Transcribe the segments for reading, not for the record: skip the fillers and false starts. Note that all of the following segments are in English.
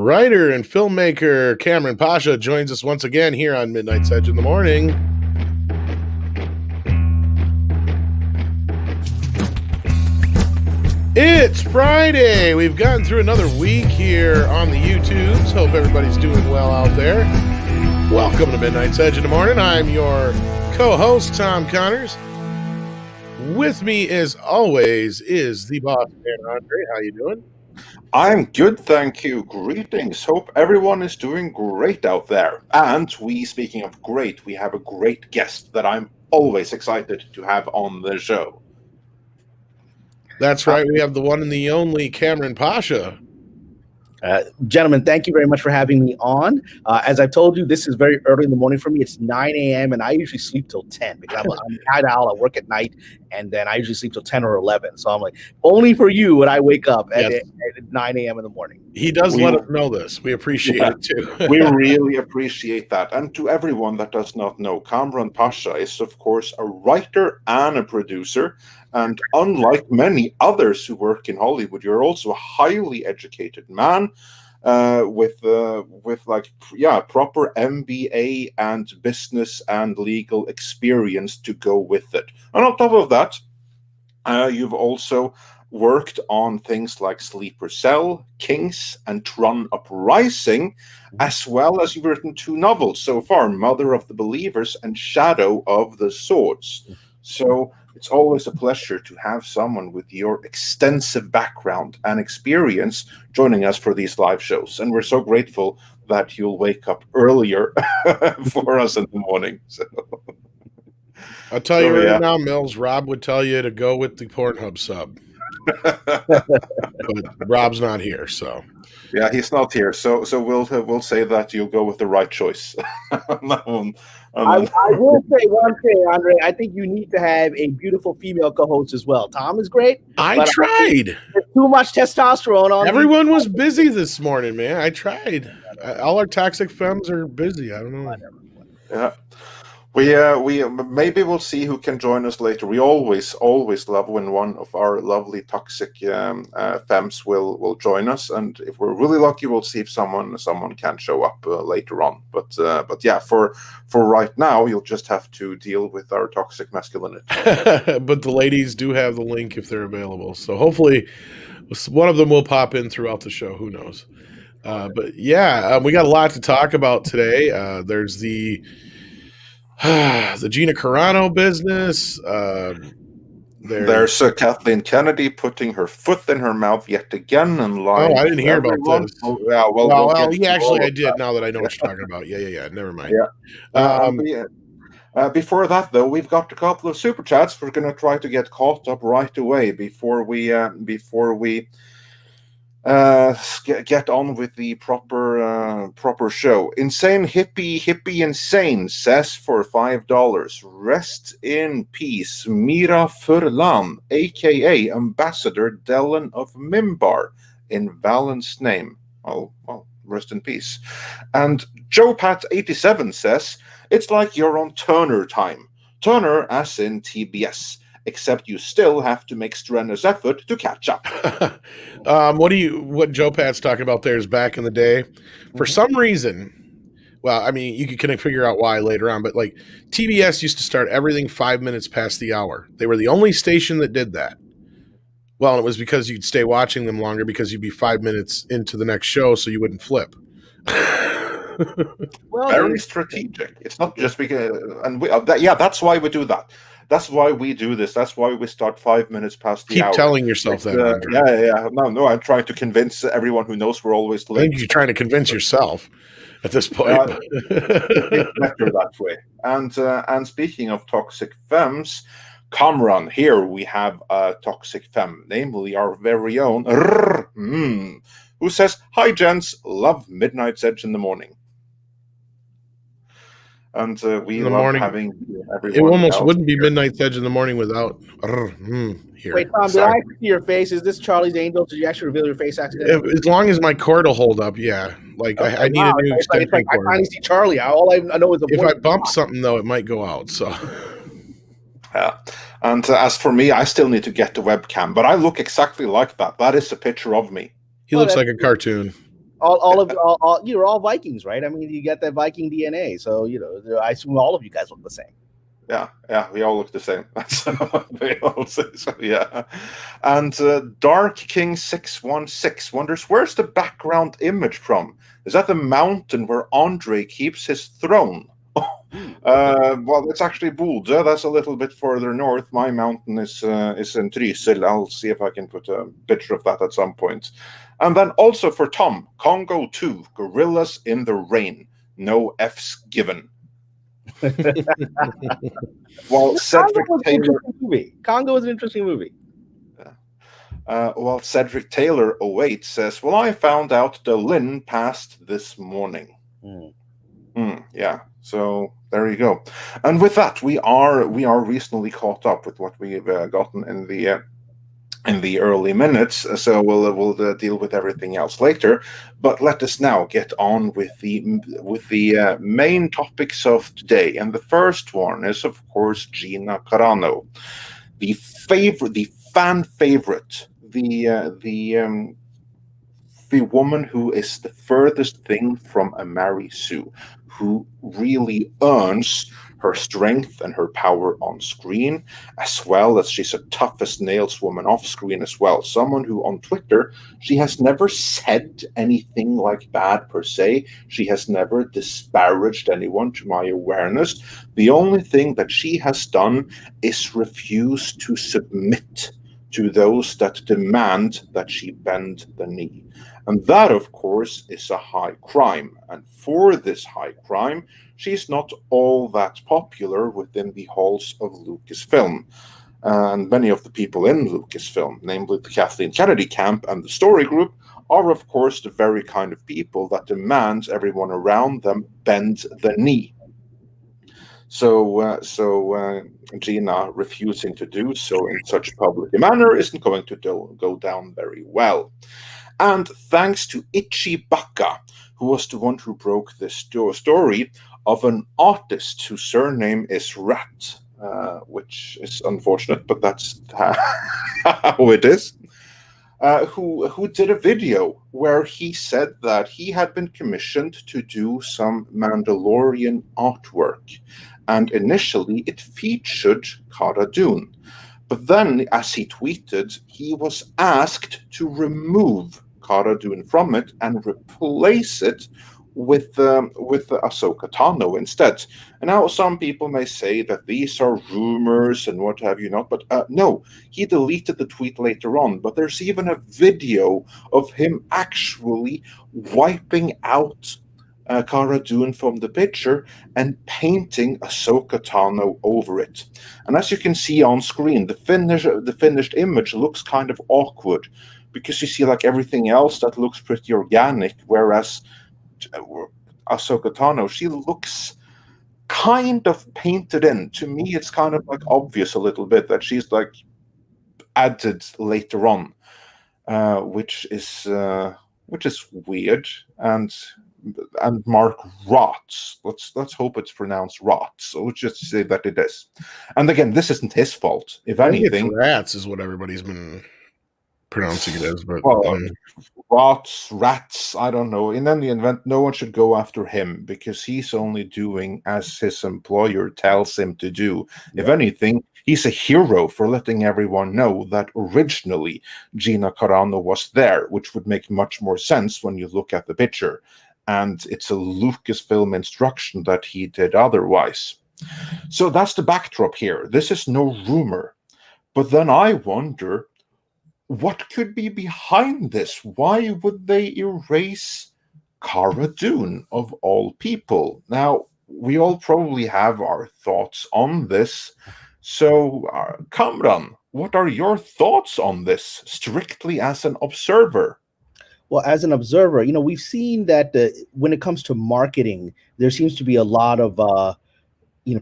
Writer and filmmaker Kamran Pasha joins us once again here on Midnight's Edge in the Morning. It's Friday. We've gotten through another week here on the YouTubes. Hope everybody's doing well out there. Welcome to Midnight's Edge in the Morning. I'm your co-host, Tom Connors. With me, as always, is the boss man, Andre. How you doing? I'm good, thank you. Greetings. Hope everyone is doing great out there. And speaking of great, we have a great guest that I'm always excited to have on the show. That's right. We have the one and the only Kamran Pasha. Gentlemen, thank you very much for having me on. As I've told you, this is very early in the morning for me. It's 9 a.m. and I usually sleep till 10 because I'm a night owl. I work at night, and then I usually sleep till 10 or 11. So I'm like, only for you would I wake up at 9 a.m. in the morning. He does let us know this. We appreciate it too. We really appreciate that. And to everyone that does not know, Kamran Pasha is, of course, a writer and a producer. And unlike many others who work in Hollywood, you're also a highly educated man with proper MBA and business and legal experience to go with it. And on top of that, you've also worked on things like Sleeper Cell, Kings, and Tron Uprising, as well as you've written 2 novels so far, Mother of the Believers and Shadow of the Swords. So it's always a pleasure to have someone with your extensive background and experience joining us for these live shows. And we're so grateful that you'll wake up earlier for us in the morning. So. I'll tell you right now, Mills, Rob would tell you to go with the Pornhub sub. But Rob's not here, so. Yeah, he's not here. So we'll say that you'll go with the right choice. I will say one thing, Andre. I think you need to have a beautiful female co-host as well. Tom is great. I tried. There's too much testosterone on. Everyone was busy this morning, man. I tried. All our toxic femmes are busy. I don't know. Yeah. We maybe we'll see who can join us later. We always love when one of our lovely toxic femmes will join us, and if we're really lucky, we'll see if someone can show up later on. But yeah, for right now, you'll just have to deal with our toxic masculinity. But the ladies do have the link if they're available, so hopefully one of them will pop in throughout the show. Who knows? But yeah, we got a lot to talk about today. There's the Gina Carano business. There's Kathleen Kennedy putting her foot in her mouth yet again and lying. Oh, I didn't hear about this. Oh, yeah, well, I did. Now that I know what you're talking about. Yeah. Never mind. Yeah. Before that, though, we've got a couple of super chats. We're going to try to get caught up right away before we get on with the proper show. Insane hippie insane says for $5, rest in peace Mira Furlan, aka Ambassador Dellen of Mimbar, in Valen's name. Oh, well, rest in peace. And Joe Pat 87 says it's like you're on Turner time. Turner as in TBS. Except you still have to make strenuous effort to catch up. What Joe Pat's talking about there is back in the day. For some reason, well, I mean, you can figure out why later on, but like TBS used to start everything 5 minutes past the hour. They were the only station that did that. Well, it was because you'd stay watching them longer because you'd be 5 minutes into the next show, so you wouldn't flip. Well, very strategic. It's not just because, that's why we do that. That's why we do this. That's why we start 5 minutes past the hour. Keep telling yourself that. Yeah. No, I'm trying to convince everyone who knows we're always late. I think you're trying to convince yourself at this point. It's better that way. And speaking of toxic femmes, Kamran, here we have a toxic femme, namely our very own, who says, "Hi, gents, love Midnight's Edge in the morning." And we love having everyone. It almost else wouldn't be here. Midnight's Edge in the morning without here. Wait, Tom, did I see your face? Is this Charlie's Angel? Did you actually reveal your face accidentally? As long as my cord will hold up, yeah. Like I need a new extension cord. I finally see Charlie. All I know is if I bump something though, it might go out. So. Yeah. And as for me, I still need to get the webcam, but I look exactly like that. That is a picture of me. He looks like a cartoon. you're all Vikings, right? I mean, you get that Viking DNA, so I assume all of you guys look the same. Yeah, we all look the same. That's what we all say. So, yeah. And Dark King 616 wonders, where's the background image from? Is that the mountain where Andre keeps his throne? Well, it's actually Bodø. That's a little bit further north. My mountain is in Trysil. I'll see if I can put a picture of that at some point. And then also for Tom, Congo 2, Gorillas in the Rain. No F's given. Well, Cedric Taylor. Congo is an interesting movie. Well, Cedric Taylor 08 says, well, I found out the Lynn passed this morning. Yeah, so there you go. And with that, we are reasonably caught up with what we've gotten in the early minutes. So we'll deal with everything else later. But let us now get on with the main topics of today. And the first one is, of course, Gina Carano, the fan favorite, the woman who is the furthest thing from a Mary Sue, who really earns her strength and her power on screen, as well as she's a tough as nails woman off screen as well. Someone who on Twitter, she has never said anything like bad per se. She has never disparaged anyone to my awareness. The only thing that she has done is refuse to submit to those that demand that she bend the knee. And that, of course, is a high crime. And for this high crime, she's not all that popular within the halls of Lucasfilm. And many of the people in Lucasfilm, namely the Kathleen Kennedy camp and the Story Group, are, of course, the very kind of people that demand everyone around them bend the knee. So Gina refusing to do so in such public a manner isn't going to go down very well. And thanks to Itcchy Bacca, who was the one who broke this story of an artist whose surname is Rat, which is unfortunate, but that's how it is, who did a video where he said that he had been commissioned to do some Mandalorian artwork. And initially it featured Cara Dune. But then, as he tweeted, he was asked to remove Cara Dune from it and replace it with Ahsoka Tano instead. And now some people may say that these are rumors and what have you not, but no, he deleted the tweet later on. But there's even a video of him actually wiping out Cara Dune from the picture and painting Ahsoka Tano over it. And as you can see on screen, the finished image looks kind of awkward because you see like everything else that looks pretty organic, whereas Ahsoka Tano, she looks kind of painted in. To me, it's kind of like obvious a little bit that she's like added later on, which is weird. And Mark rots. Let's hope it's pronounced rots. So let's just say that it is. And again, this isn't his fault. If anything, rats is what everybody's been pronouncing it as. But rats. I don't know. In any event, no one should go after him because he's only doing as his employer tells him to do. If anything, he's a hero for letting everyone know that originally Gina Carano was there, which would make much more sense when you look at the picture. And it's a Lucasfilm instruction that he did otherwise. So that's the backdrop here. This is no rumor. But then I wonder, what could be behind this? Why would they erase Cara Dune, of all people? Now, we all probably have our thoughts on this. So, Kamran, what are your thoughts on this, strictly as an observer? Well, as an observer, we've seen that when it comes to marketing, there seems to be a lot of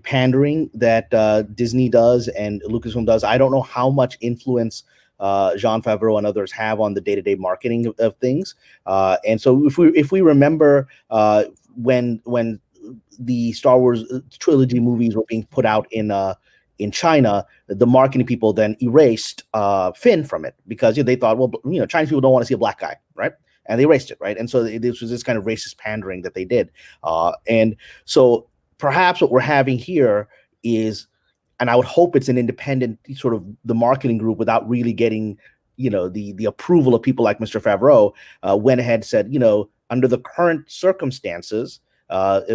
pandering that Disney does and Lucasfilm does. I don't know how much influence Jon Favreau and others have on the day-to-day marketing of things. And so if we remember when the Star Wars trilogy movies were being put out in China, the marketing people then erased Finn from it because they thought, well, Chinese people don't want to see a black guy, right? and they erased it, right? And so this was this kind of racist pandering that they did. And so perhaps what we're having here is, and I would hope it's an independent sort of the marketing group without really getting, the approval of people like Mr. Favreau, went ahead and said, under the current circumstances,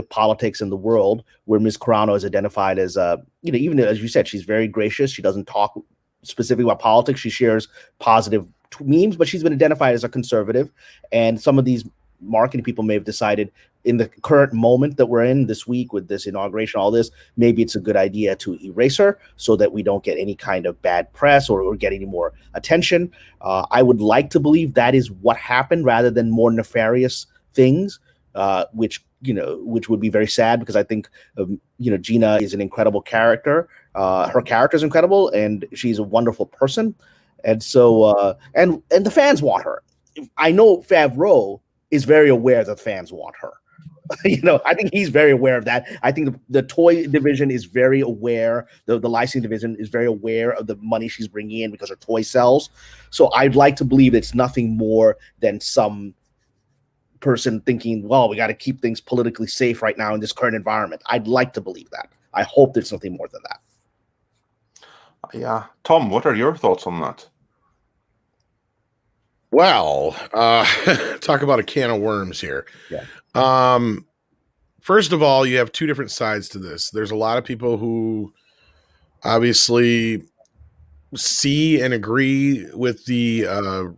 politics in the world, where Ms. Carano is identified as, even as you said, she's very gracious. She doesn't talk specifically about politics. She shares positive memes, but she's been identified as a conservative. And some of these marketing people may have decided in the current moment that we're in this week with this inauguration, all this, maybe it's a good idea to erase her so that we don't get any kind of bad press or get any more attention. I would like to believe that is what happened rather than more nefarious things, which would be very sad, because I think, Gina is an incredible character. Her character is incredible, and she's a wonderful person. And so, and the fans want her. I know Favreau is very aware that fans want her. I think he's very aware of that. I think the toy division is very aware. The licensing division is very aware of the money she's bringing in because her toy sells. So I'd like to believe it's nothing more than some person thinking, well, we got to keep things politically safe right now in this current environment. I'd like to believe that. I hope there's something more than that. Yeah. Tom, what are your thoughts on that? Well, talk about a can of worms here. Yeah. First of all, you have two different sides to this. There's a lot of people who obviously see and agree with the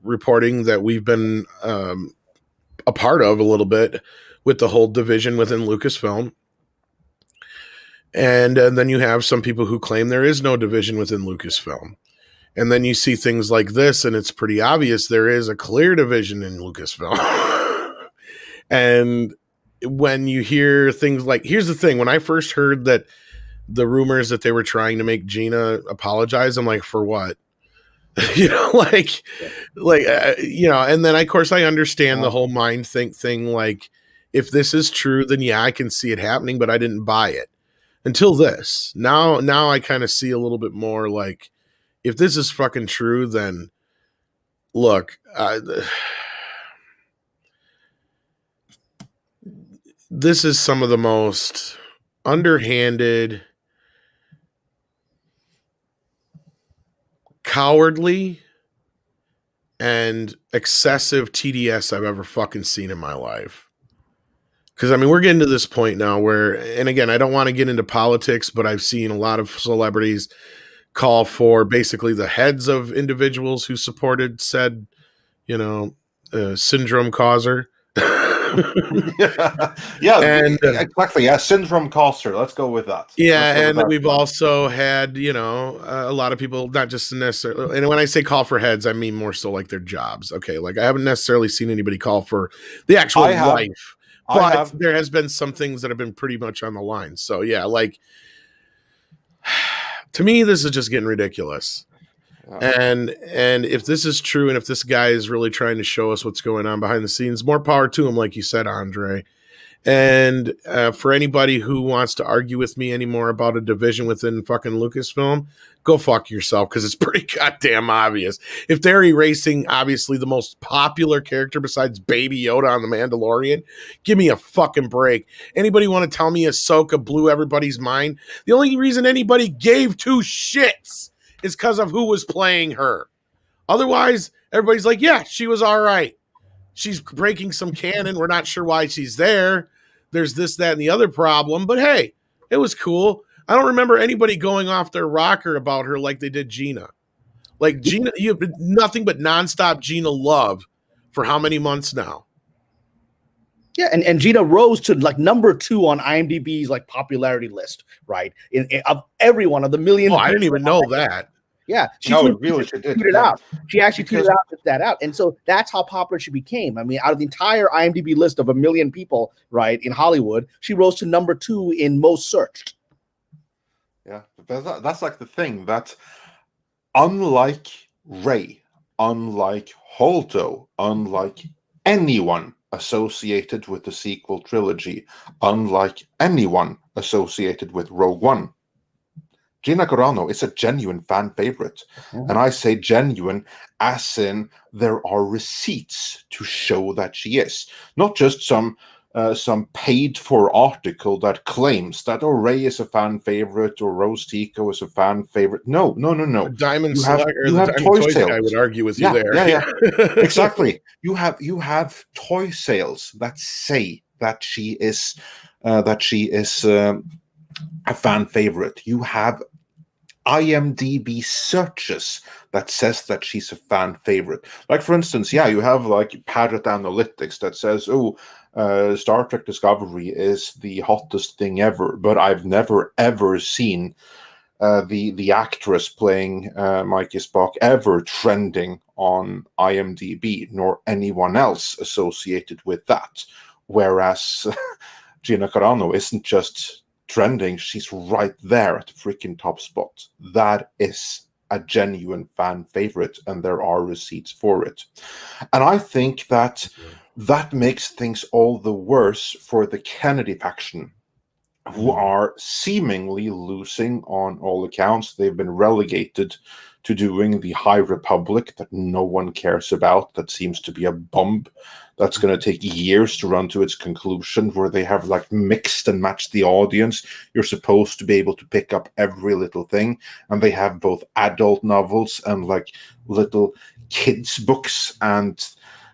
reporting that we've been a part of a little bit with the whole division within Lucasfilm. And then you have some people who claim there is no division within Lucasfilm. And then you see things like this, and it's pretty obvious there is a clear division in Lucasfilm. And when you hear things like, here's the thing, when I first heard that the rumors that they were trying to make Gina apologize, I'm like, for what? And then of course I understand the whole mind think thing. Like, if this is true, then yeah, I can see it happening, but I didn't buy it until this. Now I kind of see a little bit more like, if this is fucking true, then look, this is some of the most underhanded, cowardly, and excessive TDS I've ever fucking seen in my life. Because, I mean, we're getting to this point now where, and again, I don't want to get into politics, but I've seen a lot of celebrities call for basically the heads of individuals who supported said, syndrome causer. Yeah, and exactly. Yeah, syndrome causer. Let's go with that. Yeah, and we've also had, a lot of people, not just necessarily, and when I say call for heads, I mean more so like their jobs. Okay, like I haven't necessarily seen anybody call for the actual life, but there has been some things that have been pretty much on the line. So yeah, like, to me, this is just getting ridiculous. And if this is true, and if this guy is really trying to show us what's going on behind the scenes, more power to him, like you said, Andre. And for anybody who wants to argue with me anymore about a division within fucking Lucasfilm, go fuck yourself, because it's pretty goddamn obvious. If they're erasing, obviously, the most popular character besides Baby Yoda on The Mandalorian, give me a fucking break. Anybody want to tell me Ahsoka blew everybody's mind? The only reason anybody gave two shits is because of who was playing her. Otherwise, everybody's like, yeah, she was all right. She's breaking some canon. We're not sure why she's there. There's this, that, and the other problem. But hey, it was cool. I don't remember anybody going off their rocker about her like they did Gina. Like Gina, you have nothing but nonstop Gina love for how many months now? Yeah, and Gina rose to like number 2 on IMDb's like popularity list, right? Of every one of the millions. Oh, I didn't even know that. Yeah, she tweeted out. She actually tweeted that out, and so that's how popular she became. I mean, out of the entire IMDb list of 1 million people, right, in Hollywood, she rose to number 2 in most searched. Yeah, that's like the thing that, unlike Rey, unlike Holdo, unlike anyone associated with the sequel trilogy, unlike anyone associated with Rogue One, Gina Carano is a genuine fan favorite. And I say genuine as in there are receipts to show that she is. Not just some paid-for article that claims that Ray is a fan favorite or Rose Tico is a fan favorite. No. The Diamond You have Diamond toy Toys sales. guy would argue with you there. Yeah. Exactly. You have toy sales that say that she is a fan favorite. You have IMDb searches that says that she's a fan favorite. Like, for instance, you have like Parrot Analytics that says, Star Trek Discovery is the hottest thing ever, but I've never ever seen the actress playing Mikey Spock ever trending on IMDb, nor anyone else associated with that. Whereas Gina Carano isn't just trending, she's right there at the freaking top spot. That is a genuine fan favorite, and there are receipts for it. And I think that makes things all the worse for the Kennedy faction, who are seemingly losing on all accounts. They've been relegated to doing the High Republic that no one cares about, that seems to be a bomb that's going to take years to run to its conclusion, where they have like mixed and matched the audience. You're supposed to be able to pick up every little thing, and they have both adult novels and like little kids books, and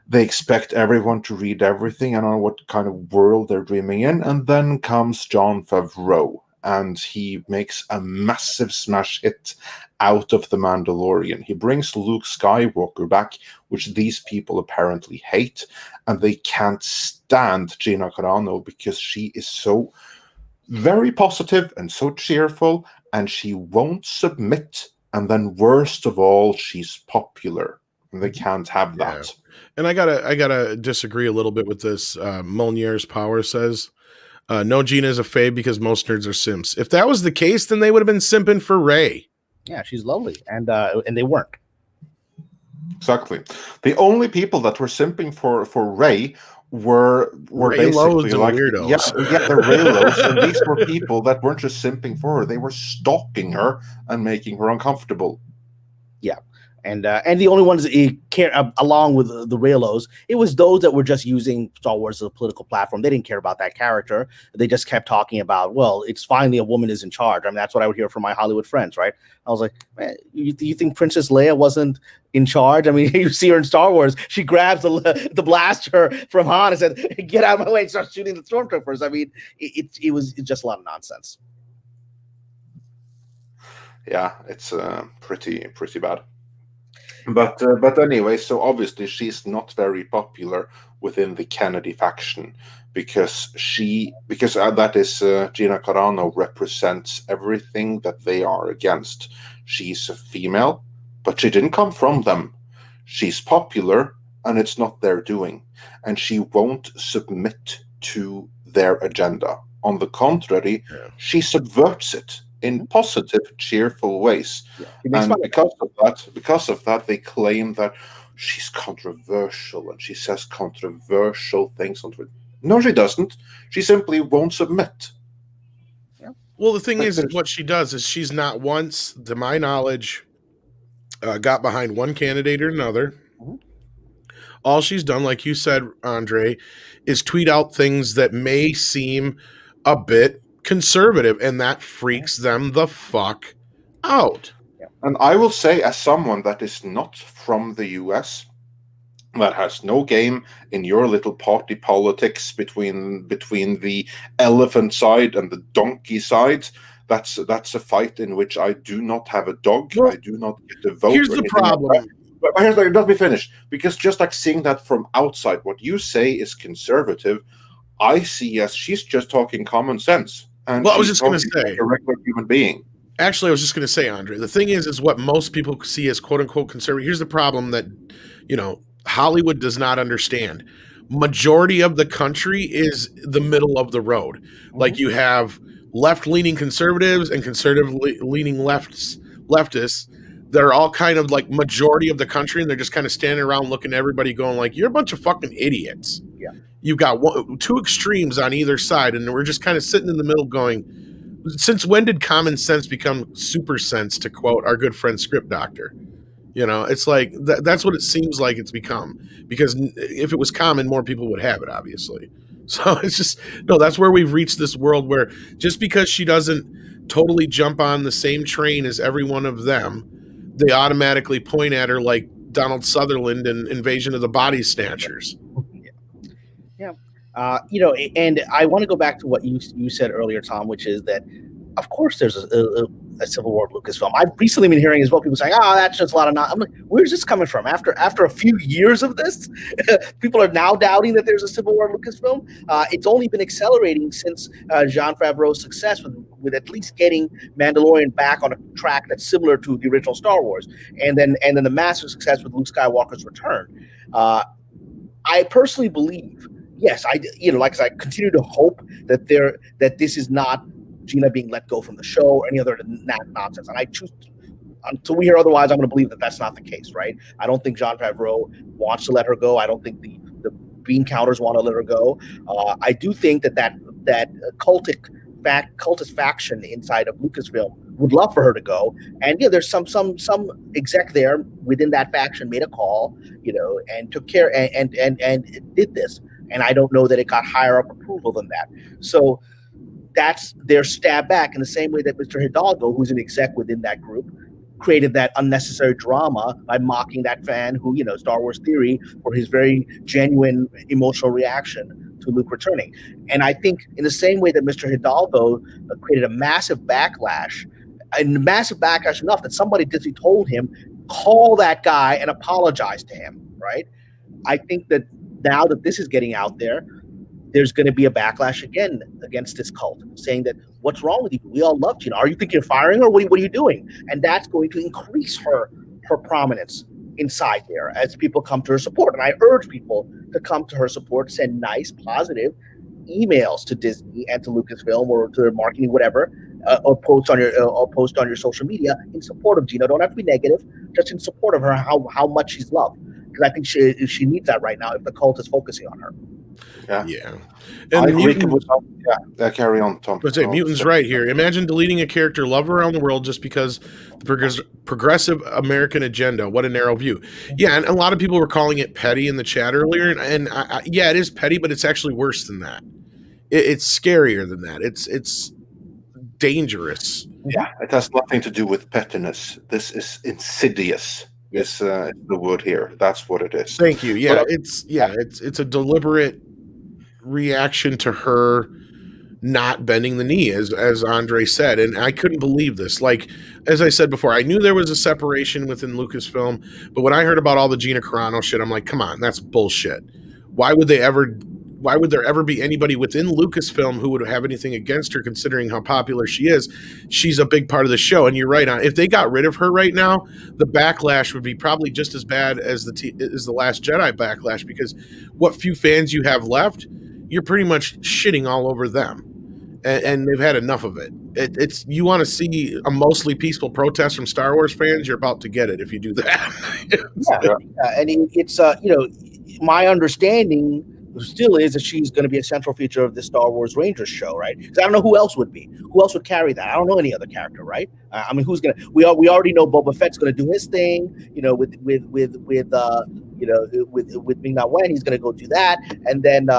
they expect everyone to read everything. I don't know what kind of world they're dreaming in. And then comes Jon Favreau, and he makes a massive smash hit out of The Mandalorian. He brings Luke Skywalker back, which these people apparently hate, and they can't stand Gina Carano because she is so very positive and so cheerful, and she won't submit. And then worst of all, she's popular. And they can't have that. Yeah. And I gotta disagree a little bit with this. Molnier's Power says, no, Gina is a fave because most nerds are simps. If that was the case, then they would have been simping for Ray. Yeah, she's lovely, and they weren't. Exactly. The only people that were simping for Ray were basically like weirdos. They're Raylos, and these were people that weren't just simping for her; they were stalking her and making her uncomfortable. Yeah. And the only ones that care along with the Raylos, it was those that were just using Star Wars as a political platform. They didn't care about that character. They just kept talking about, well, it's finally a woman is in charge. I mean, that's what I would hear from my Hollywood friends, right? I was like, man, you think Princess Leia wasn't in charge? I mean, you see her in Star Wars. She grabs the blaster from Han and said, "Get out of my way," and starts shooting the stormtroopers. I mean, it was just a lot of nonsense. Yeah, it's pretty bad. But anyway, so obviously she's not very popular within the Kennedy faction because that is Gina Carano represents everything that they are against. She's a female, but she didn't come from them. She's popular, and it's not their doing, and she won't submit to their agenda. On the contrary, she subverts it in positive, cheerful ways. And because of that, they claim that she's controversial and she says controversial things on Twitter. No, she doesn't. She simply won't submit. Yeah. Well, the thing is what she does is she's not once, to my knowledge, got behind one candidate or another. Mm-hmm. All she's done, like you said, Andre, is tweet out things that may seem a bit conservative, and that freaks them the fuck out. And I will say, as someone that is not from the US, that has no game in your little party politics between the elephant side and the donkey side, that's a fight in which I do not have a dog. Well, I do not get to vote. Here's the problem. But let me finish, because just like seeing that from outside, what you say is conservative, I see as she's just talking common sense. And well, I was just going to say, like a regular human being. Actually, I was just going to say, Andre, the thing is what most people see as quote unquote conservative. Here's the problem that, Hollywood does not understand. Majority of the country is the middle of the road. Mm-hmm. Like you have left-leaning conservatives and conservative-leaning leftists. They're all kind of like majority of the country, and they're just kind of standing around looking at everybody going like, you're a bunch of fucking idiots. Yeah. You've got two extremes on either side, and we're just kind of sitting in the middle going, since when did common sense become super sense, to quote our good friend Script Doctor? It's like that's what it seems like it's become, because if it was common, more people would have it, obviously. So it's just, no, that's where we've reached this world where just because she doesn't totally jump on the same train as every one of them, they automatically point at her like Donald Sutherland in Invasion of the Body Snatchers. Yeah. And I want to go back to what you said earlier, Tom, which is that, of course, there's a Civil War Lucasfilm. I've recently been hearing as well people saying, "Oh, that's just a lot of not." I'm like, where's this coming from? After a few years of this, people are now doubting that there's a Civil War Lucasfilm. It's only been accelerating since Jon Favreau's success with at least getting Mandalorian back on a track that's similar to the original Star Wars, and then the massive success with Luke Skywalker's return. I personally believe, yes, I continue to hope that this is not Gina being let go from the show or any other nonsense. And I choose, until we hear otherwise, I'm going to believe that that's not the case, right? I don't think Jon Favreau wants to let her go. I don't think the bean counters want to let her go. I do think that cultist faction inside of Lucasfilm would love for her to go. And there's some exec there within that faction made a call, and took care and did this. And I don't know that it got higher up approval than that. So that's their stab back, in the same way that Mr. Hidalgo, who's an exec within that group, created that unnecessary drama by mocking that fan who, Star Wars Theory, for his very genuine emotional reaction to Luke returning. And I think in the same way that Mr. Hidalgo created a massive backlash enough that somebody Disney told him, call that guy and apologize to him, right? I think that now that this is getting out there, there's going to be a backlash again against this cult, saying that, what's wrong with you? We all love Gina. Are you thinking of firing her? What are you doing? And that's going to increase her prominence inside there as people come to her support. And I urge people to come to her support, send nice, positive emails to Disney and to Lucasfilm or to their marketing, whatever, or post on your social media in support of Gina. Don't have to be negative, just in support of her, how much she's loved. Because I think she needs that right now if the cult is focusing on her. Yeah. And I agree. Carry on, Tom. Mutan's right here. Imagine deleting a character loved around the world just because the progressive American agenda. What a narrow view. Yeah, and a lot of people were calling it petty in the chat earlier, and yeah, it is petty, but it's actually worse than that. It's scarier than that. It's dangerous. Yeah, it has nothing to do with pettiness. This is insidious. Is the word here? That's what it is. Thank you. Yeah, it's a deliberate reaction to her not bending the knee, as Andre said, and I couldn't believe this. Like, as I said before, I knew there was a separation within Lucasfilm, but when I heard about all the Gina Carano shit, I'm like, come on, that's bullshit. Why would there ever be anybody within Lucasfilm who would have anything against her, considering how popular she is? She's a big part of the show, and you're right on. If they got rid of her right now, the backlash would be probably just as bad as the Last Jedi backlash, because what few fans you have left, you're pretty much shitting all over them, and they've had enough of it. It's you want to see a mostly peaceful protest from Star Wars fans, you're about to get it if you do that. And it's my understanding still is that she's going to be a central feature of the Star Wars Rangers show, right? Because I don't know who else would be. Who else would carry that? I don't know any other character, right? I mean, who's gonna? We already know Boba Fett's going to do his thing, with Ming-Na Wen. He's going to go do that, and then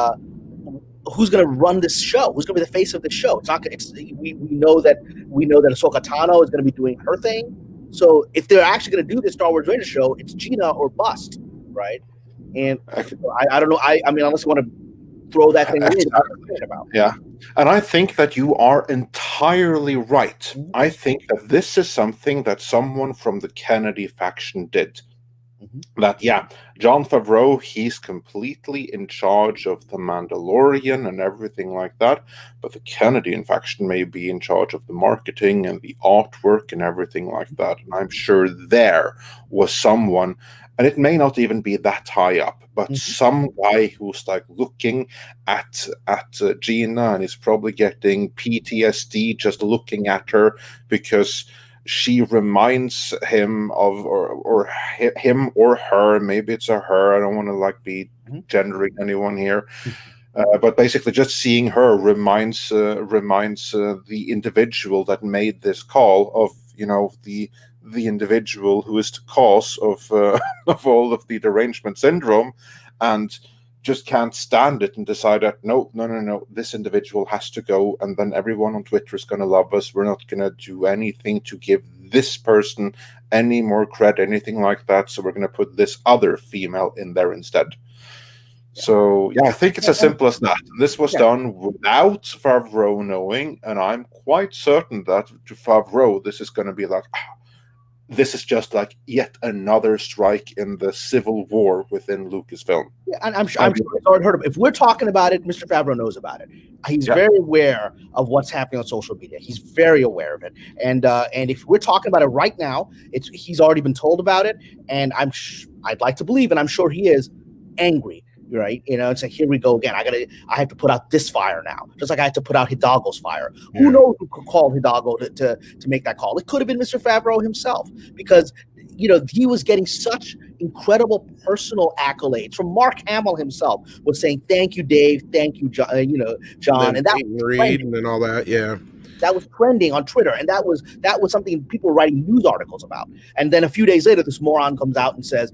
who's going to run this show? Who's going to be the face of the show? It's not. We know that Ahsoka Tano is going to be doing her thing. So if they're actually going to do this Star Wars Rangers show, it's Gina or bust, right? And I don't know. I mean, unless you want to throw that thing in about. Yeah. And I think that you are entirely right. Mm-hmm. I think that this is something that someone from the Kennedy faction did. Mm-hmm. That, Jon Favreau, he's completely in charge of The Mandalorian and everything like that. But the Kennedy faction may be in charge of the marketing and the artwork and everything like that. And I'm sure there was someone, and it may not even be that high up, but some guy who's like looking at Gina and is probably getting PTSD just looking at her because she reminds him of, or him or her, maybe it's a her. I don't want to be gendering anyone here. But basically, just seeing her reminds the individual that made this call of, the individual who is the cause of of all of the derangement syndrome, and just can't stand it and decide that no, this individual has to go, and then everyone on Twitter is going to love us. We're not going to do anything to give this person any more credit, anything like that. So we're going to put this other female in there instead. So, I think it's as simple as that. This was done without Favreau knowing, and I'm quite certain that to Favreau, this is going to be like, this is just like yet another strike in the civil war within Lucasfilm. Yeah, and I'm sure it's already heard of it. If we're talking about it, Mr. Favreau knows about it. He's very aware of what's happening on social media. He's very aware of it. And if we're talking about it right now, he's already been told about it. And I'd like to believe, and I'm sure he is, angry. Right, it's like, here we go again. I have to put out this fire now, just like I had to put out Hidalgo's fire. Yeah. Who knows who could call Hidalgo to make that call? It could have been Mr. Favreau himself, because he was getting such incredible personal accolades from Mark Hamill himself, was saying thank you, Dave, thank you, John, and that Reed and all that, yeah. That was trending on Twitter, and that was something people were writing news articles about. And then a few days later, this moron comes out and says,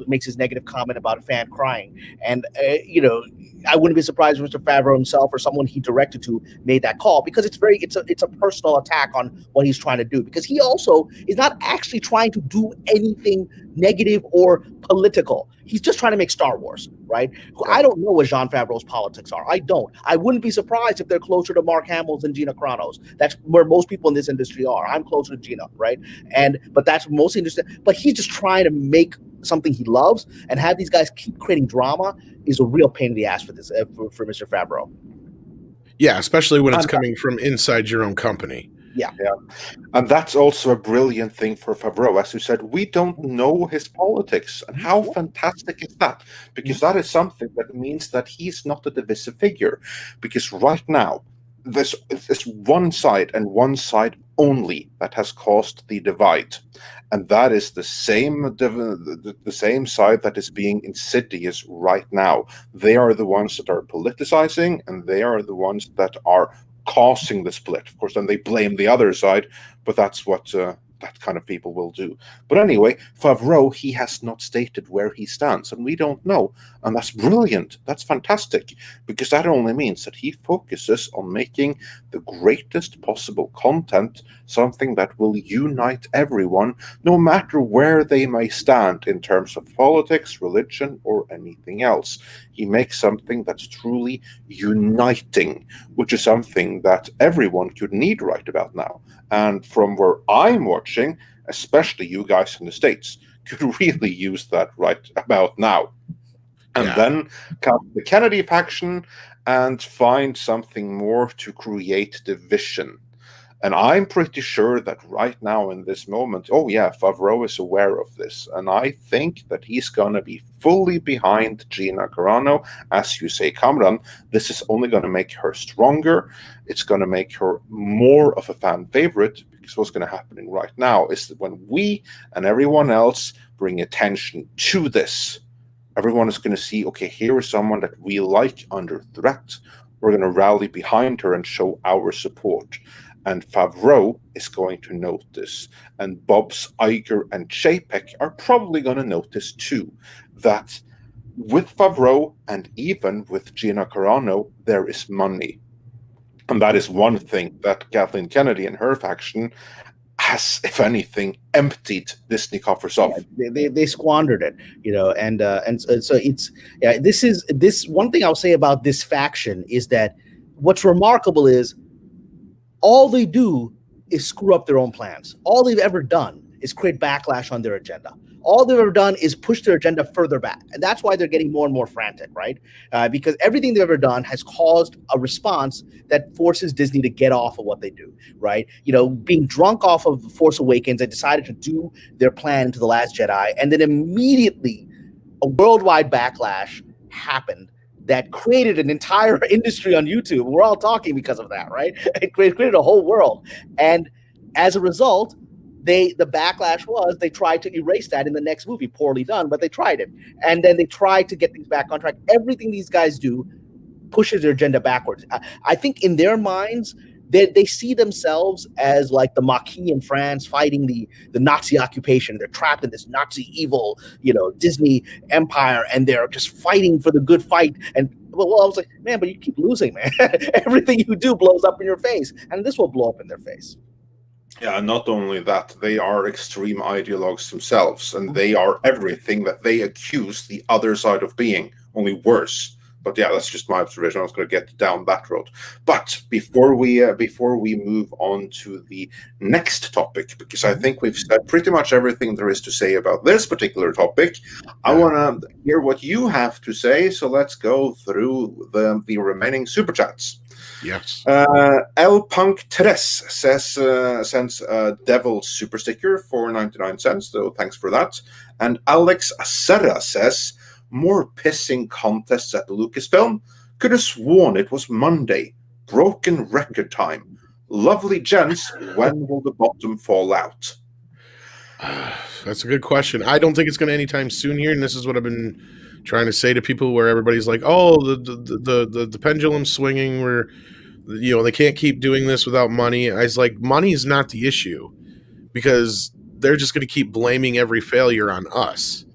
makes his negative comment about a fan crying. And I wouldn't be surprised if Mr. Favreau himself or someone he directed to made that call, because it's a personal attack on what he's trying to do. Because he also is not actually trying to do anything negative or political. He's just trying to make Star Wars, right? I don't know what Jon Favreau's politics are. I don't. I wouldn't be surprised if they're closer to Mark Hamill's and Gina Carano's. That's where most people in this industry are. I'm closer to Gina, right? But that's mostly interesting. But he's just trying to make something he loves, and have these guys keep creating drama is a real pain in the ass for this for Mr. Favreau. Yeah, especially when it's coming from inside your own company. Yeah. And that's also a brilliant thing for Favreau. As you said, we don't know his politics. And how fantastic is that? Because that is something that means that he's not a divisive figure. Because right now, there's one side, and one side only, that has caused the divide. And that is the same side that is being insidious right now. They are the ones that are politicizing, and they are the ones that are causing the split. Of course, then they blame the other side, but that's what that kind of people will do. But anyway, Favreau, he has not stated where he stands, and we don't know. And that's brilliant. That's fantastic, because that only means that he focuses on making the greatest possible content, something that will unite everyone, no matter where they may stand in terms of politics, religion, or anything else. He makes something that's truly uniting, which is something that everyone could need right about now. And from where I'm watching, especially you guys in the States, could really use that right about now. And then come the Kennedy faction and find something more to create division. And I'm pretty sure that right now in this moment, Favreau is aware of this. And I think that he's going to be fully behind Gina Carano. As you say, Kamran, this is only going to make her stronger. It's going to make her more of a fan favorite, because what's going to happen right now is that when we and everyone else bring attention to this, everyone is going to see, okay, here is someone that we like under threat. We're going to rally behind her and show our support. And Favreau is going to notice, and Bob's Iger and Chapek are probably going to notice too, that with Favreau and even with Gina Carano, there is money. And that is one thing that Kathleen Kennedy and her faction has, if anything, emptied Disney coffers off. They squandered it, and so it's this one thing I'll say about this faction is that what's remarkable is all they do is screw up their own plans. All they've ever done is create backlash on their agenda. All they've ever done is push their agenda further back. And that's why they're getting more and more frantic, right? Because everything they've ever done has caused a response that forces Disney to get off of what they do, right? Being drunk off of Force Awakens, they decided to do their plan into The Last Jedi. And then immediately a worldwide backlash happened that created an entire industry on YouTube. We're all talking because of that, right? It created a whole world. And as a result, the backlash was they tried to erase that in the next movie. Poorly done, but they tried it. And then they tried to get things back on track. Everything these guys do pushes their agenda backwards. I think in their minds, they see themselves as like the Maquis in France fighting the Nazi occupation. They're trapped in this Nazi evil, Disney empire, and they're just fighting for the good fight. And well, I was like, man, but you keep losing, man. Everything you do blows up in your face, and this will blow up in their face. Yeah, and not only that, they are extreme ideologues themselves, and they are everything that they accuse the other side of being, only worse. But yeah, that's just my observation. I was going to get down that road. But before we move on to the next topic, because I think we've said pretty much everything there is to say about this particular topic, I want to hear what you have to say. So let's go through the remaining super chats. Yes. El Punk Tres sends a Devil super sticker for 99 cents, so thanks for that. And Alex Serra says, more pissing contests at Lucasfilm. Could have sworn it was Monday. Broken record time. Lovely gents, when will the bottom fall out? That's a good question. I don't think it's going to anytime soon here, and this is what I've been trying to say to people, where everybody's like, "Oh, the pendulum's swinging. Where they can't keep doing this without money." I was like, money's not the issue, because they're just going to keep blaming every failure on us,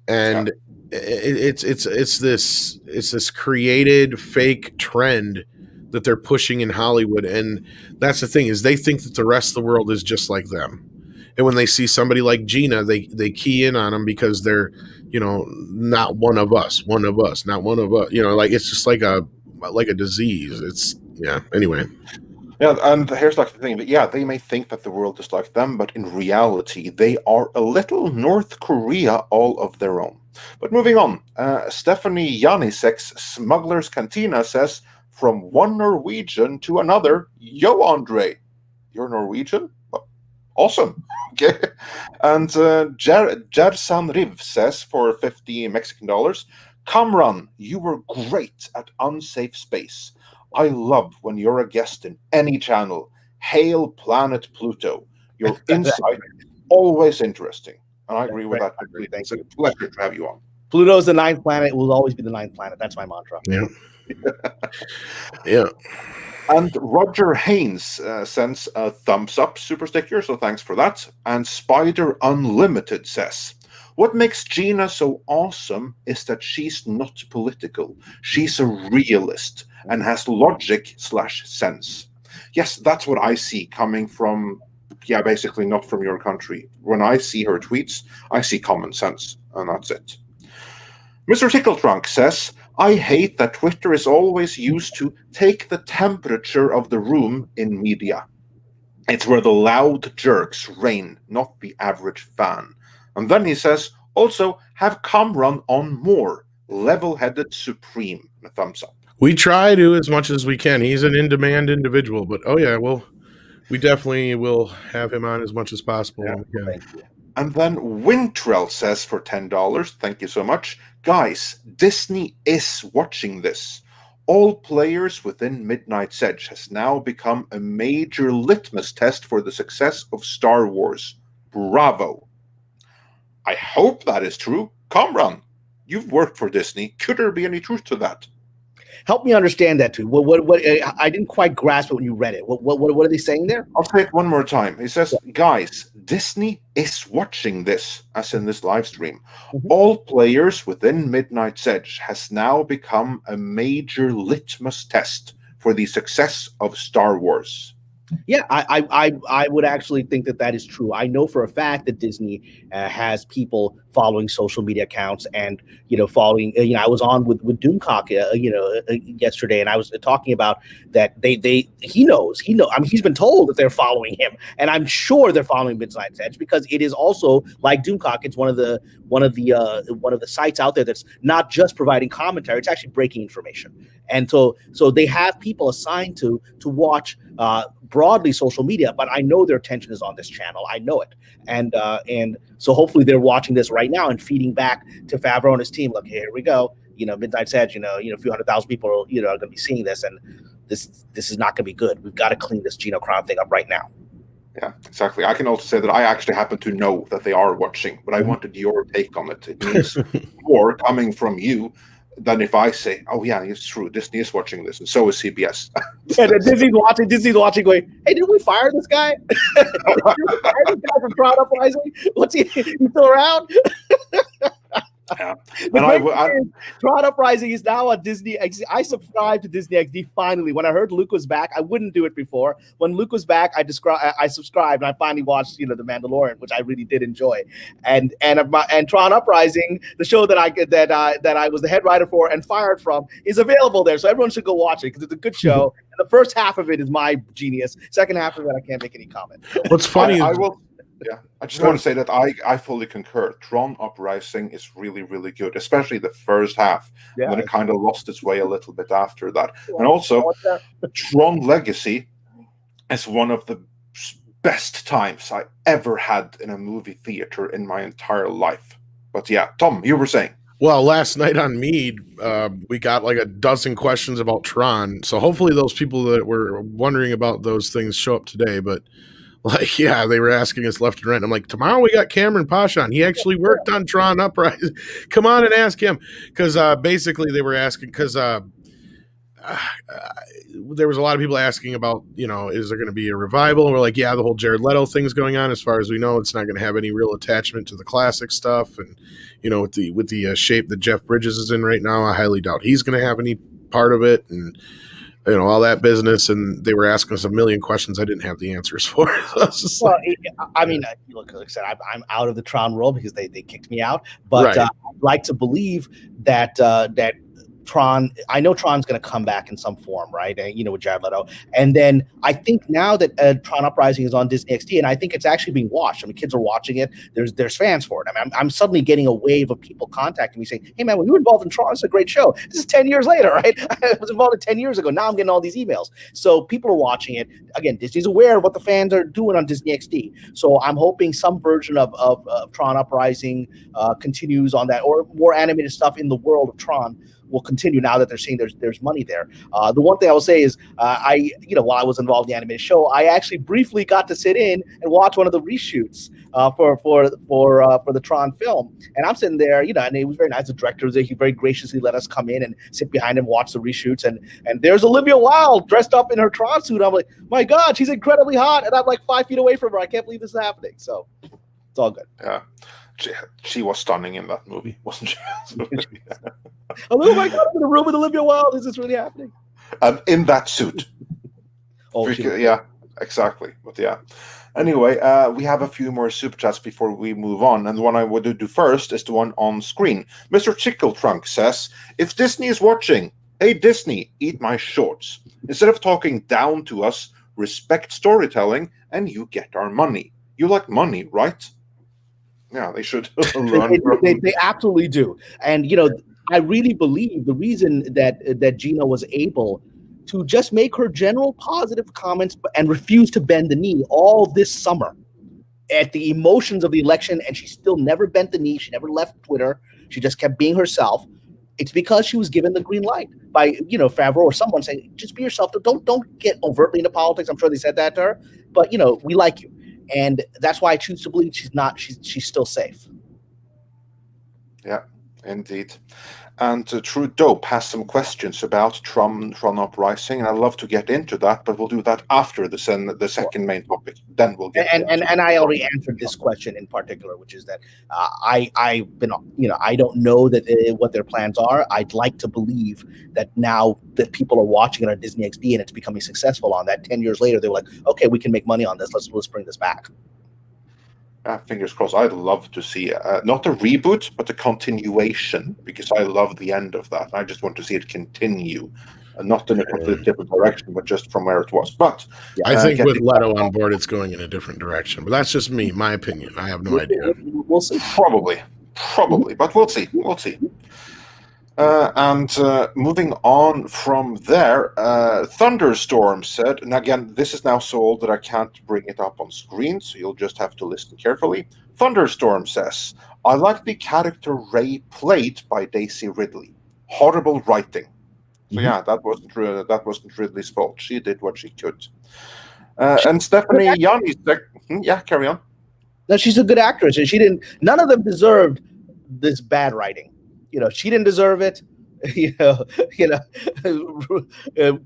and it's this created fake trend that they're pushing in Hollywood. And that's the thing, is they think that the rest of the world is just like them. And when they see somebody like Gina, they key in on them because they're, not one of us, not one of us, like it's just like a disease. It's anyway. Yeah, and here's like the thing, that they may think that the world is like them, but in reality, they are a little North Korea all of their own. But moving on, Stephanie Janisek's Smuggler's Cantina says, from one Norwegian to another, yo, Andre, you're Norwegian? Awesome. Okay. And Jersan Riv says, for 50 Mexican dollars, Kamran, you were great at Unsafe Space. I love when you're a guest in any channel. Hail Planet Pluto. Your insight, always interesting. And I agree with that completely. It's a pleasure to have you on. Pluto's the ninth planet. It will always be the ninth planet. That's my mantra. Yeah. Yeah. And Roger Haynes sends a thumbs up super sticker, so thanks for that. And Spider Unlimited says, what makes Gina so awesome is that she's not political. She's a realist and has logic/sense. Yes, that's what I see coming from, basically not from your country. When I see her tweets, I see common sense, and that's it. Mr. Tickletrunk says, I hate that Twitter is always used to take the temperature of the room in media. It's where the loud jerks reign, not the average fan. And then he says, also, have Kamran on more. Level-headed supreme. A thumbs up. We try to as much as we can. He's an in-demand individual, but we definitely will have him on as much as possible. Yeah. Thank you. And then Wintrell says for $10, thank you so much, guys, Disney is watching this. All players within Midnight's Edge has now become a major litmus test for the success of Star Wars. Bravo. I hope that is true. Kamran, you've worked for Disney. Could there be any truth to that? Help me understand that too. What? I didn't quite grasp it when you read it. What are they saying there? I'll say it one more time. He says, guys, Disney is watching this, as in this live stream. Mm-hmm. All players within Midnight's Edge has now become a major litmus test for the success of Star Wars. Yeah, I would actually think that is true. I know for a fact that Disney has people following social media accounts and following. I was on with Doomcock yesterday, and I was talking about that he knows. I mean, he's been told that they're following him, and I'm sure they're following Midnight's Edge because it is also like Doomcock. It's one of the sites out there that's not just providing commentary; it's actually breaking information. And so they have people assigned to watch broadly social media, but I know their attention is on this channel. I know it, and so hopefully they're watching this right now and feeding back to Favreau and his team. Look, here we go. Midnight's Edge. A few 100,000 people are going to be seeing this, and this is not going to be good. We've got to clean this Gina Carano thing up right now. Yeah, exactly. I can also say that I actually happen to know that they are watching, but I wanted your take on it. It means more coming from you. then if I say, "Oh yeah, it's true, Disney is watching this, and so is CBS." And then Disney's watching, going, "Hey, did we fire this guy? Did we fire this guy from Tron Uprising? What's he still around?" Yeah. And Tron Uprising is now on Disney XD. I subscribed to Disney XD finally. When I heard Luke was back, I wouldn't do it before. When Luke was back, I subscribed, and I finally watched, The Mandalorian, which I really did enjoy. And Tron Uprising, the show that I was the head writer for and fired from, is available there. So everyone should go watch it because it's a good show. And the first half of it is my genius. Second half of it, I can't make any comment. What's funny I will. Yeah, I just want to say that I fully concur. Tron Uprising is really, really good, especially the first half. Yeah. Then it kind of lost its way a little bit after that. And also, Tron Legacy is one of the best times I ever had in a movie theater in my entire life. But yeah, Tom, you were saying. Well, last night on Mead, we got like a dozen questions about Tron. So hopefully those people that were wondering about those things show up today. But like, yeah, they were asking us left and right. I'm like, tomorrow we got Kamran Pasha on. He actually worked on Tron Uprising. Come on and ask him. Because basically they were asking, because there was a lot of people asking about, is there going to be a revival? And we're like, yeah, the whole Jared Leto thing's going on. As far as we know, it's not going to have any real attachment to the classic stuff. And, with the shape that Jeff Bridges is in right now, I highly doubt he's going to have any part of it. And, all that business, and they were asking us a million questions I didn't have the answers for. Look, like I said, I'm out of the Tron world because they kicked me out. But right. I'd like to believe that Tron, I know Tron's going to come back in some form, right? With Jared Leto. And then I think now that Tron Uprising is on Disney XD, and I think it's actually being watched. I mean, kids are watching it. There's fans for it. I mean, I'm suddenly getting a wave of people contacting me saying, "Hey, man, when you were involved in Tron, it's a great show." This is 10 years later, right? I was involved 10 years ago. Now I'm getting all these emails. So people are watching it. Again, Disney's aware of what the fans are doing on Disney XD. So I'm hoping some version of Tron Uprising continues on that, or more animated stuff in the world of Tron will continue now that they're seeing there's money there. The one thing I will say is, while I was involved in the animated show, I actually briefly got to sit in and watch one of the reshoots for the Tron film, and I'm sitting there, and it was very nice. The director was there; he very graciously let us come in and sit behind him, watch the reshoots, and there's Olivia Wilde dressed up in her Tron suit. I'm like, my God, she's incredibly hot, and I'm like 5 feet away from her. I can't believe this is happening. So it's all good. Yeah. She was stunning in that movie, wasn't she? Oh my God, I'm in a room with Olivia Wilde. Is this really happening? In that suit. Yeah, exactly. But yeah. Anyway, we have a few more super chats before we move on. And the one I would do first is the one on screen. Mr. Chickle Trunk says, "If Disney is watching, hey, Disney, eat my shorts. Instead of talking down to us, respect storytelling and you get our money. You like money, right?" Yeah, they should learn. They absolutely do. And, I really believe the reason that Gina was able to just make her general positive comments and refuse to bend the knee all this summer at the emotions of the election, and she still never bent the knee. She never left Twitter. She just kept being herself. It's because she was given the green light by, Favreau or someone saying, just be yourself. Don't get overtly into politics. I'm sure they said that to her, but, we like you. And that's why I choose to believe she's still safe. Yeah, indeed. And True Dope has some questions about Tron Uprising, and I'd love to get into that, but we'll do that after the second main topic. Then we'll get and I already answered this question in particular, which is that I don't know that what their plans are. I'd like to believe that now that people are watching it on Disney XD and it's becoming successful on that, 10 years later, they're like, okay, we can make money on this. Let's bring this back. Fingers crossed. I'd love to see not a reboot, but a continuation, because I love the end of that. I just want to see it continue, not in a completely different direction, but just from where it was. But I think with Leto on board, it's going in a different direction. But that's just me, my opinion. I have no idea. We'll see. Probably, but we'll see. And moving on from there, Thunderstorm said, and again, this is now so old that I can't bring it up on screen, so you'll just have to listen carefully. Thunderstorm says, "I like the character Rey played by Daisy Ridley. Horrible writing." So yeah, that wasn't Ridley's fault. She did what she could. And Stephanie Yanni said, yeah, carry on. No, she's a good actress, and none of them deserved this bad writing. She didn't deserve it. you know, you know,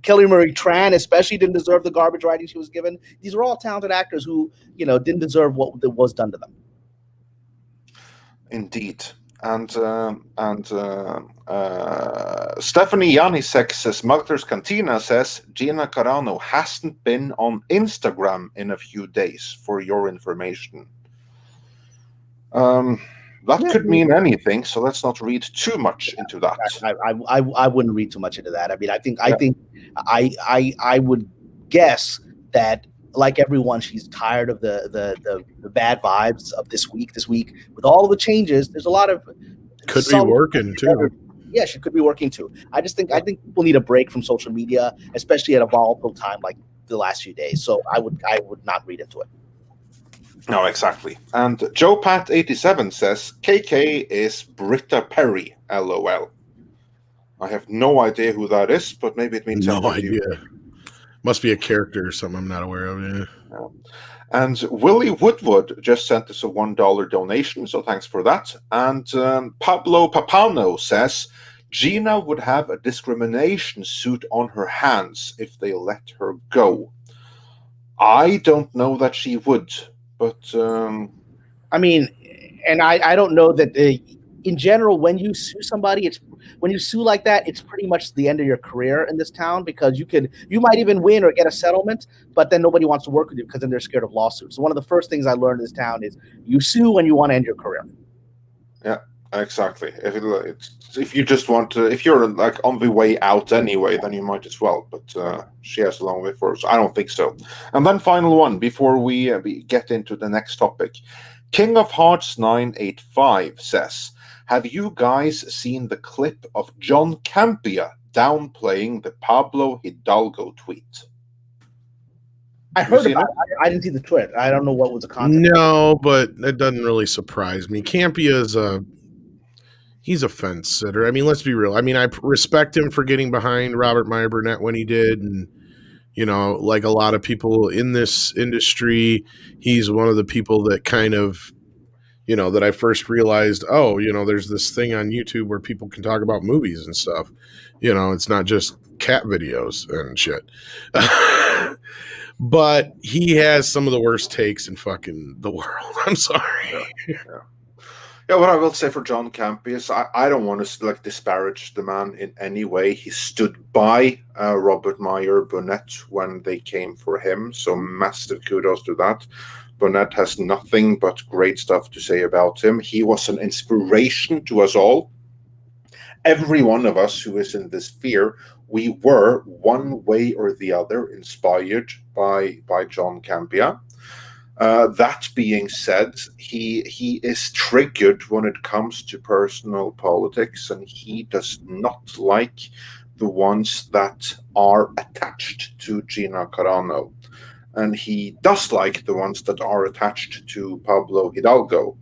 Kelly Marie Tran especially didn't deserve the garbage writing she was given. These are all talented actors who, you know, didn't deserve what was done to them. Indeed. And Stephanie Janisek says, Mugler's Cantina says, Gina Carano hasn't been on Instagram in a few days, for your information. That could mean anything, so let's not read too much into that. I wouldn't read too much into that. I mean, I would guess that, like everyone, she's tired of the bad vibes of this week. This week, with all the changes, there's a lot of could be working too. Yeah, she could be working too. I think people need a break from social media, especially at a volatile time like the last few days. So I would not read into it. No, exactly. And JoePat87 says, KK is Britta Perry, LOL. I have no idea who that is, but maybe it means no idea. Must be a character or something I'm not aware of. Yeah. No. And Willie Woodward just sent us a $1 donation, so thanks for that. And Pablo Papano says, Gina would have a discrimination suit on her hands if they let her go. I don't know that she would, but... I mean, and I don't know that... in general, when you sue somebody, when you sue like that, it's pretty much the end of your career in this town, because you might even win or get a settlement, but then nobody wants to work with you because then they're scared of lawsuits. So one of the first things I learned in this town is you sue when you want to end your career. Yeah, exactly. If you just want to, if you're like on the way out anyway, then you might as well. But she has a long way for her, so I don't think so. And then final one before we get into the next topic. King of Hearts 985 says, have you guys seen the clip of John Campia downplaying the Pablo Hidalgo tweet? I heard about it. I didn't see the tweet. I don't know what was the content. No, but it doesn't really surprise me. Campia is he's a fence sitter. I mean, let's be real. I mean, I respect him for getting behind Robert Meyer Burnett when he did, and you know, like a lot of people in this industry, he's one of the people that kind of, you know, that I first realized, oh, you know, there's this thing on YouTube where people can talk about movies and stuff. You know, it's not just cat videos and shit. But he has some of the worst takes in fucking the world. I'm sorry. Yeah, what I will say for John Campia is I don't want to like disparage the man in any way. He stood by Robert Meyer Burnett when they came for him, so massive kudos to that. Burnett has nothing but great stuff to say about him. He was an inspiration to us all. Every one of us who is in this sphere, we were one way or the other inspired by John Campia. That being said, he is triggered when it comes to personal politics, and he does not like the ones that are attached to Gina Carano. And he does like the ones that are attached to Pablo Hidalgo.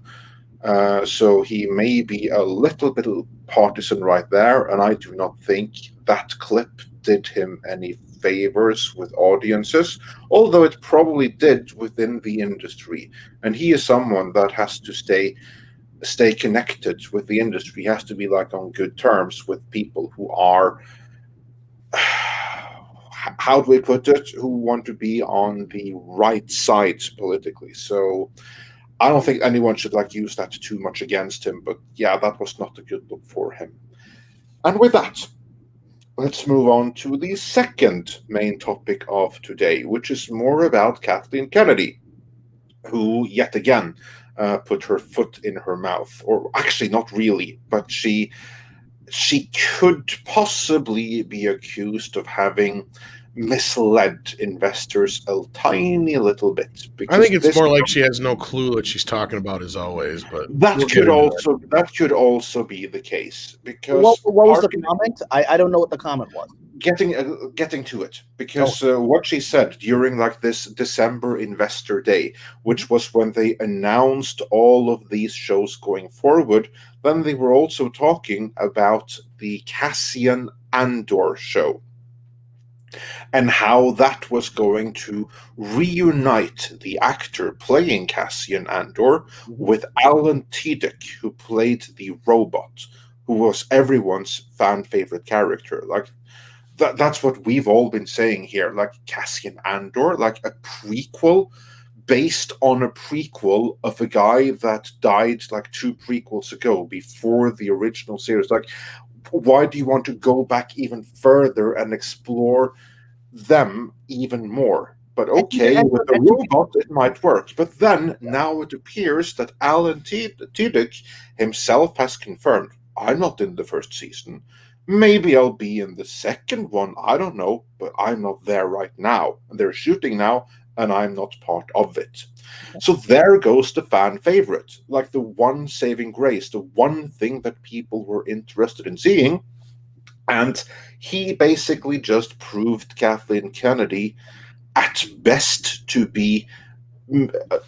So he may be a little bit partisan right there, and I do not think that clip did him any favors with audiences, although it probably did within the industry. And he is someone that has to stay connected with the industry. He has to be like on good terms with people who are, how do we put it, who want to be on the right side politically. So I don't think anyone should like use that too much against him, but yeah, that was not a good look for him. And with that, let's move on to the second main topic of today, which is more about Kathleen Kennedy, who yet again put her foot in her mouth, or actually not really, but she could possibly be accused of having misled investors a tiny little bit. I think it's more like she has no clue what she's talking about, as always. But that could also be the case, because what was the comment? I don't know what the comment was. Getting to it, because what she said during like this December Investor Day, which was when they announced all of these shows going forward, then they were also talking about the Cassian Andor show and how that was going to reunite the actor playing Cassian Andor with Alan Tudyk, who played the robot, who was everyone's fan favorite character. Like that's what we've all been saying here. Like Cassian Andor, like a prequel based on a prequel of a guy that died like 2 prequels ago before the original series. Like, why do you want to go back even further and explore them even more? But okay, with the robot, it might work. But then, now it appears that Alan Tudyk himself has confirmed, I'm not in the first season. Maybe I'll be in the second one, I don't know, but I'm not there right now. And they're shooting now, and I'm not part of it. So there goes the fan favorite, like the one saving grace, the one thing that people were interested in seeing. And he basically just proved Kathleen Kennedy at best to be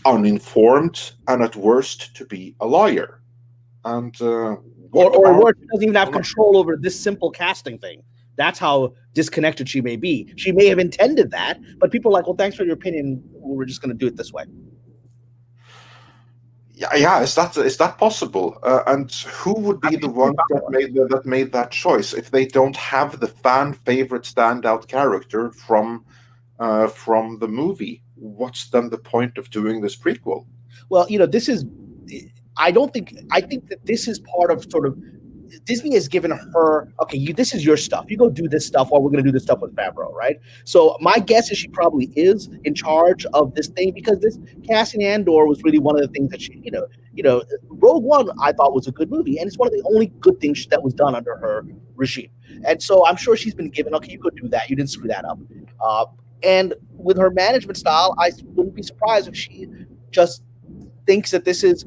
uninformed and at worst to be a liar. And or worse, she doesn't even have control over this simple casting thing. That's how disconnected she may be. She may have intended that, but people are like, well, thanks for your opinion. We're just going to do it this way. Yeah, is that possible? And who would be the one that made that choice if they don't have the fan favorite standout character from the movie? What's then the point of doing this prequel? Well, this is. I think that this is part of sort of Disney has given her, okay, this is your stuff. You go do this stuff while we're going to do this stuff with Favreau, right? So my guess is she probably is in charge of this thing, because this Cassian Andor was really one of the things that she, Rogue One I thought was a good movie, and it's one of the only good things that was done under her regime. And so I'm sure she's been given, okay, you could do that. You didn't screw that up. And with her management style, I wouldn't be surprised if she just thinks that this is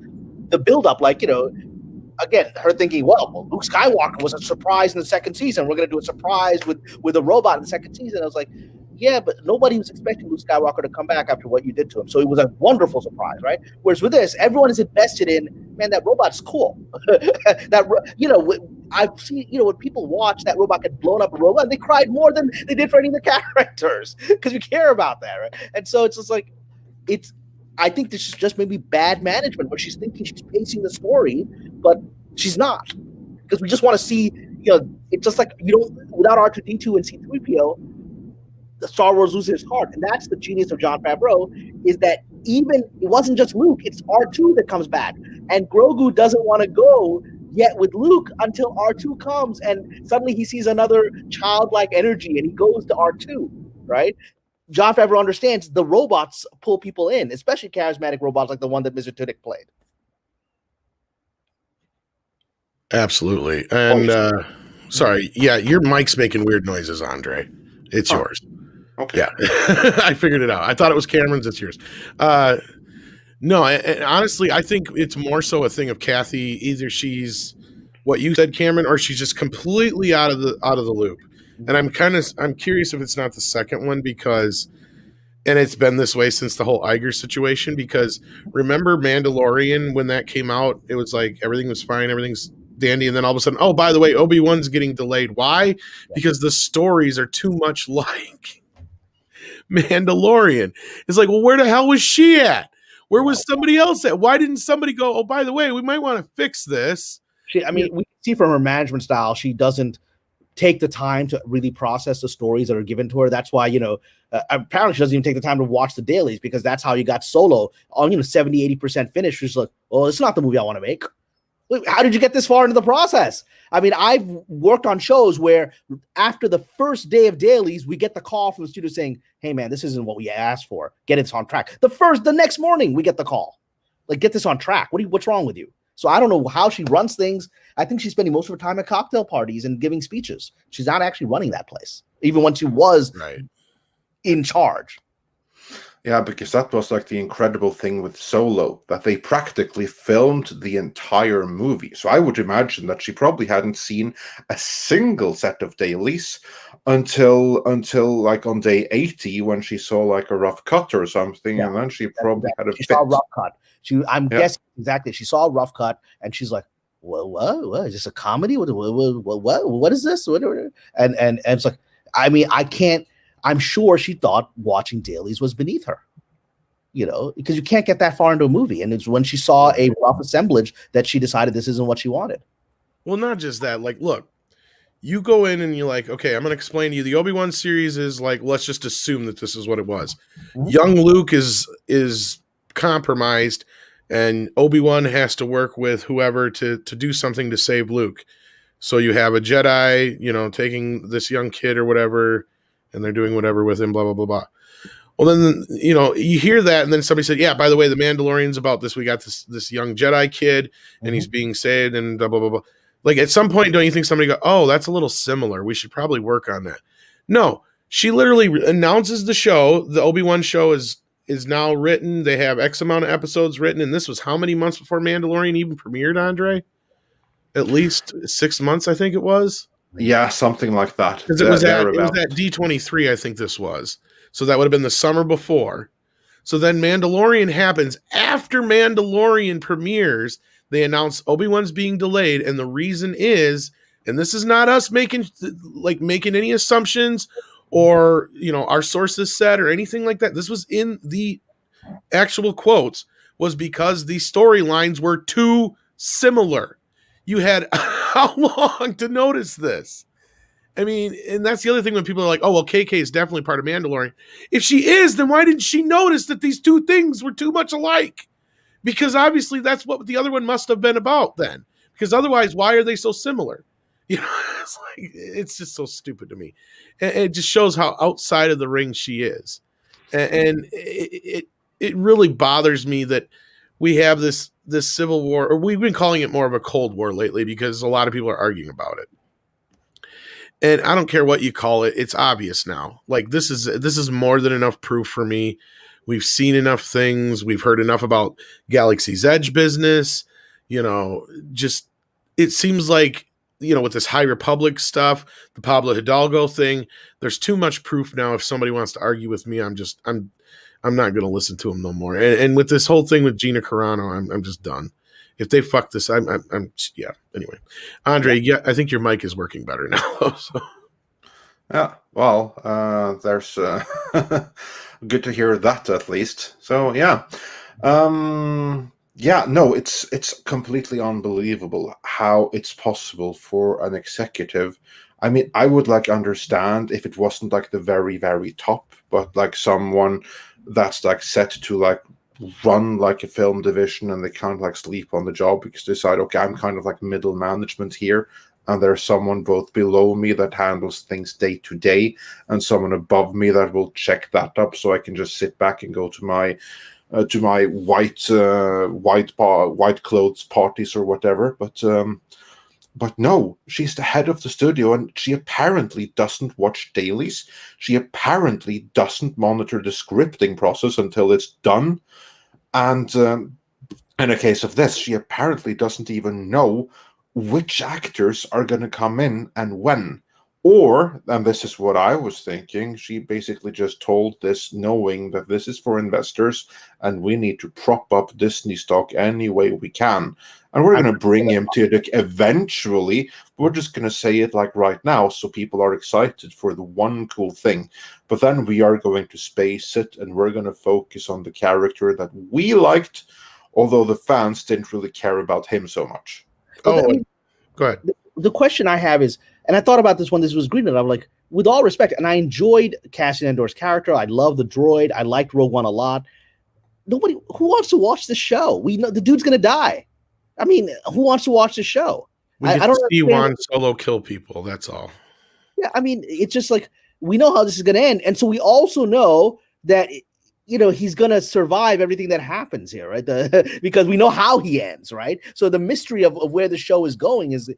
the buildup, again, her thinking, well, Luke Skywalker was a surprise in the second season. We're going to do a surprise with a robot in the second season. I was like, yeah, but nobody was expecting Luke Skywalker to come back after what you did to him. So it was a wonderful surprise, right? Whereas with this, everyone is invested in, man, that robot's cool. I've seen, when people watch that robot get blown up a robot, they cried more than they did for any of the characters because you care about that, right? And so it's just like, I think this is just maybe bad management where she's thinking she's pacing the story, but she's not, because we just want to see, it's just like, without R2-D2 and C-3PO, the Star Wars loses its heart. And that's the genius of Jon Favreau, is that it wasn't just Luke, it's R2 that comes back. And Grogu doesn't want to go yet with Luke until R2 comes, and suddenly he sees another childlike energy and he goes to R2, right? Jon Favreau understands the robots pull people in, especially charismatic robots like the one that Mr. Tudyk played. Absolutely. And sorry, yeah, your mic's making weird noises, Andre. It's yours. Okay. Yeah, I figured it out. I thought it was Cameron's. It's yours. No, and honestly, I think it's more so a thing of Kathy. Either she's what you said, Cameron, or she's just completely out of the loop. And I'm curious if it's not the second one, because, and it's been this way since the whole Iger situation, because remember Mandalorian, when that came out, it was like everything was fine, everything's dandy, and then all of a sudden, oh, by the way, Obi-Wan's getting delayed. Why? Because the stories are too much like Mandalorian. It's like, well, where the hell was she at? Where was somebody else at? Why didn't somebody go, oh, by the way, we might want to fix this? We can see from her management style, she doesn't take the time to really process the stories that are given to her. That's why, apparently she doesn't even take the time to watch the dailies, because that's how you got Solo on, 70, 80% finished. She's like, well, it's not the movie I want to make. How did you get this far into the process? I mean, I've worked on shows where after the first day of dailies, we get the call from the studio saying, hey man, this isn't what we asked for. Get it on track. The next morning we get the call. Like, get this on track. What's wrong with you? So I don't know how she runs things. I think she's spending most of her time at cocktail parties and giving speeches. She's not actually running that place, even when she was in charge. Yeah, because that was like the incredible thing with Solo, that they practically filmed the entire movie. So I would imagine that she probably hadn't seen a single set of dailies until like on day 80, when she saw like a rough cut or something, and then she probably had a fit. She saw a rough cut. I'm guessing exactly. She saw a rough cut, and she's like, "What? Is this a comedy? What is this?" And it's like, I mean, I can't. I'm sure she thought watching dailies was beneath her, because you can't get that far into a movie. And it's when she saw a rough assemblage that she decided this isn't what she wanted. Well, not just that. Like, look, you go in and you're like, okay, I'm going to explain to you. The Obi-Wan series is like, let's just assume that this is what it was. Mhm. Young Luke is compromised, and Obi-Wan has to work with whoever to do something to save Luke. So you have a Jedi, taking this young kid or whatever, and they're doing whatever with him, blah, blah, blah, blah. Well, then, you hear that, and then somebody said, yeah, by the way, the Mandalorian's about this. We got this young Jedi kid, and he's being saved, and blah, blah, blah, blah. Like, at some point, don't you think somebody go, oh, that's a little similar. We should probably work on that. No, she literally announces the show. The Obi-Wan show is now written. They have X amount of episodes written, and this was how many months before Mandalorian even premiered, Andre? At least 6 months, I think it was. Yeah, something like that. Because it was at D23, I think this was. So that would have been the summer before. So then Mandalorian happens. After Mandalorian premieres, they announce Obi-Wan's being delayed, and the reason is, and this is not us making any assumptions or our sources said or anything like that. This was in the actual quotes, was because the storylines were too similar. You had how long to notice this? I mean, and that's the other thing when people are like, oh, well, KK is definitely part of Mandalorian. If she is, then why didn't she notice that these two things were too much alike? Because obviously that's what the other one must have been about then. Because otherwise, why are they so similar? It's just so stupid to me. And it just shows how outside of the ring she is. And it really bothers me that we have this civil war, or we've been calling it more of a Cold War lately because a lot of people are arguing about it. And I don't care what you call it. It's obvious now. Like, this is more than enough proof for me. We've seen enough things. We've heard enough about Galaxy's Edge business. Just it seems like, with this High Republic stuff, the Pablo Hidalgo thing, there's too much proof now. If somebody wants to argue with me, I'm not going to listen to them no more. And with this whole thing with Gina Carano, I'm just done. If they fuck this, I'm yeah. Anyway, Andre, yeah, I think your mic is working better now. So. Yeah, well, there's good to hear that at least. So yeah, no, it's completely unbelievable how it's possible for an executive. I mean, I would understand if it wasn't the very, very top, but someone that's set to run a film division, and they kind of sleep on the job because they decide, okay, I'm kind of middle management here, and there's someone both below me that handles things day to day, and someone above me that will check that up, so I can just sit back and go to my white clothes parties or whatever. But no, she's the head of the studio, and she apparently doesn't watch dailies. She apparently doesn't monitor the scripting process until it's done. And in a case of this, she apparently doesn't even know which actors are going to come in and when. Or, and this is what I was thinking, she basically just told this knowing that this is for investors and we need to prop up Disney stock any way we can. And we're going to bring him to it eventually. We're just going to say it right now so people are excited for the one cool thing. But then we are going to space it, and we're going to focus on the character that we liked, although the fans didn't really care about him so much. Go ahead. The question I have is, and I thought about this when this was greenlit, I'm like, with all respect, and I enjoyed Cassian Andor's character. I love the droid. I liked Rogue One a lot. Who wants to watch the show? We know the dude's going to die. I mean, who wants to watch the show? I don't see Juan Solo kill people. That's all. Yeah, I mean, it's just we know how this is going to end, and so we also know that he's going to survive everything that happens here, right? Because we know how he ends, right? So the mystery of where the show is going is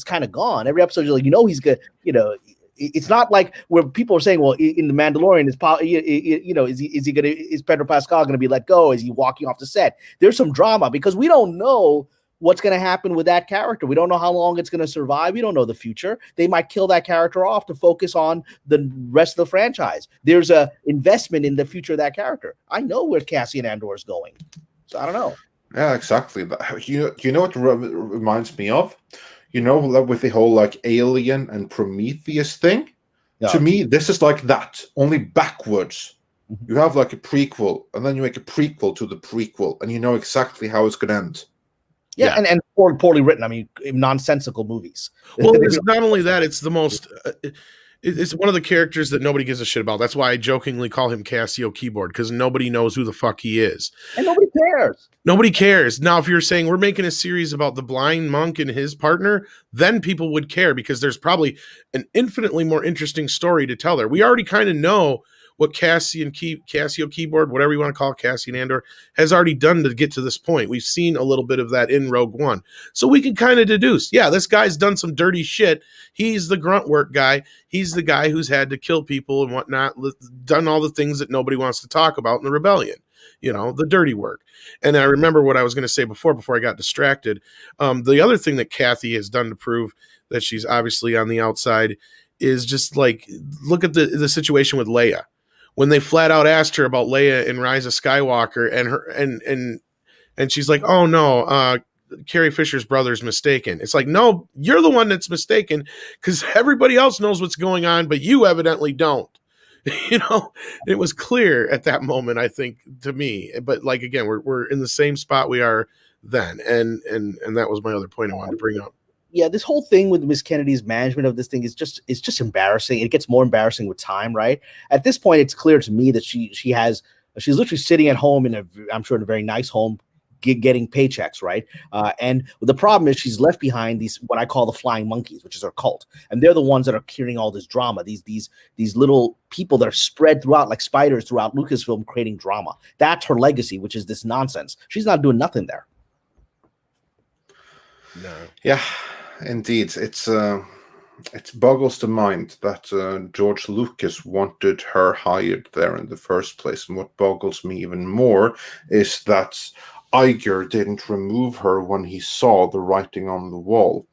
kind of gone. Every episode, you're he's good. It's not like where people are saying, well, in the Mandalorian, is Pedro Pascal going to be let go? Is he walking off the set? There's some drama because we don't know what's going to happen with that character. We don't know how long it's going to survive. We don't know the future. They might kill that character off to focus on the rest of the franchise. There's a investment in the future of that character. I know where Cassian Andor is going, so I don't know. Yeah, exactly. You know what reminds me of? With the whole Alien and Prometheus thing. Yeah. To me, this is that, only backwards. Mm-hmm. You have a prequel, and then you make a prequel to the prequel, and you know exactly how it's going to end. Yeah, and poorly written. I mean, nonsensical movies. Well, it's not only that; it's the most. It's one of the characters that nobody gives a shit about. That's why I jokingly call him Casio Keyboard, because nobody knows who the fuck he is, and nobody cares. Nobody cares. Now, if you're saying we're making a series about the blind monk and his partner, then people would care, because there's probably an infinitely more interesting story to tell there. We already kind of know what Casio Keyboard, whatever you want to call it, Cassian Andor, has already done to get to this point. We've seen a little bit of that in Rogue One. So we can kind of deduce, yeah, this guy's done some dirty shit. He's the grunt work guy. He's the guy who's had to kill people and whatnot, done all the things that nobody wants to talk about in the rebellion. You know, the dirty work. And I remember what I was going to say before I got distracted. The other thing that Kathy has done to prove that she's obviously on the outside is just like, look at the situation with Leia. When they flat out asked her about Leia in Rise of Skywalker, and she's like, oh no, Carrie Fisher's brother's mistaken. It's like, no, you're the one that's mistaken, because everybody else knows what's going on, but you evidently don't. You know, it was clear at that moment, I think, to me. But like, again, we're in the same spot we are then, and that was my other point I wanted to bring up. Yeah, this whole thing with Miss Kennedy's management of this thing is just embarrassing. It gets more embarrassing with time, right? At this point, it's clear to me that she's literally sitting at home in I'm sure in a very nice home, getting paychecks, right? And the problem is she's left behind these, what I call the flying monkeys, which is her cult, and they're the ones that are carrying all this drama. These little people that are spread throughout like spiders throughout Lucasfilm, creating drama. That's her legacy, which is this nonsense. She's not doing nothing there. No. Yeah, indeed. It boggles the mind that George Lucas wanted her hired there in the first place. And what boggles me even more is that Iger didn't remove her when he saw the writing on the wall.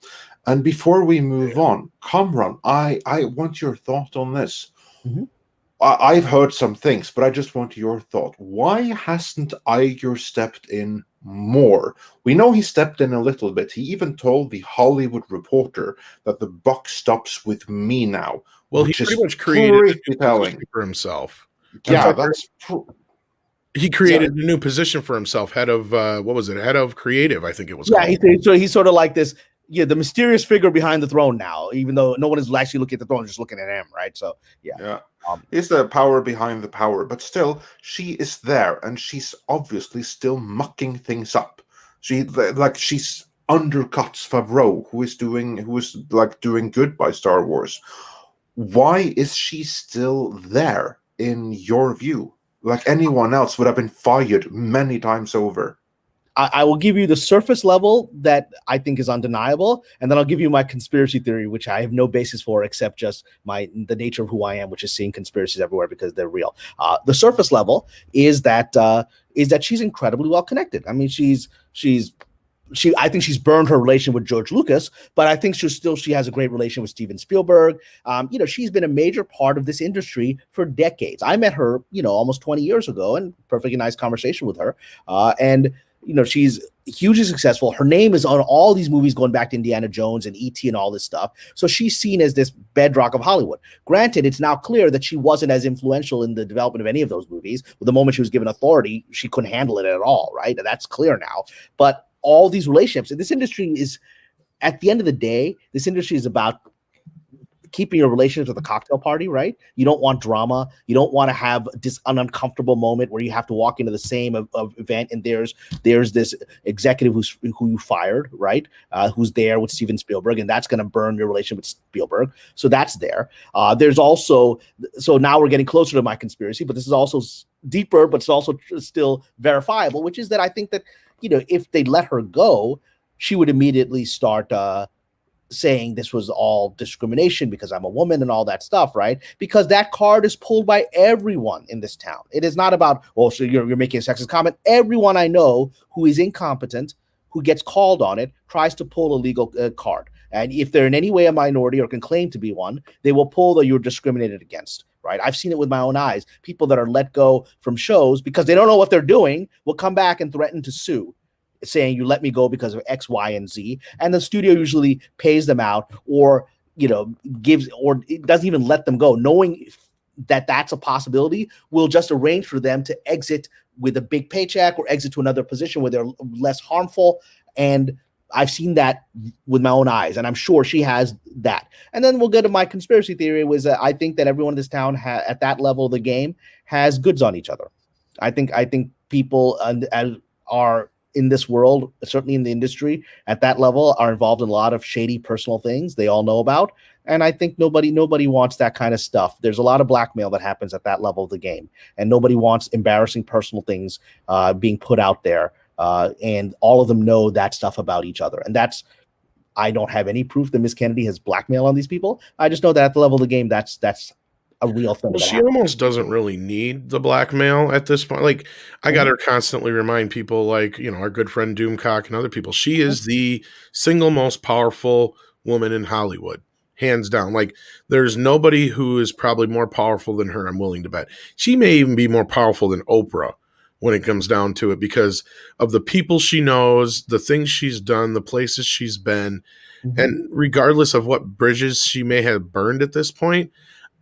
And before we move on, Kamran, I want your thought on this. Mm-hmm. I've heard some things, but I just want your thought. Why hasn't Iger stepped in more? We know he stepped in a little bit. He even told the Hollywood Reporter that the buck stops with me now. Well, he pretty much created a telling for himself. Yeah, he created a new position for himself, head of what was it? Head of creative, I think it was. Yeah, he's sort of like this. Yeah, the mysterious figure behind the throne now, even though no one is actually looking at the throne, just looking at him, right? So yeah. He's the power behind the power, but still, she is there, and she's obviously still mucking things up. She's undercuts Favreau, who is doing good by Star Wars. Why is she still there, in your view? Like anyone else would have been fired many times over. I will give you the surface level that I think is undeniable, and then I'll give you my conspiracy theory, which I have no basis for except just the nature of who I am, which is seeing conspiracies everywhere because they're real. The surface level is that she's incredibly well connected. I mean, I think she's burned her relation with George Lucas, but I think she has a great relation with Steven Spielberg. She's been a major part of this industry for decades. I met her, almost 20 years ago, and perfectly nice conversation with her. And she's hugely successful. Her name is on all these movies going back to Indiana Jones and E.T. and all this stuff. So she's seen as this bedrock of Hollywood. Granted, it's now clear that she wasn't as influential in the development of any of those movies. The moment she was given authority, she couldn't handle it at all, right? And that's clear now. But all these relationships, and this industry is, at the end of the day, this industry is about keeping your relationships with a cocktail party, right? You don't want drama. You don't want to have an uncomfortable moment where you have to walk into the same event and there's this executive who you fired, right? Who's there with Steven Spielberg, and that's going to burn your relationship with Spielberg. So that's there. There's also, so now we're getting closer to my conspiracy, but this is also deeper, but it's also still verifiable, which is that I think that, if they let her go, she would immediately start saying this was all discrimination because I'm a woman and all that stuff, right? Because that card is pulled by everyone in this town. It is not about, well, so you're making a sexist comment. Everyone I know who is incompetent, who gets called on it, tries to pull a legal card. And if they're in any way a minority or can claim to be one, they will pull the you're discriminated against, right? I've seen it with my own eyes. People that are let go from shows because they don't know what they're doing will come back and threaten to sue, saying you let me go because of X, Y, and Z. And the studio usually pays them out or, gives, or it doesn't even let them go, knowing that that's a possibility, will just arrange for them to exit with a big paycheck or exit to another position where they're less harmful. And I've seen that with my own eyes, and I'm sure she has that. And then we'll go to my conspiracy theory was that I think that everyone in this town at that level of the game has goods on each other. I think people are in this world, certainly in the industry at that level, are involved in a lot of shady personal things they all know about. And I think nobody wants that kind of stuff. There's a lot of blackmail that happens at that level of the game, and nobody wants embarrassing personal things being put out there. And all of them know that stuff about each other. And I don't have any proof that Miss Kennedy has blackmail on these people. I just know that at the level of the game, that's a real thing. Well, she almost doesn't really need the blackmail at this point. Like, I got her constantly remind people, like, our good friend Doomcock and other people, she is the single most powerful woman in Hollywood, hands down. Like, there's nobody who is probably more powerful than her, I'm willing to bet. She may even be more powerful than Oprah when it comes down to it, because of the people she knows, the things she's done, the places she's been, and regardless of what bridges she may have burned at this point.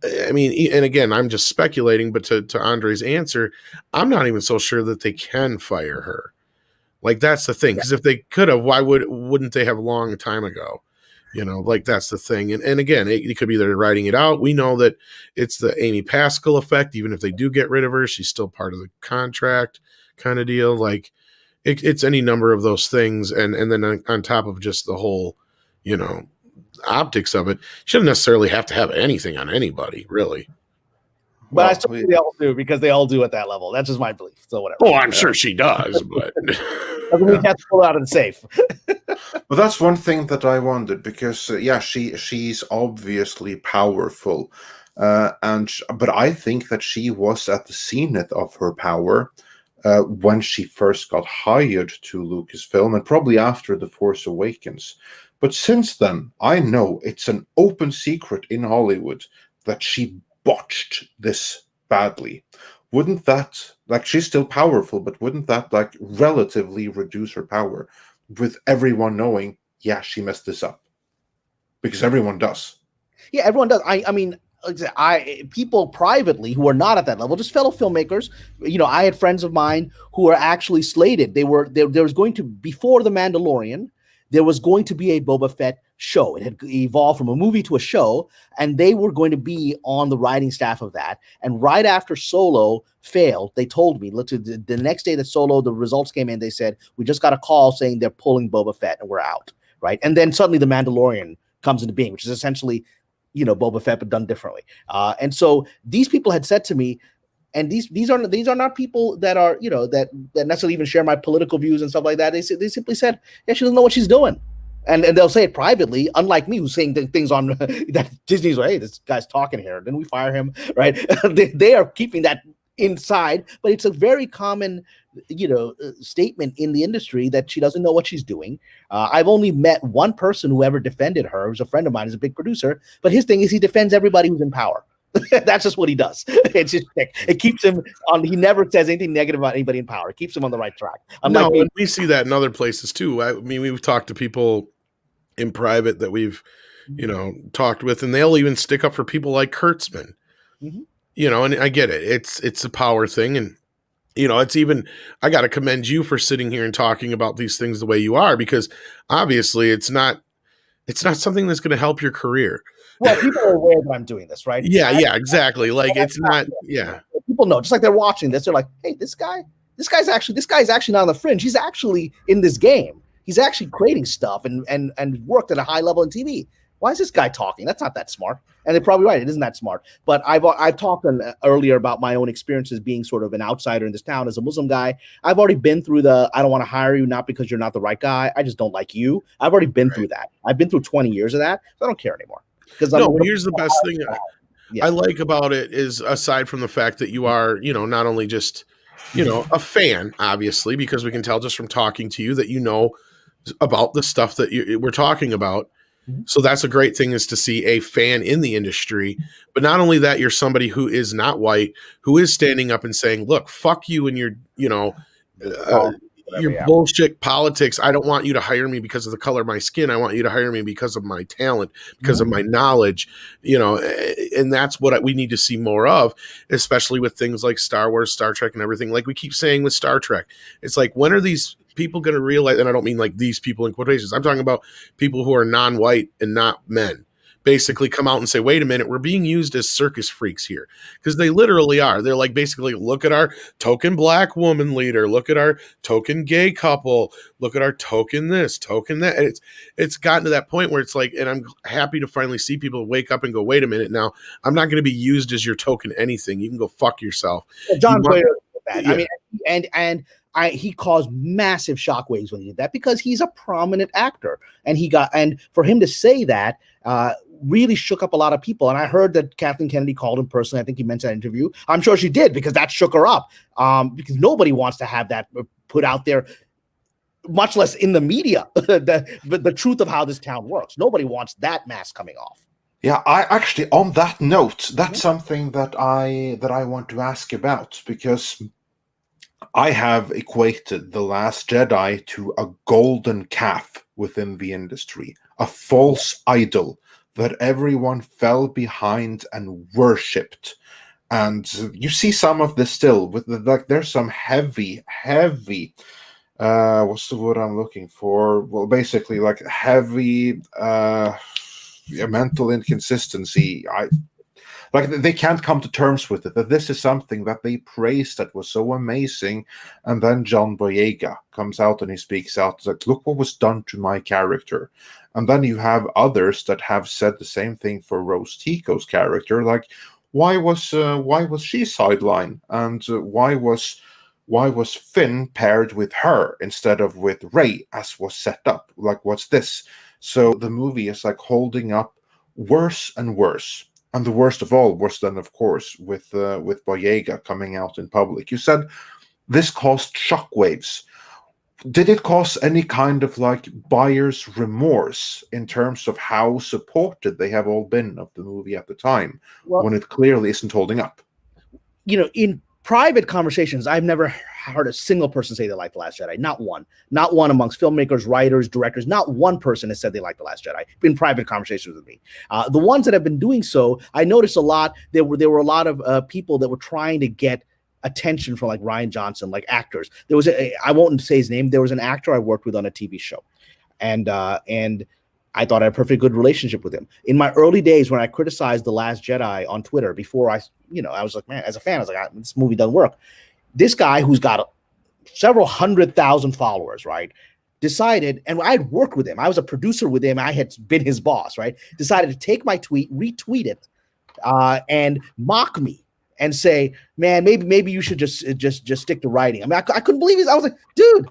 I mean, and again, I'm just speculating, but to Andre's answer, I'm not even so sure that they can fire her. Like, that's the thing. Because if they could have, why wouldn't they have long time ago? Like, that's the thing. And again, it could be they're writing it out. We know that it's the Amy Pascal effect. Even if they do get rid of her, she's still part of the contract kind of deal. Like, it's any number of those things. And then on top of just the whole, optics of it, she doesn't necessarily have to have anything on anybody, really. But I still think they all do, because they all do at that level. That's just my belief. So whatever. Oh, I'm sure she does, but we have to pull out of the safe. Well, that's one thing that I wondered, because she's obviously powerful, but I think that she was at the zenith of her power when she first got hired to Lucasfilm, and probably after The Force Awakens. But since then, I know it's an open secret in Hollywood that she botched this badly. Wouldn't that, she's still powerful, but wouldn't that, relatively reduce her power with everyone knowing, yeah, she messed this up? Because everyone does. Yeah, everyone does. I mean, people privately who are not at that level, just fellow filmmakers. I had friends of mine who are actually slated. There was going to, before The Mandalorian, there was going to be a Boba Fett show. It had evolved from a movie to a show, and they were going to be on the writing staff of that. And right after Solo failed, they told me, the next day that Solo, the results came in, they said, we just got a call saying they're pulling Boba Fett and we're out, right? And then suddenly The Mandalorian comes into being, which is essentially, Boba Fett, but done differently. And so these people had said to me, and these are not people that are, that necessarily even share my political views and stuff like that. They simply said, yeah, she doesn't know what she's doing. And they'll say it privately, unlike me, who's saying things on that Disney's like, hey, this guy's talking here. Then we fire him, right? they are keeping that inside, but it's a very common, statement in the industry that she doesn't know what she's doing. I've only met one person who ever defended her, who's a friend of mine, who's a big producer, but his thing is he defends everybody who's in power. That's just what he does. It's just, it keeps him on. He never says anything negative about anybody in power. It keeps him on the right track. No, and we see that in other places too. I mean, we've talked to people in private that we've, talked with, and they'll even stick up for people like Kurtzman. And I get it. It's a power thing, and it's even, I got to commend you for sitting here and talking about these things the way you are, because obviously it's not something that's going to help your career. Well, people are aware that I'm doing this, right? Yeah, exactly. Like, it's not, yeah. People know, just like they're watching this, they're like, hey, this guy's actually not on the fringe. He's actually in this game. He's actually creating stuff and worked at a high level in TV. Why is this guy talking? That's not that smart. And they're probably right. It isn't that smart. But I've talked earlier about my own experiences being sort of an outsider in this town as a Muslim guy. I've already been through I don't want to hire you, not because you're not the right guy. I just don't like you. I've already been through that. I've been through 20 years of that. So I don't care anymore. Here's the best thing I like about it is, aside from the fact that you are, not only just, a fan, obviously, because we can tell just from talking to you that about the stuff that we're talking about. So that's a great thing, is to see a fan in the industry. But not only that, you're somebody who is not white, who is standing up and saying, look, fuck you and your, your bullshit politics. I don't want you to hire me because of the color of my skin. I want you to hire me because of my talent, because of my knowledge, and that's what we need to see more of, especially with things like Star Wars, Star Trek, and everything. Like we keep saying with Star Trek, it's like, when are these people going to realize, and I don't mean like these people in quotations, I'm talking about people who are non-white and not men, basically come out and say, wait a minute, we're being used as circus freaks here. Because they literally are. They're like, basically, look at our token black woman leader, look at our token gay couple, look at our token this, token that. And it's gotten to that point where it's like, and I'm happy to finally see people wake up and go, wait a minute, now I'm not going to be used as your token anything. You can go fuck yourself. John Boyega did that. Yeah. I mean, he caused massive shockwaves when he did that, because he's a prominent actor, and for him to say that really shook up a lot of people. And I heard that Kathleen Kennedy called him personally. I think he mentioned that interview. I'm sure she did, because that shook her up. Because nobody wants to have that put out there, much less in the media. the truth of how this town works. Nobody wants that mask coming off. Yeah, I actually, on that note, that's something that I want to ask about, because I have equated The Last Jedi to a golden calf within the industry, a false idol that everyone fell behind and worshipped. And you see some of this still with there's some heavy what's the word I'm looking for? Well, basically like heavy mental inconsistency. They can't come to terms with it, that this is something that they praised that was so amazing, and then John Boyega comes out and he speaks out like, look what was done to my character. And then you have others that have said the same thing for Rose Tico's character, like, why was she sidelined, and why was Finn paired with her instead of with Rey as was set up? Like, what's this? So the movie is like holding up worse and worse. And the worst of all was then, of course, with Boyega coming out in public. You said this caused shockwaves. Did it cause any kind of like buyer's remorse in terms of how supported they have all been of the movie at the time, when it clearly isn't holding up? In private conversations, I've never heard a single person say they like The Last Jedi. Not one amongst filmmakers, writers, directors. Not one person has said they like The Last Jedi in private conversations with me. The ones that have been doing so, I noticed a lot. There were a lot of people that were trying to get attention from like Rian Johnson, like actors. There was I won't say his name. There was an actor I worked with on a TV show, and I thought I had a perfectly good relationship with him. In my early days, when I criticized The Last Jedi on Twitter, before I was like, man, as a fan, I was like, this movie doesn't work. This guy who's got several 100,000 followers, right, decided, and I'd worked with him. I was a producer with him. I had been his boss, right, decided to take my tweet, retweet it, and mock me and say, man, maybe you should just stick to writing. I mean, I couldn't believe it. I was like, dude,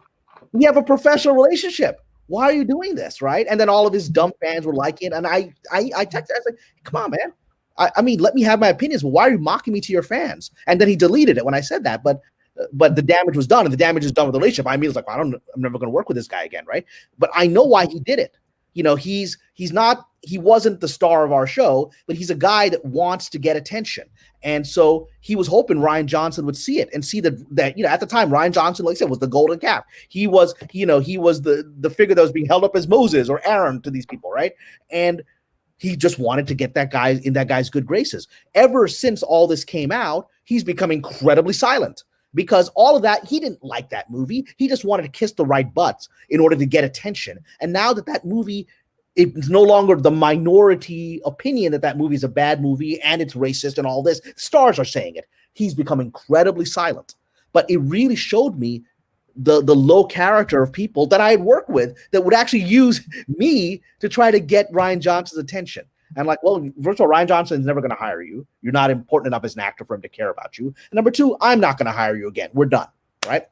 we have a professional relationship. Why are you doing this, right? And then all of his dumb fans were liking it. And I texted, I was like, come on, man. I mean, let me have my opinions, but why are you mocking me to your fans? And then he deleted it when I said that. But the damage was done, and the damage is done with the relationship. I mean, it's like, I'm never going to work with this guy again, right? But I know why he did it. He wasn't the star of our show, but he's a guy that wants to get attention. And so he was hoping Rian Johnson would see it and see that at the time, Rian Johnson, like I said, was the golden calf. He was the figure that was being held up as Moses or Aaron to these people, right? And he just wanted to get that guy's good graces. Ever since all this came out, he's become incredibly silent. Because all of that, he didn't like that movie. He just wanted to kiss the right butts in order to get attention. And now that movie, it's no longer the minority opinion that movie is a bad movie and it's racist and all this. Stars are saying it. He's become incredibly silent. But it really showed me the low character of people that I had worked with that would actually use me to try to get Rian Johnson's attention. And like, well, first of all, Rian Johnson is never going to hire you. You're not important enough as an actor for him to care about you. And number two, I'm not going to hire you again. We're done, right?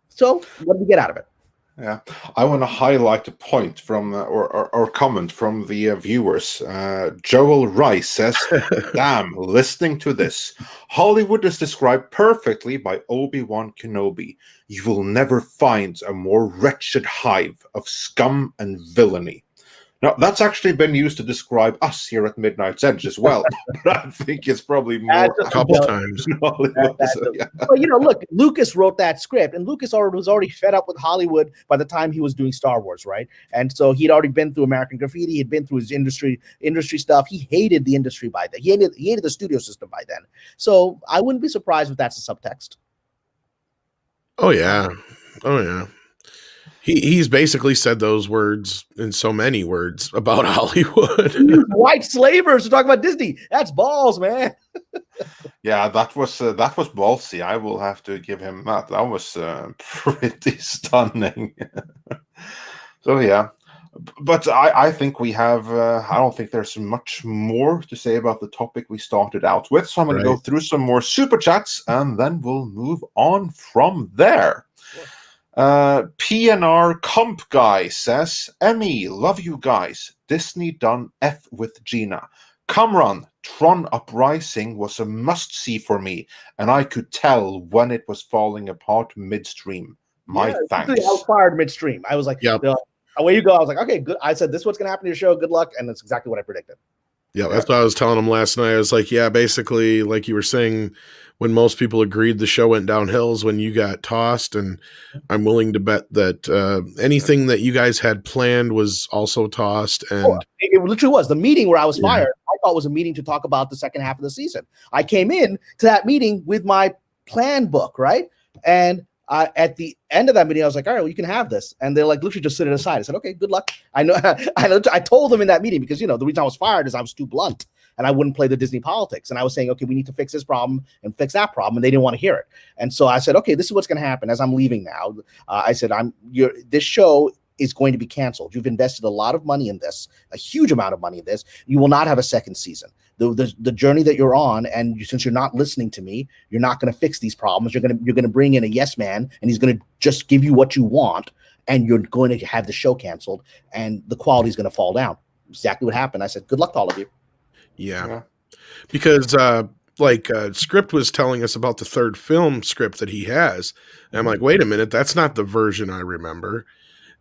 So what did we get out of it? Yeah, I want to highlight a point from or comment from the viewers. Joel Rice says, "Damn, listening to this, Hollywood is described perfectly by Obi-Wan Kenobi. You will never find a more wretched hive of scum and villainy." Now, that's actually been used to describe us here at Midnight's Edge as well. But I think it's probably more a couple times. Hollywood. But look, Lucas wrote that script, and Lucas was already fed up with Hollywood by the time he was doing Star Wars, right? And so he'd already been through American Graffiti, he'd been through his industry stuff. He hated the industry by then. He hated the studio system by then. So I wouldn't be surprised if that's a subtext. Oh yeah. He's basically said those words in so many words about Hollywood. White slavers to talk about Disney. That's balls, man. Yeah, that was ballsy. I will have to give him that. That was pretty stunning. So yeah, but I think we have. I don't think there's much more to say about the topic we started out with. So I'm going to go through some more super chats, and then we'll move on from there. PNR Comp Guy says, Emmy, love you guys. Disney done F with Gina. Kamran, Tron Uprising was a must-see for me, and I could tell when it was falling apart midstream. My thanks. I was fired midstream. I was like, away you go. I was like, okay, good. I said, this is what's going to happen to your show. Good luck. And that's exactly what I predicted. Yeah, that's what I was telling him last night. I was like, yeah, basically, like you were saying, when most people agreed the show went downhill is when you got tossed. And I'm willing to bet that anything that you guys had planned was also tossed. And it literally was. The meeting where I was fired, I thought was a meeting to talk about the second half of the season. I came in to that meeting with my plan book, right? And at the end of that meeting, I was like, all right, well, you can have this. And they're like, literally just sit it aside. I said, okay, good luck. I know. I told them in that meeting because, the reason I was fired is I was too blunt and I wouldn't play the Disney politics. And I was saying, okay, we need to fix this problem and fix that problem. And they didn't want to hear it. And so I said, okay, this is what's going to happen as I'm leaving now. I said, this show is going to be canceled. You've invested a lot of money in this, a huge amount of money in this. You will not have a second season. The journey that you're on, and since you're not listening to me, you're not going to fix these problems. You're going to bring in a yes man, and he's going to just give you what you want, and you're going to have the show canceled, and the quality is going to fall down. Exactly what happened. I said, good luck to all of you. Yeah. Because Script was telling us about the third film script that he has. And I'm like, wait a minute, that's not the version I remember.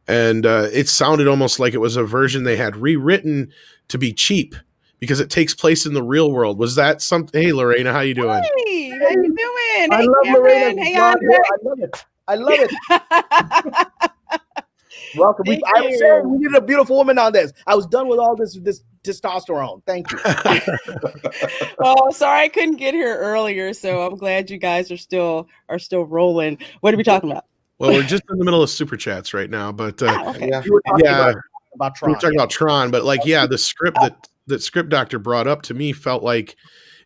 And it sounded almost like it was a version they had rewritten to be cheap because it takes place in the real world. Was that something? Hey, Lorena, how you doing? Hey, how you doing? I love Lorena. Hey, Andre. I love it. Welcome. I was saying we need a beautiful woman on this. I was done with all this testosterone. Thank you. Oh, sorry I couldn't get here earlier, so I'm glad you guys are still rolling. What are we talking about? Well, we're just in the middle of super chats right now, but okay. You were talking about Tron. We were talking about Tron, but the script that Script Doctor brought up to me felt like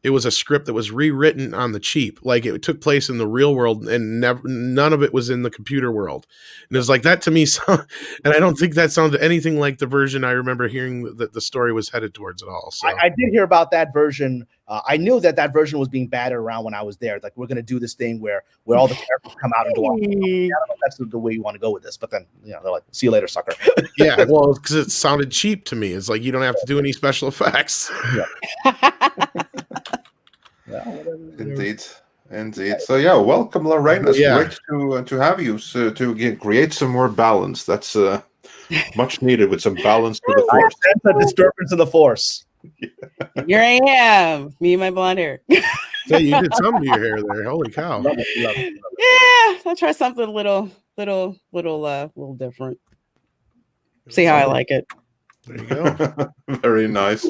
it was a script that was rewritten on the cheap. Like it took place in the real world and none of it was in the computer world. And it was like that to me. And I don't think that sounded anything like the version I remember hearing that the story was headed towards at all. So I did hear about that version. I knew that version was being batted around when I was there. Like, we're going to do this thing where all the characters come out and go on. I don't know if that's the way you want to go with this. But then, they're like, see you later, sucker. Yeah, well, because it sounded cheap to me. It's like you don't have to do any special effects. Indeed. So welcome, Lorraine. It's great to have you. So to create some more balance. That's much needed with some balance to the force. That's a disturbance in the force. Here I am, me and my blonde hair. So you did something to your hair there. Holy cow! Love it. Yeah, I'll try something a little different. See how I like it. There you go. Very nice.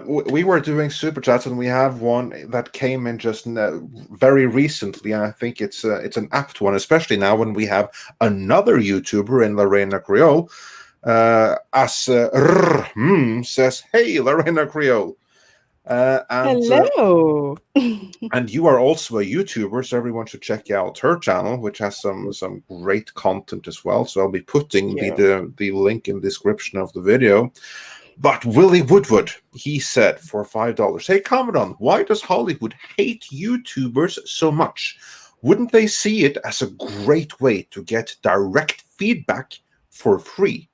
We were doing super chats, and we have one that came in just very recently, and I think it's an apt one, especially now when we have another YouTuber in Lorena Creole. Says, "Hey, Lorena Creole." Hello. And you are also a YouTuber, so everyone should check out her channel, which has some great content as well. So I'll be putting the link in the description of the video. But Willie Woodward, he said for $5, "Hey, Kamran, why does Hollywood hate YouTubers so much? Wouldn't they see it as a great way to get direct feedback for free?"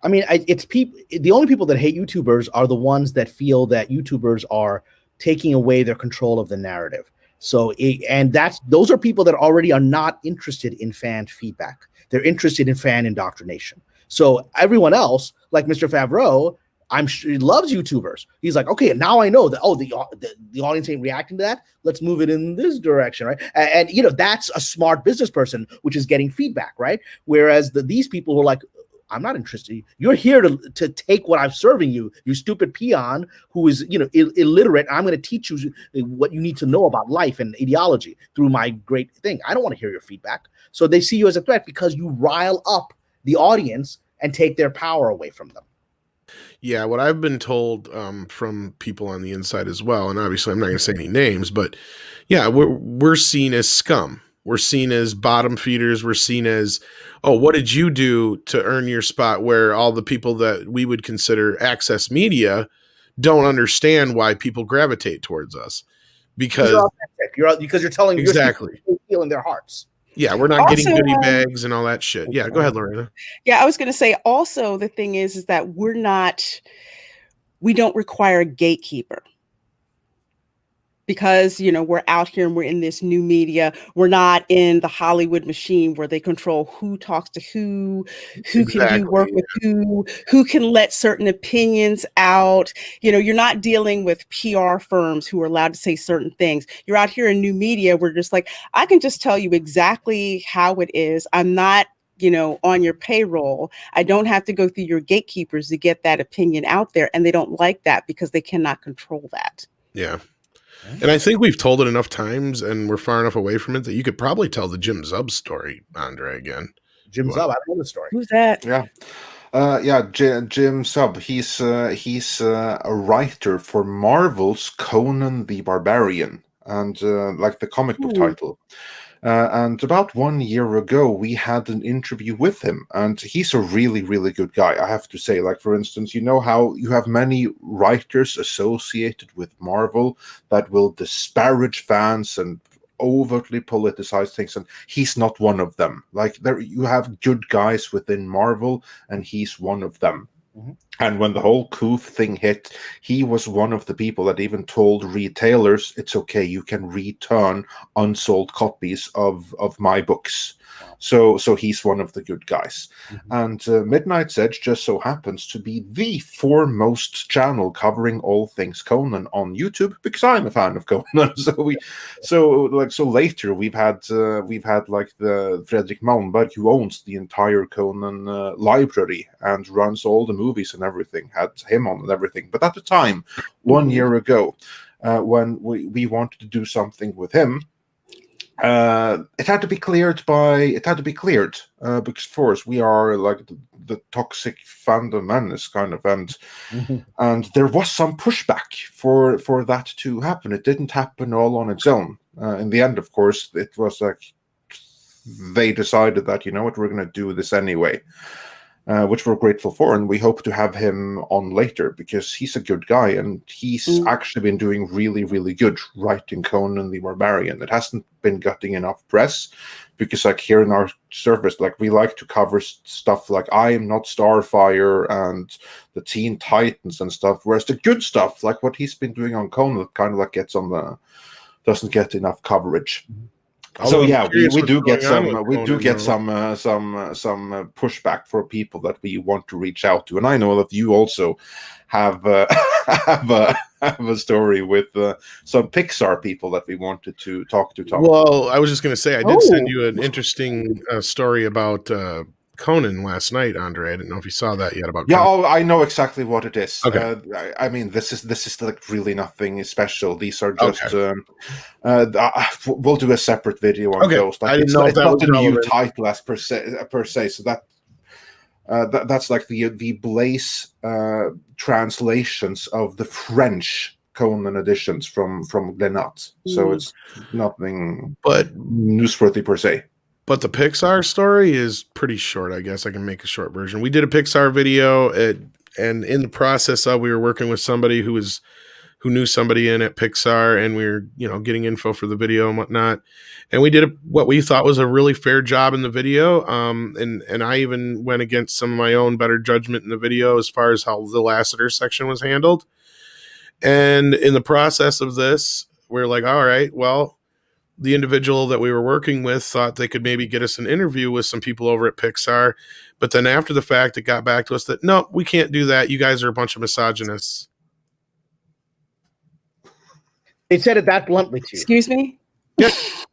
I mean, it's people. The only people that hate YouTubers are the ones that feel that YouTubers are taking away their control of the narrative. So, those are people that already are not interested in fan feedback. They're interested in fan indoctrination. So everyone else, like Mr. Favreau, I'm sure he loves YouTubers. He's like, okay, now I know that, the audience ain't reacting to that. Let's move it in this direction, right? And you know, that's a smart business person, which is getting feedback, right? Whereas these people who are like, I'm not interested. You're here to take what I'm serving you, you stupid peon who is, you know, illiterate. I'm going to teach you what you need to know about life and ideology through my great thing. I don't want to hear your feedback. So they see you as a threat because you rile up the audience and take their power away from them. Yeah, what I've been told from people on the inside as well, and obviously I'm not going to say any names, but yeah, we're seen as scum. We're seen as bottom feeders. We're seen as, oh, what did you do to earn your spot? Where all the people that we would consider access media don't understand why people gravitate towards us because you're telling exactly your feel in their hearts. Yeah, we're not getting goodie bags and all that shit. Yeah, go ahead, Lorena. Yeah, I was going to say also the thing is that we don't require a gatekeeper. Because, you know, we're out here and we're in this new media. We're not in the Hollywood machine where they control who talks to who can do work with who can let certain opinions out. You know, you're not dealing with PR firms who are allowed to say certain things. You're out here in new media. We're just like, I can just tell you exactly how it is. I'm not, you know, on your payroll. I don't have to go through your gatekeepers to get that opinion out there. And they don't like that because they cannot control that. Yeah. And I think we've told it enough times and we're far enough away from it that you could probably tell the Jim Zub story, Andre, again. Jim Zub, I know the story. Who's that? Yeah. Jim Zub. He's a writer for Marvel's Conan the Barbarian, and like the comic book title. And about 1 year ago, we had an interview with him, and he's a really, really good guy, I have to say. Like, for instance, you know how you have many writers associated with Marvel that will disparage fans and overtly politicize things, and he's not one of them. Like, there you have good guys within Marvel, and he's one of them. Mm-hmm. And when the whole Coof thing hit, he was one of the people that even told retailers, it's okay, you can return unsold copies of my books. Wow. So he's one of the good guys. Mm-hmm. And Midnight's Edge just so happens to be the foremost channel covering all things Conan on YouTube, because I'm a fan of Conan. So later we've had like the Fredrik Malmberg, who owns the entire Conan library and runs all the movies and everything, had him on and everything. But at the time, 1 year ago, when we wanted to do something with him, it had to be cleared because for us, we are like the toxic fandom menace kind of, and there was some pushback for that to happen. It didn't happen all on its own. In the end, of course, it was like they decided that, you know what, we're going to do this anyway. Which we're grateful for, and we hope to have him on later because he's a good guy, and he's actually been doing really, really good writing Conan the Barbarian. It hasn't been getting enough press because, like, here in our service, like, we like to cover stuff like I Am Not Starfire and the Teen Titans and stuff, whereas the good stuff, like what he's been doing on Conan, kind of like doesn't get enough coverage. So yeah, we do get some pushback for people that we want to reach out to, and I know that you also have have a story with some Pixar people that we wanted to talk to. Well, I was just going to say I did send you an interesting story about Conan last night, Andre. I didn't know if you saw that yet about. Yeah, Conan. I know exactly what it is. Okay. I mean, this is like really nothing special. These are just. We'll do a separate video on those. Like, I didn't know if that was not a new relevant. title as per se. So that's like the Blaze translations of the French Conan editions from Glenat. So it's nothing newsworthy per se. But the Pixar story is pretty short. I guess I can make a short version. We did a Pixar video, and in the process of, we were working with somebody who knew somebody in at Pixar, and we were, getting info for the video and whatnot. And we did what we thought was a really fair job in the video. And I even went against some of my own better judgment in the video as far as how the Lassiter section was handled. And in the process of this, we're like, all right, well, the individual that we were working with thought they could maybe get us an interview with some people over at Pixar. But then after the fact, it got back to us that, no, we can't do that. You guys are a bunch of misogynists. They said it that bluntly to you. Excuse me? Yes.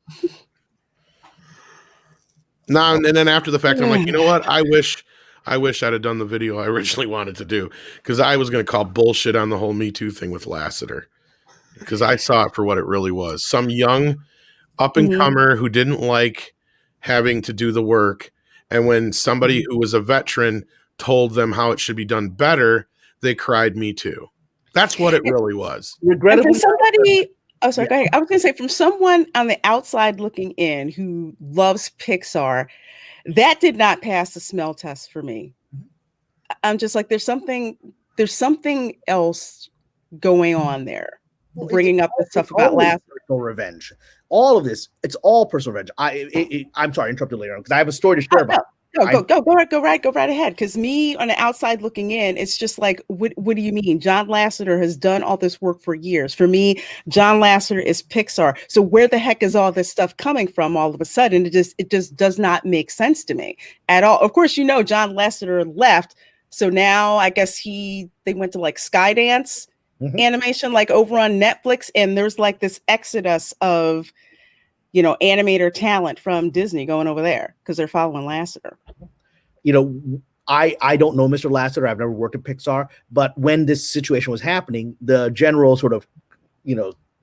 No, and then after the fact, I'm like, you know what? I wish I'd have done the video I originally wanted to do, because I was going to call bullshit on the whole Me Too thing with Lasseter, because I saw it for what it really was. Some young up-and-comer who didn't like having to do the work, and when somebody who was a veteran told them how it should be done better, they cried Me Too. That's what it really was. Regrettably, from somebody, oh, sorry, go ahead. I was going to say, from someone on the outside looking in who loves Pixar, that did not pass the smell test for me. I'm just like, there's something else going on there. Well, bringing up the stuff about last personal revenge. All of this, it's all personal revenge. I'm sorry, I interrupted later on because I have a story to share about. Go right ahead. Because me on the outside looking in, it's just like, what do you mean? John Lasseter has done all this work for years. For me, John Lasseter is Pixar. So where the heck is all this stuff coming from all of a sudden? It just does not make sense to me at all. Of course, John Lasseter left. So now I guess they went to like Skydance animation, like over on Netflix. And there's like this exodus of animator talent from Disney going over there because they're following Lasseter. I don't know Mr. Lasseter. I've never worked at Pixar, but when this situation was happening, the general sort of,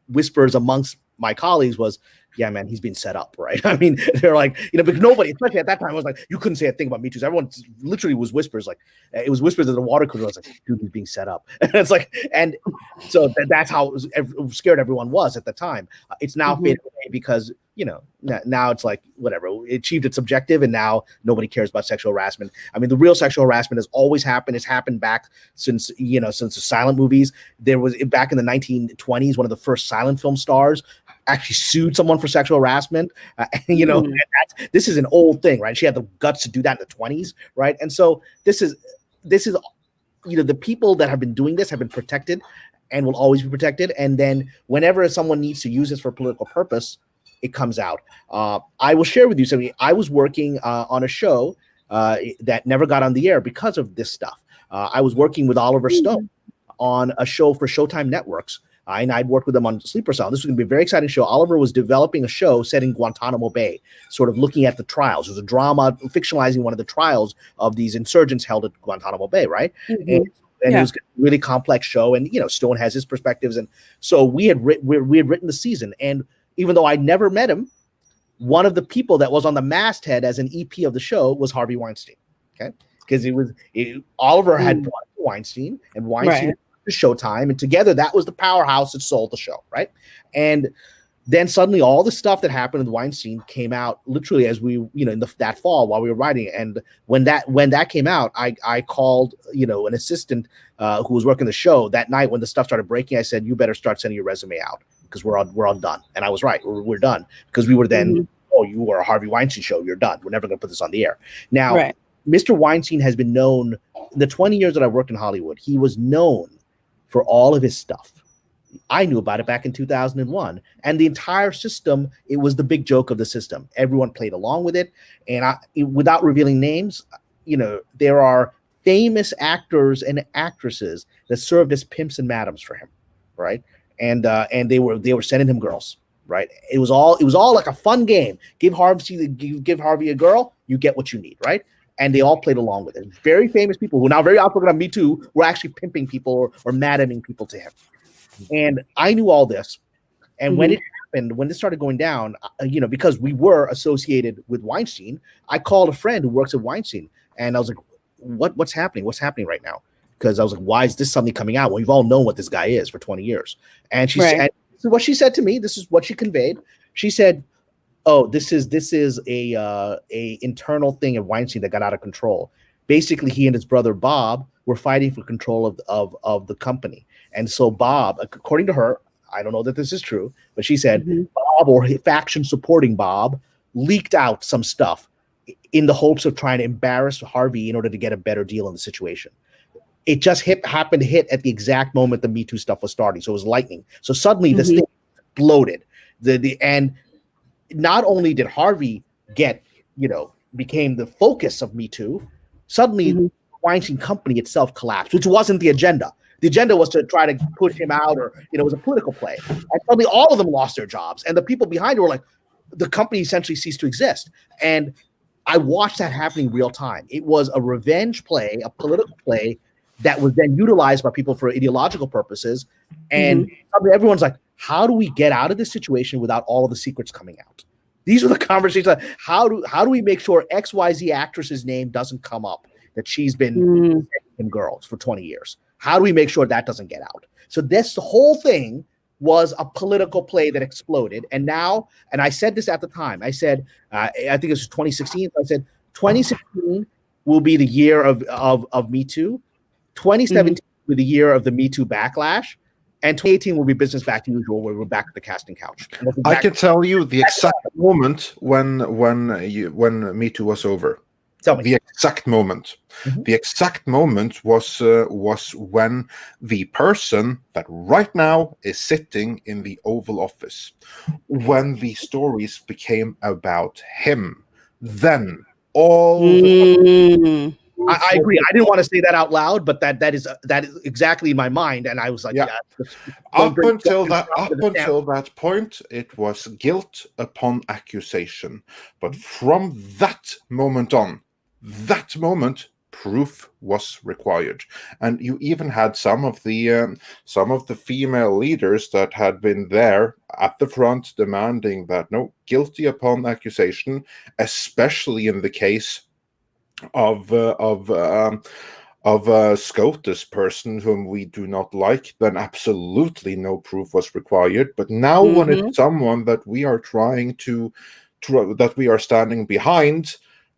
whispers amongst my colleagues was, yeah, man, he's being set up, right? I mean, they're like, because nobody, especially at that time, was like, you couldn't say a thing about Me Too. Everyone literally was whispers, like it was whispers at the water cooler. I was like, dude, he's being set up. And it's like, and so that's how scared everyone was at the time. It's now faded away because, now it's like, whatever, it achieved its objective and now nobody cares about sexual harassment. I mean, the real sexual harassment has always happened. It's happened back since the silent movies. There was, back in the 1920s, one of the first silent film stars actually sued someone for sexual harassment. And this is an old thing, right? She had the guts to do that in the 20s, right? And so this is the people that have been doing this have been protected and will always be protected. And then whenever someone needs to use this for political purpose, it comes out. I will share with you something. I was working on a show that never got on the air because of this stuff. I was working with Oliver Stone on a show for Showtime Networks. And I'd worked with them on Sleeper Cell. This was going to be a very exciting show. Oliver was developing a show set in Guantanamo Bay, sort of looking at the trials. It was a drama fictionalizing one of the trials of these insurgents held at Guantanamo Bay, right? And it was a really complex show. And, Stone has his perspectives. And so we had written the season. And even though I never met him, one of the people that was on the masthead as an EP of the show was Harvey Weinstein. Okay, because Oliver had brought Weinstein, and Weinstein to Showtime, and together that was the powerhouse that sold the show, right? And then suddenly all the stuff that happened with Weinstein came out literally as we, in that fall while we were writing. And when that came out, I called, an assistant who was working the show that night when the stuff started breaking. I said, you better start sending your resume out because we're all done. And I was right. We're done because we were then, you were a Harvey Weinstein show. You're done. We're never going to put this on the air. Now, Mr. Weinstein has been known in the 20 years that I've worked in Hollywood. He was known for all of his stuff. I knew about it back in 2001, and the entire system, it was the big joke of the system. Everyone played along with it. And without revealing names, there are famous actors and actresses that served as pimps and madams for him. Right. And they were sending him girls. Right. It was all like a fun game. Give Harvey a girl, you get what you need. Right. And they all played along with it. Very famous people who are now very outspoken on Me Too were actually pimping people or madaming people to him. And I knew all this. And when it happened, when this started going down, because we were associated with Weinstein, I called a friend who works at Weinstein. And I was like, what's happening? What's happening right now? Because I was like, why is this suddenly coming out? Well, we've all known what this guy is for 20 years. And she said, this is what she said to me. This is what she conveyed. She said, oh, this is a internal thing at Weinstein that got out of control. Basically, he and his brother Bob were fighting for control of the company. And so Bob, according to her, I don't know that this is true, but she said Bob, or faction supporting Bob, leaked out some stuff in the hopes of trying to embarrass Harvey in order to get a better deal in the situation. It just happened to hit at the exact moment the Me Too stuff was starting. So it was lightning. So suddenly this thing exploded. And not only did Harvey became the focus of Me Too, suddenly the Weinstein Company itself collapsed, which wasn't the agenda. The agenda was to try to push him out, or it was a political play. And suddenly all of them lost their jobs, and the people behind it were like, the company essentially ceased to exist. And I watched that happening real time. It was a revenge play, a political play that was then utilized by people for ideological purposes. And everyone's like, how do we get out of this situation without all of the secrets coming out? These are the conversations. Like, how do we make sure XYZ actress's name doesn't come up, that she's been in girls for 20 years? How do we make sure that doesn't get out? So the whole thing was a political play that exploded. And now, and I said this at the time, I said, I think it was 2016. I said, 2016 will be the year of Me Too. 2017 will be the year of the Me Too backlash. And 2018 will be business back to usual, where we're back at the casting couch. I can tell you the exact moment when Me Too was over. Tell me. The exact moment. The exact moment was when the person that right now is sitting in the Oval Office, when the stories became about him, then all I agree. I didn't want to say that out loud, but that is exactly in my mind, and I was like, up until that point, it was guilt upon accusation. But from that moment on, proof was required, and you even had some of the female leaders that had been there at the front demanding that no, guilty upon accusation, especially in the case of SCOTUS person whom we do not like, then absolutely no proof was required. But now when it's someone that we are that we are standing behind,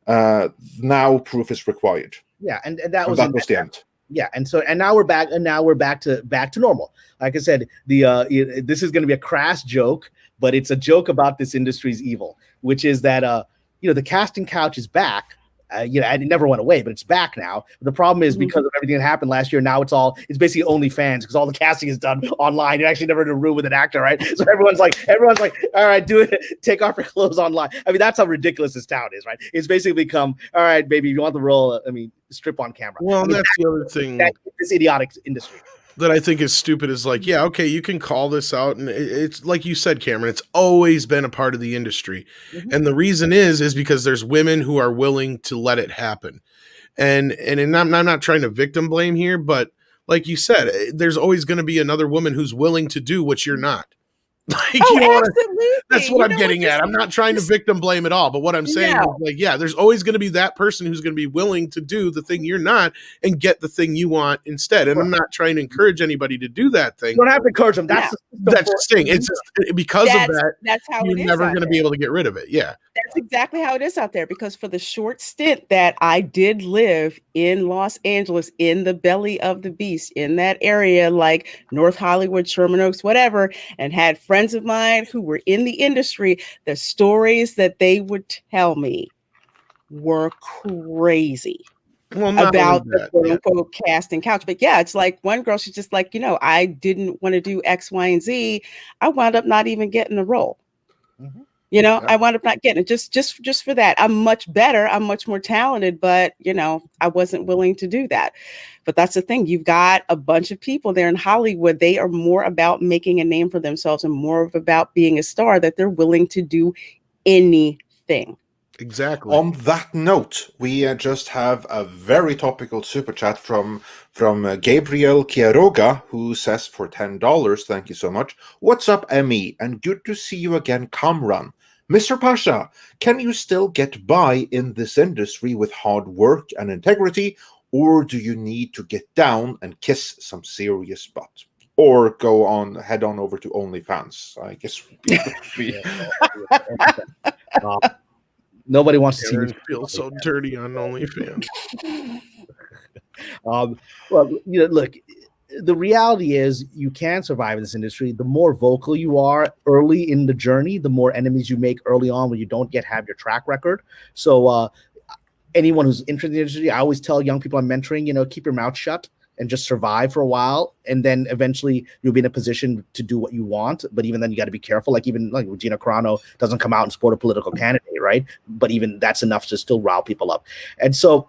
now proof is required. Yeah, and that was the end. Yeah, and now we're back to normal. Like I said, this is going to be a crass joke, but it's a joke about this industry's evil, which is that the casting couch is back. And it never went away, but it's back now. The problem is because of everything that happened last year, now it's basically OnlyFans, because all the casting is done online. You're actually never in a room with an actor, right? So everyone's like, all right, do it, take off your clothes online. I mean, that's how ridiculous this town is, right? It's basically become, all right, baby, if you want the role, strip on camera. Well, that's the other thing. This idiotic industry that I think is stupid is like, yeah, okay, you can call this out, and it's like you said, Cameron, it's always been a part of the industry. And the reason is because there's women who are willing to let it happen. And I'm not trying to victim blame here, but like you said, there's always going to be another woman who's willing to do what you're not. Like, absolutely. That's what I'm getting at. I'm not trying to victim blame at all, but what I'm saying is, like, yeah, there's always going to be that person who's going to be willing to do the thing you're not and get the thing you want instead. And I'm not trying to encourage anybody to do that thing. You don't have to encourage them. That's the thing. It's just because of that. That's how you're never going to be able to get rid of it. Yeah, that's exactly how it is out there. Because for the short stint that I did live in Los Angeles, in the belly of the beast, in that area, like North Hollywood, Sherman Oaks, whatever, and had friends of mine who were in the industry, the stories that they would tell me were crazy about the quote unquote casting couch. But yeah, it's like one girl, she's just like, I didn't want to do X, Y, and Z. I wound up not even getting the role. I wound up not getting it just for that. I'm much better. I'm much more talented, but I wasn't willing to do that. But that's the thing. You've got a bunch of people there in Hollywood. They are more about making a name for themselves and more about being a star, that they're willing to do anything. Exactly. On that note, we just have a very topical super chat from Gabriel Quiroga, who says for $10, thank you so much. What's up, ME? And good to see you again, Kamran. Mr. Pasha, can you still get by in this industry with hard work and integrity, or do you need to get down and kiss some serious butt? Or head on over to OnlyFans, I guess. Nobody wants to see me feel so dirty on OnlyFans. Well, look, the reality is you can survive in this industry. The more vocal you are early in the journey, the more enemies you make early on when you don't yet have your track record. So anyone who's interested in the industry, I always tell young people I'm mentoring, keep your mouth shut. and just survive for a while, and then eventually you'll be in a position to do what you want. But even then, you got to be careful. Like even like Gina Carano doesn't come out and support a political candidate, right? But even that's enough to still rile people up. And so,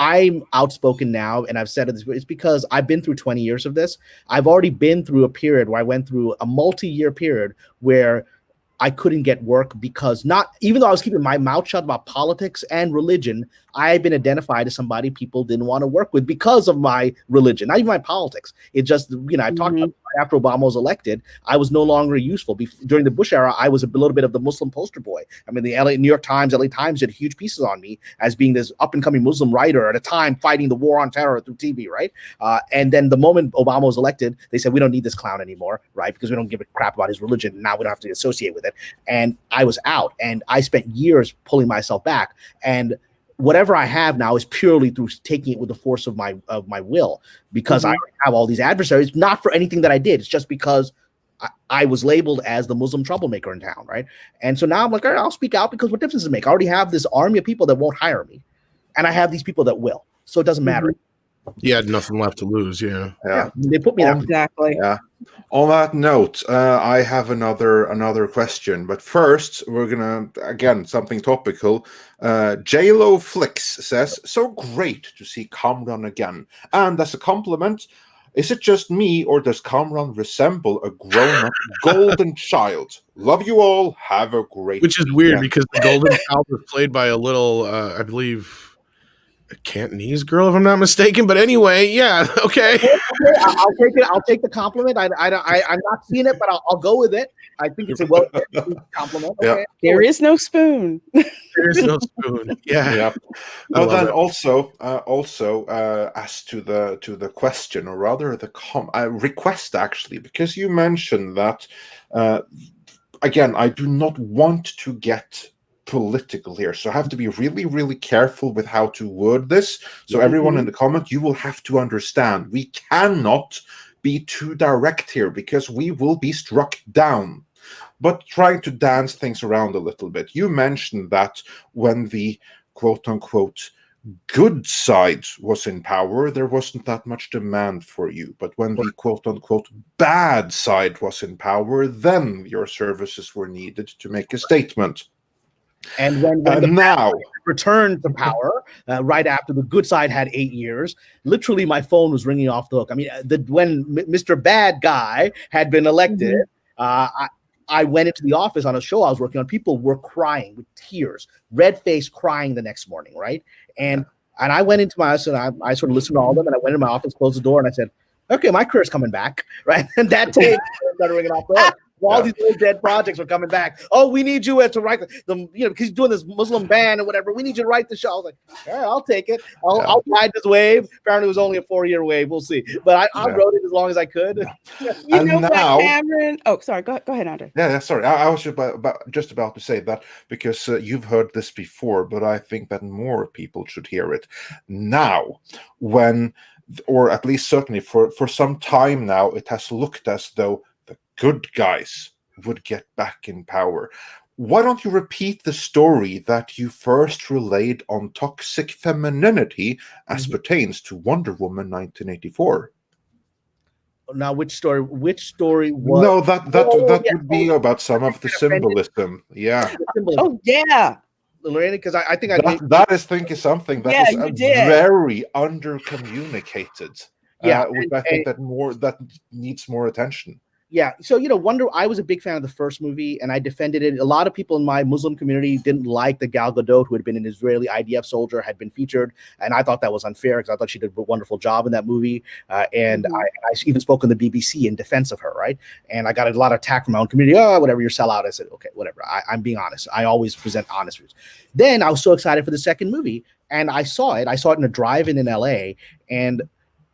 I'm outspoken now, and I've said it's because I've been through 20 years of this. I've already been through a period where I went through a multi-year period where I couldn't get work because even though I was keeping my mouth shut about politics and religion, I had been identified as somebody people didn't want to work with because of my religion, not even my politics. It just, I talked about after Obama was elected, I was no longer useful. During the Bush era, I was a little bit of the Muslim poster boy. I mean, the New York Times, LA Times did huge pieces on me as being this up-and-coming Muslim writer at a time fighting the war on terror through TV, right? And then the moment Obama was elected, they said, we don't need this clown anymore, right? Because we don't give a crap about his religion. Now we don't have to associate with it. And I was out, and I spent years pulling myself back. And whatever I have now is purely through taking it with the force of my will, because I already have all these adversaries, not for anything that I did. It's just because I was labeled as the Muslim troublemaker in town, right? And so now I'm like, all right, I'll speak out, because what difference does it make? I already have this army of people that won't hire me, and I have these people that will. So it doesn't matter. You had nothing left to lose, yeah. They put me down. Exactly. Yeah. On that note, I have another question, but first we're gonna again something topical. JLo Flicks says, "So great to see Kamran again, and as a compliment, is it just me or does Kamran resemble a grown-up golden child? Love you all. Have a great." Which is weird because the golden child was played by a little, I believe, a Cantonese girl, if I'm not mistaken. But anyway, yeah, okay. I'll take it. I'll take the compliment. I'm not seeing it, but I'll go with it. I think it's a well compliment. Okay. There is no spoon. There is no spoon. Yeah. But then also, as to the question, or rather the request, actually, because you mentioned that. Again, I do not want to get political here, so I have to be really, really careful with how to word this. So everyone in the comment, you will have to understand, we cannot be too direct here because we will be struck down. But trying to dance things around a little bit. You mentioned that when the quote-unquote good side was in power, there wasn't that much demand for you. But when the quote-unquote bad side was in power, then your services were needed to make a statement. And when the now returned to power, right after the good side had 8 years, literally my phone was ringing off the hook. I mean, when Mr. Bad Guy had been elected, I went into the office on a show I was working on. People were crying with tears, red face, crying the next morning, right? And I went into my office and I sort of listened to all of them, and I went in my office, closed the door, and I said, okay, my career's coming back, right? And that tape started ringing off the hook. All these old dead projects were coming back. Oh, we need you to write the because he's doing this Muslim ban or whatever. We need you to write the show. I was like, all right, I'll take it. I'll ride this wave. Apparently, it was only a 4-year wave. We'll see. But I wrote it as long as I could. You know what, Cameron? Oh, sorry. Go ahead, Andre. Yeah, sorry. I was just about to say that because you've heard this before, but I think that more people should hear it now. Or at least certainly for some time now, it has looked as though the good guys would get back in power. Why don't you repeat the story that you first relayed on toxic femininity as pertains to Wonder Woman 1984? Now, which story was? No, that would be about some of the symbolism. Yeah. Oh, yeah. Lorena, because I think that is something that is very under-communicated. Which I think that needs more attention. Yeah, so I was a big fan of the first movie, and I defended it. A lot of people in my Muslim community didn't like the Gal Gadot, who had been an Israeli IDF soldier, had been featured, and I thought that was unfair because I thought she did a wonderful job in that movie. And I even spoke on the BBC in defense of her, right? And I got a lot of attack from my own community. Oh, whatever, you're sellout. I said, okay, whatever. I'm being honest. I always present honest views. Then I was so excited for the second movie, and I saw it. I saw it in a drive-in in LA, and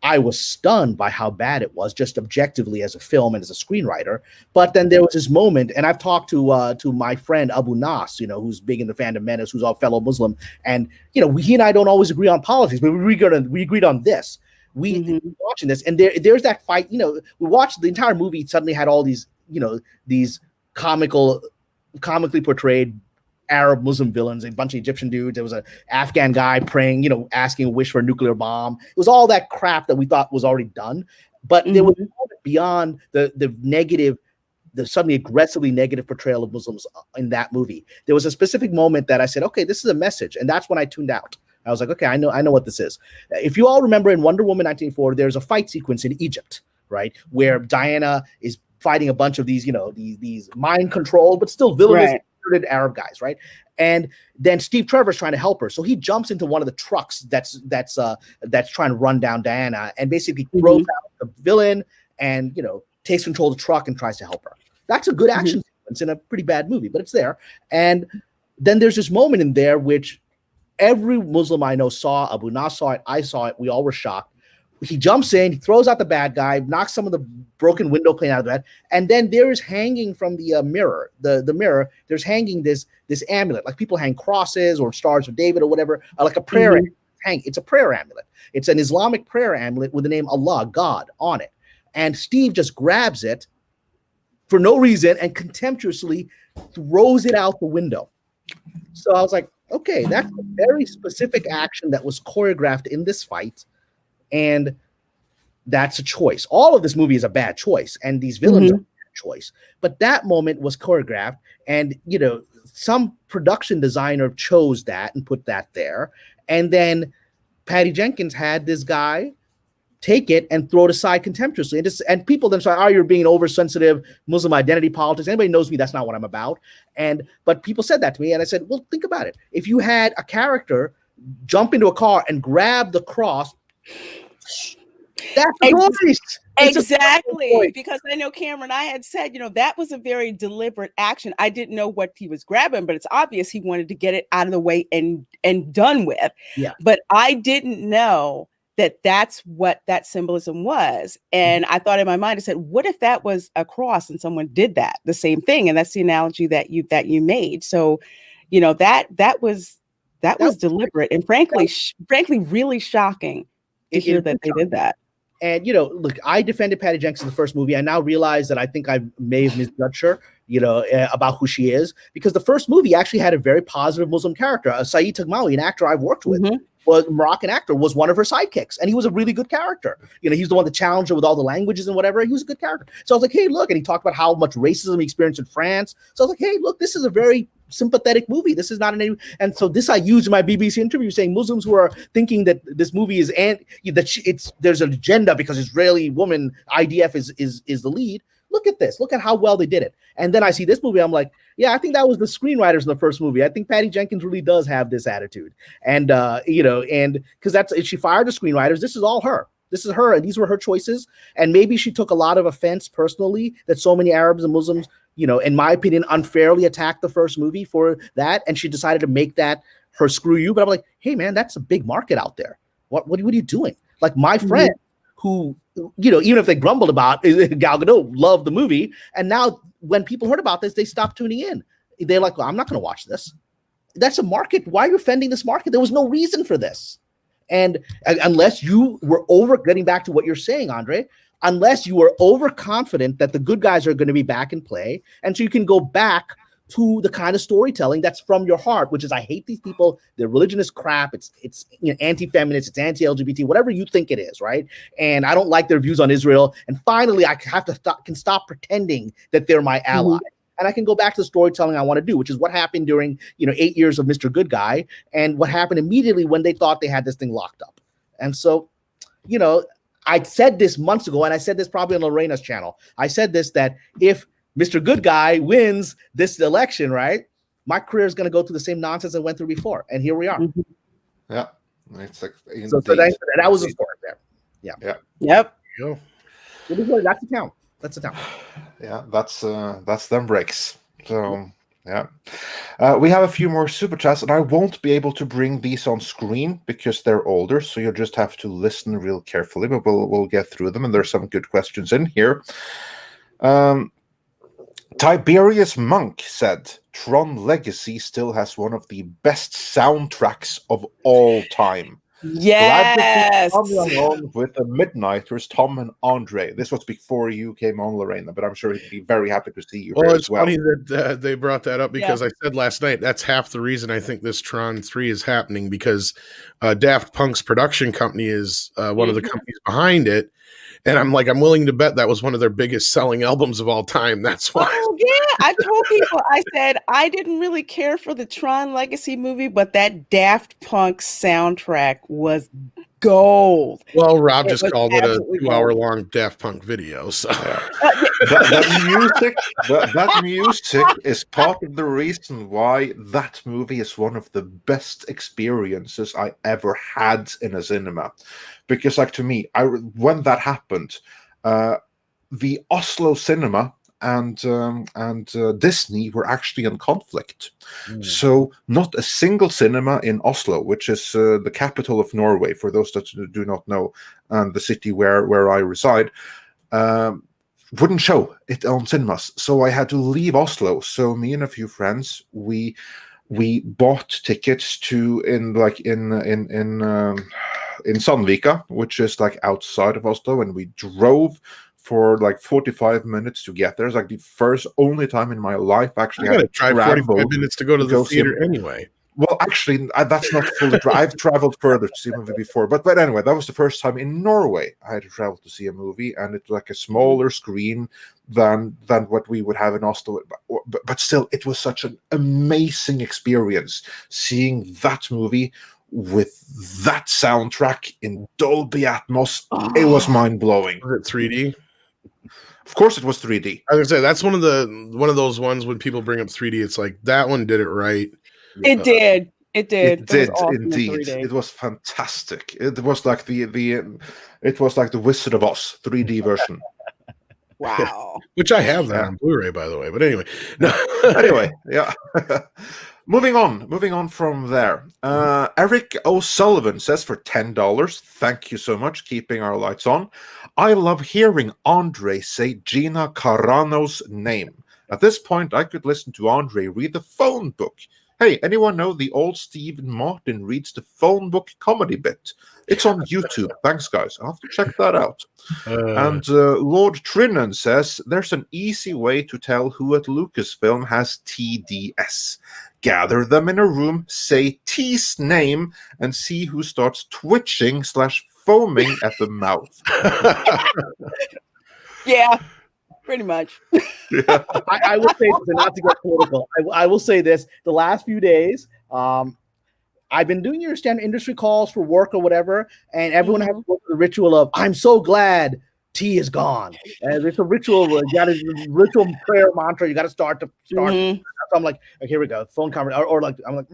I was stunned by how bad it was, just objectively as a film and as a screenwriter. But then there was this moment, and I've talked to my friend Abu Nas, who's big in the fandom menace, who's a fellow Muslim, and he and I don't always agree on politics, but we agreed on this. We watching this, and there's that fight. We watched the entire movie. It suddenly had all these these comically portrayed Arab Muslim villains, a bunch of Egyptian dudes. There was an Afghan guy praying, asking a wish for a nuclear bomb. It was all that crap that we thought was already done. But there was beyond the negative, the suddenly aggressively negative portrayal of Muslims in that movie. There was a specific moment that I said, okay, this is a message. And that's when I tuned out. I was like, okay, I know what this is. If you all remember in Wonder Woman 1984, there's a fight sequence in Egypt, right? Where Diana is fighting a bunch of these, these mind controlled, but still villainous Arab guys, right? And then Steve Trevor's trying to help her. So he jumps into one of the trucks that's trying to run down Diana and basically throws out the villain and, takes control of the truck and tries to help her. That's a good action sequence in a pretty bad movie, but it's there. And then there's this moment in there which every Muslim I know saw. Abu Nas saw it. I saw it. We all were shocked. He jumps in, he throws out the bad guy, knocks some of the broken window pane out of that, and then there is hanging from the mirror, the mirror, there's hanging this amulet, like people hang crosses or stars of David or whatever, like a prayer it's a prayer amulet. It's an Islamic prayer amulet with the name Allah, God, on it. And Steve just grabs it for no reason and contemptuously throws it out the window. So I was like, okay, that's a very specific action that was choreographed in this fight. And that's a choice. All of this movie is a bad choice, and these villains are a bad choice. But that moment was choreographed, and some production designer chose that and put that there. And then Patty Jenkins had this guy take it and throw it aside contemptuously. And people then say, "Oh, you're being oversensitive, Muslim identity politics." Anybody knows me, that's not what I'm about. But people said that to me, and I said, well, think about it. If you had a character jump into a car and grab the cross, that's exactly, because I know Cameron, I had said, that was a very deliberate action. I didn't know what he was grabbing, but it's obvious he wanted to get it out of the way and done with. Yeah. But I didn't know that that's what that symbolism was. And I thought in my mind, I said, what if that was a cross and someone did that, the same thing? And that's the analogy that you made. So, that was deliberate and frankly, really shocking to hear that they did that. And, look, I defended Patty Jenkins in the first movie. I now realize that I think I may have misjudged her, about who she is, because the first movie actually had a very positive Muslim character. Saeed Taghmaoui, an actor I've worked with, was a Moroccan actor, was one of her sidekicks. And he was a really good character. He's the one that challenged her with all the languages and whatever. He was a good character. So I was like, hey, look. And he talked about how much racism he experienced in France. So I was like, hey, look, this is a very sympathetic movie. This is not and so this I used in my BBC interview, saying Muslims who are thinking that this movie is there's an agenda because Israeli woman IDF is the lead. Look at this. Look at how well they did it. And then I see this movie. I'm like, yeah, I think that was the screenwriters in the first movie. I think Patty Jenkins really does have this attitude. And and because she fired the screenwriters. This is all her. This is her, and these were her choices. And maybe she took a lot of offense personally that so many Arabs and Muslims, in my opinion, unfairly attacked the first movie for that. And she decided to make that her screw you. But I'm like, hey, man, that's a big market out there. What are you doing? Like my friend who, even if they grumbled about Gal Gadot, loved the movie. And now when people heard about this, they stopped tuning in. They're like, well, I'm not going to watch this. That's a market. Why are you offending this market? There was no reason for this. And unless you were getting back to what you're saying, Andre, unless you were overconfident that the good guys are going to be back in play. And so you can go back to the kind of storytelling that's from your heart, which is, I hate these people. Their religion is crap. It's anti-feminist, it's anti-LGBT, whatever you think it is, right? And I don't like their views on Israel. And finally, I can stop pretending that they're my ally. And I can go back to the storytelling I want to do, which is what happened during, 8 years of Mr. Good Guy, and what happened immediately when they thought they had this thing locked up. And so, I said this months ago, and I said this probably on Lorena's channel. I said this, that if Mr. Good Guy wins this election, right, my career is going to go through the same nonsense I went through before. And here we are. Yeah. It's like, so that was a story there. Yeah. Yep. That's the town. That's the town. Yeah, that's them breaks. So yeah, we have a few more super chats, and I won't be able to bring these on screen because they're older, so you'll just have to listen real carefully. But we'll get through them, and there's some good questions in here. Tiberius Monk said, Tron Legacy still has one of the best soundtracks of all time. Yes. Coming on with the Midnighters, Tom and Andre. This was before you came on, Lorena, but I'm sure he'd be very happy to see you here Well, it's as well. funny that they brought that up because I said last night that's half the reason I think this Tron 3 is happening, because Daft Punk's production company is one of the companies behind it. And I'm willing to bet that was one of their biggest selling albums of all time. That's why. Oh, yeah. I told people, I said, I didn't really care for the Tron Legacy movie, but that Daft Punk soundtrack was gold. Well, Rob just called it a 2-hour-long Daft Punk video. So that music is part of the reason why that movie is one of the best experiences I ever had in a cinema. Because, to me, when that happened, the Oslo cinema and Disney were actually in conflict. So not a single cinema in Oslo, which is the capital of Norway, for those that do not know, and the city where I reside, wouldn't show it on cinemas. So I had to leave Oslo. So me and a few friends, we bought tickets to in Sandvika, which is outside of Oslo, and we drove for 45 minutes to get there. It's the only time in my life actually I had to drive 45 minutes to go to the theater anyway. Well, actually, that's not fully. I've traveled further to see a movie before, but anyway, that was the first time in Norway I had to travel to see a movie, and it's a smaller screen than what we would have in Oslo. But still, it was such an amazing experience seeing that movie with that soundtrack in Dolby Atmos. It was mind blowing. Was it 3D? Of course, it was 3D. I was gonna say that's one of those ones when people bring up 3D. It's that one did it right. It did. It did. It did awesome indeed. It was fantastic. It was like the Wizard of Oz 3D version. Wow. Which I have that on Blu-ray, by the way. But anyway, no. Anyway, yeah. Moving on from there. Eric O'Sullivan says for $10, thank you so much, keeping our lights on. I love hearing Andre say Gina Carano's name. At this point, I could listen to Andre read the phone book. Hey, anyone know the old Stephen Martin reads the phone book comedy bit? It's on YouTube. Thanks, guys. I'll have to check that out. And Lord Trinan says, there's an easy way to tell who at Lucasfilm has TDS. Gather them in a room, say T's name, and see who starts twitching/foaming at the mouth. Yeah. Pretty much. Yeah. I will say this, and not to get political. I will say this: the last few days, I've been doing your standard industry calls for work or whatever, and everyone has to go through the ritual of "I'm so glad T is gone." And there's a ritual. You got a ritual prayer mantra. You got to start. So I'm like, okay, here we go. Phone conversation, or I'm like,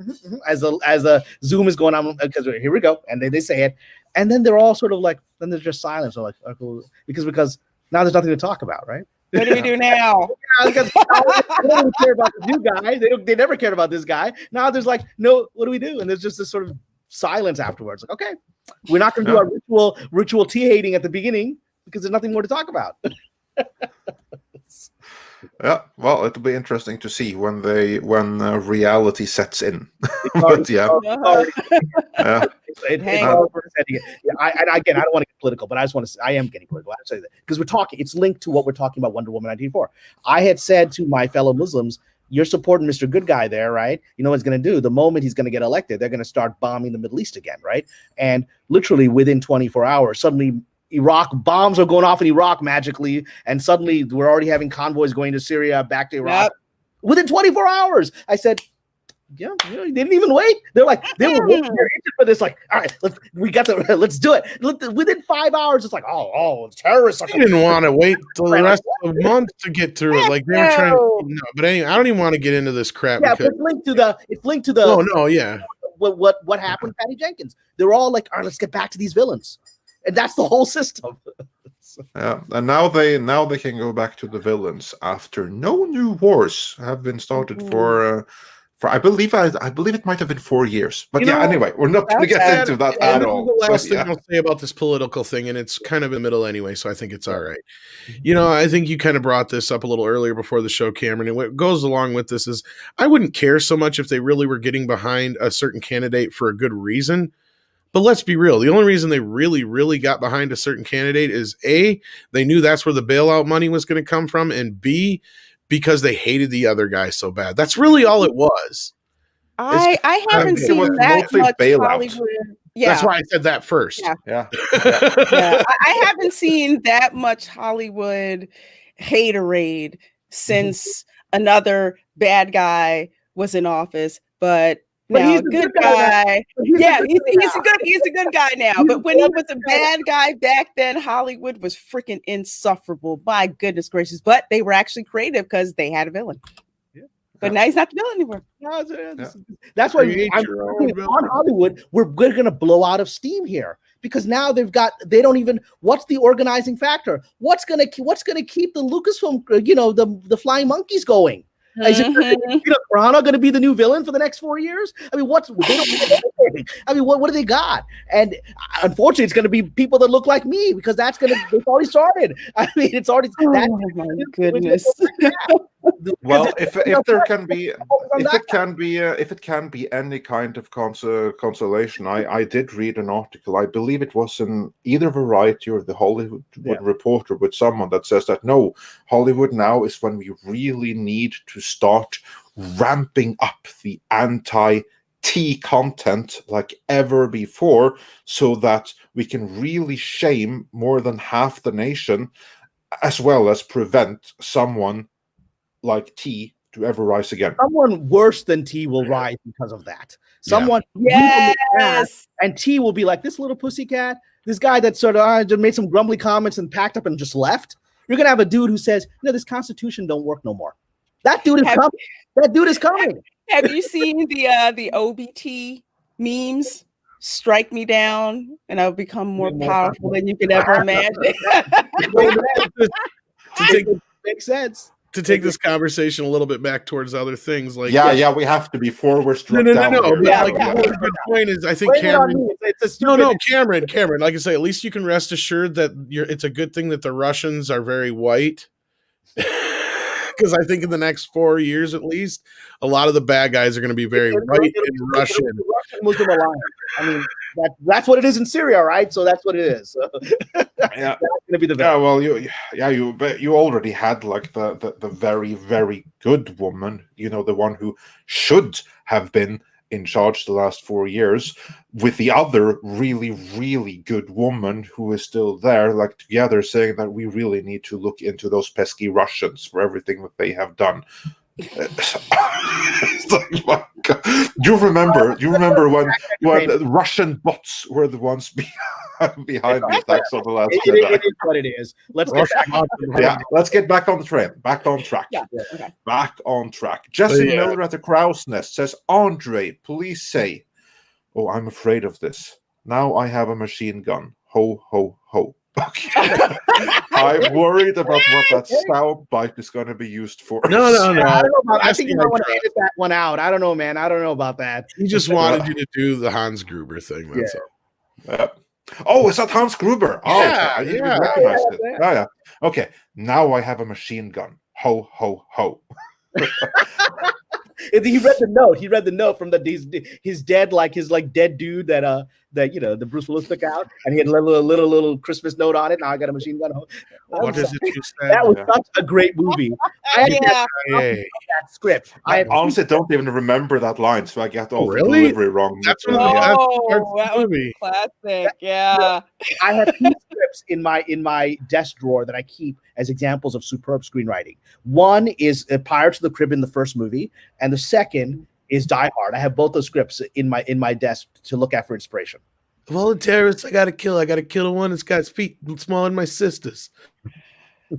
as the Zoom is going on, because here we go, and they say it, and then they're all sort of like, then there's just silence. I'm like, oh, cool. because now there's nothing to talk about, right? What do we do now? Because they don't care about the new guy. They never cared about this guy. Now there's no, what do we do? And there's just this sort of silence afterwards. Okay, we're not going to do our ritual tea hating at the beginning because there's nothing more to talk about. Yeah, well, it'll be interesting to see when reality sets in. But yeah. And again, I don't want to get political, but I am getting political. I say that because it's linked to what we're talking about, Wonder Woman 1984. I had said to my fellow Muslims, you're supporting Mr. Good Guy there, right? You know what he's going to do? The moment he's going to get elected, they're going to start bombing the Middle East again, right? And literally within 24 hours, suddenly bombs are going off in Iraq magically, and suddenly we're already having convoys going to Syria, back to Iraq. Within 24 hours. I said, yeah, they didn't even wait. They were waiting for this. All right, let's do it. Within 5 hours, it's terrorists. They didn't want to wait till the rest of the month to get through it. They were trying to. No, but anyway, I don't even want to get into this crap. Yeah, it's linked to the. Oh no, yeah. What happened, Patty Jenkins? They're all like, all right, let's get back to these villains. And that's the whole system. Yeah, and now they can go back to the villains after no new wars have been started for I believe it might have been 4 years. But anyway, we're not going to get into that at all. The last thing I'll say about this political thing, and it's kind of in the middle anyway, so I think it's all right. I think you kind of brought this up a little earlier before the show, Cameron, and what goes along with this is I wouldn't care so much if they really were getting behind a certain candidate for a good reason. But let's be real. The only reason they really, really got behind a certain candidate is A, they knew that's where the bailout money was going to come from, and B, because they hated the other guy so bad. That's really all it was. I haven't seen that much Hollywood. Yeah. That's why I said that first. Yeah. I haven't seen that much Hollywood haterade since another bad guy was in office, but now a good guy. Yeah, he's a good guy now. But when he was a bad guy back then, Hollywood was freaking insufferable. My goodness gracious. But they were actually creative because they had a villain. But now he's not the villain anymore. That's why on Hollywood, we're going to blow out of steam here, because now they don't even, what's the organizing factor? What's going to keep the Lucasfilm, the flying monkeys going? Is Gina Carano going to be the new villain for the next 4 years? I mean, what do they got? And unfortunately, it's going to be people that look like me, because it's already started. I mean, it's already. Oh my goodness. Well, if it can be any kind of consolation, I did read an article. I believe it was in either Variety or the Hollywood Reporter, with someone that says that no, Hollywood now is when we really need to start ramping up the anti-T content like ever before, so that we can really shame more than half the nation, as well as prevent someone like T to ever rise again. Someone worse than T will rise because of that. Someone, and T will be like, this little pussycat, this guy that sort of just made some grumbly comments and packed up and just left. You're gonna have a dude who says, "No, this Constitution don't work no more." That dude is coming. That dude is coming. Have you seen the OBT memes? Strike me down, and I'll become more powerful than you could ever imagine. Makes sense. To take this conversation a little bit back towards other things, like we have to before we're struck down. The good point is, I think Cameron. Cameron. Like I say, at least you can rest assured that it's a good thing that the Russians are very white, because I think in the next 4 years at least, a lot of the bad guys are going to be very white and Russian. Muslim alliance. I mean, that's what it is in Syria, right? So that's what it is. So yeah, gonna be the you already had like the very, very good woman, the one who should have been in charge the last 4 years, with the other really, really good woman who is still there, like together, saying that we really need to look into those pesky Russians for everything that they have done. Like, my God. You remember when Russian bots were the ones behind the attacks on the last Jedi? It is what it is. Let's get back on the train. Back on track. Back on track. Jesse Miller at the Crow's Nest says, Andre, police say, "Oh, I'm afraid of this. Now I have a machine gun. Ho, ho, ho." Okay. I'm worried about what that sound bite is going to be used for. No. I don't know I think you might want to edit that one out. I don't know, man. I don't know about that. He just wanted you to do the Hans Gruber thing. That's all. Oh, is that Hans Gruber? Oh, okay. I didn't even recognize it. Yeah. Okay, now I have a machine gun. Ho, ho, ho. He read the note from his dead dude that the Bruce Willis took out, and he had a little Christmas note on it. Now I got a machine gun. What does it you say? That was such a great movie. I had that script. I honestly don't even remember that line, so I got all the delivery wrong. That's that was classic. Yeah. I have 2 scripts in my desk drawer that I keep as examples of superb screenwriting. One is Pirates of the Caribbean, the first movie, and the second is Die Hard. I have both those scripts in my desk to look at for inspiration. Of all the terrorists I gotta kill the one that's got his feet smaller than my sister's.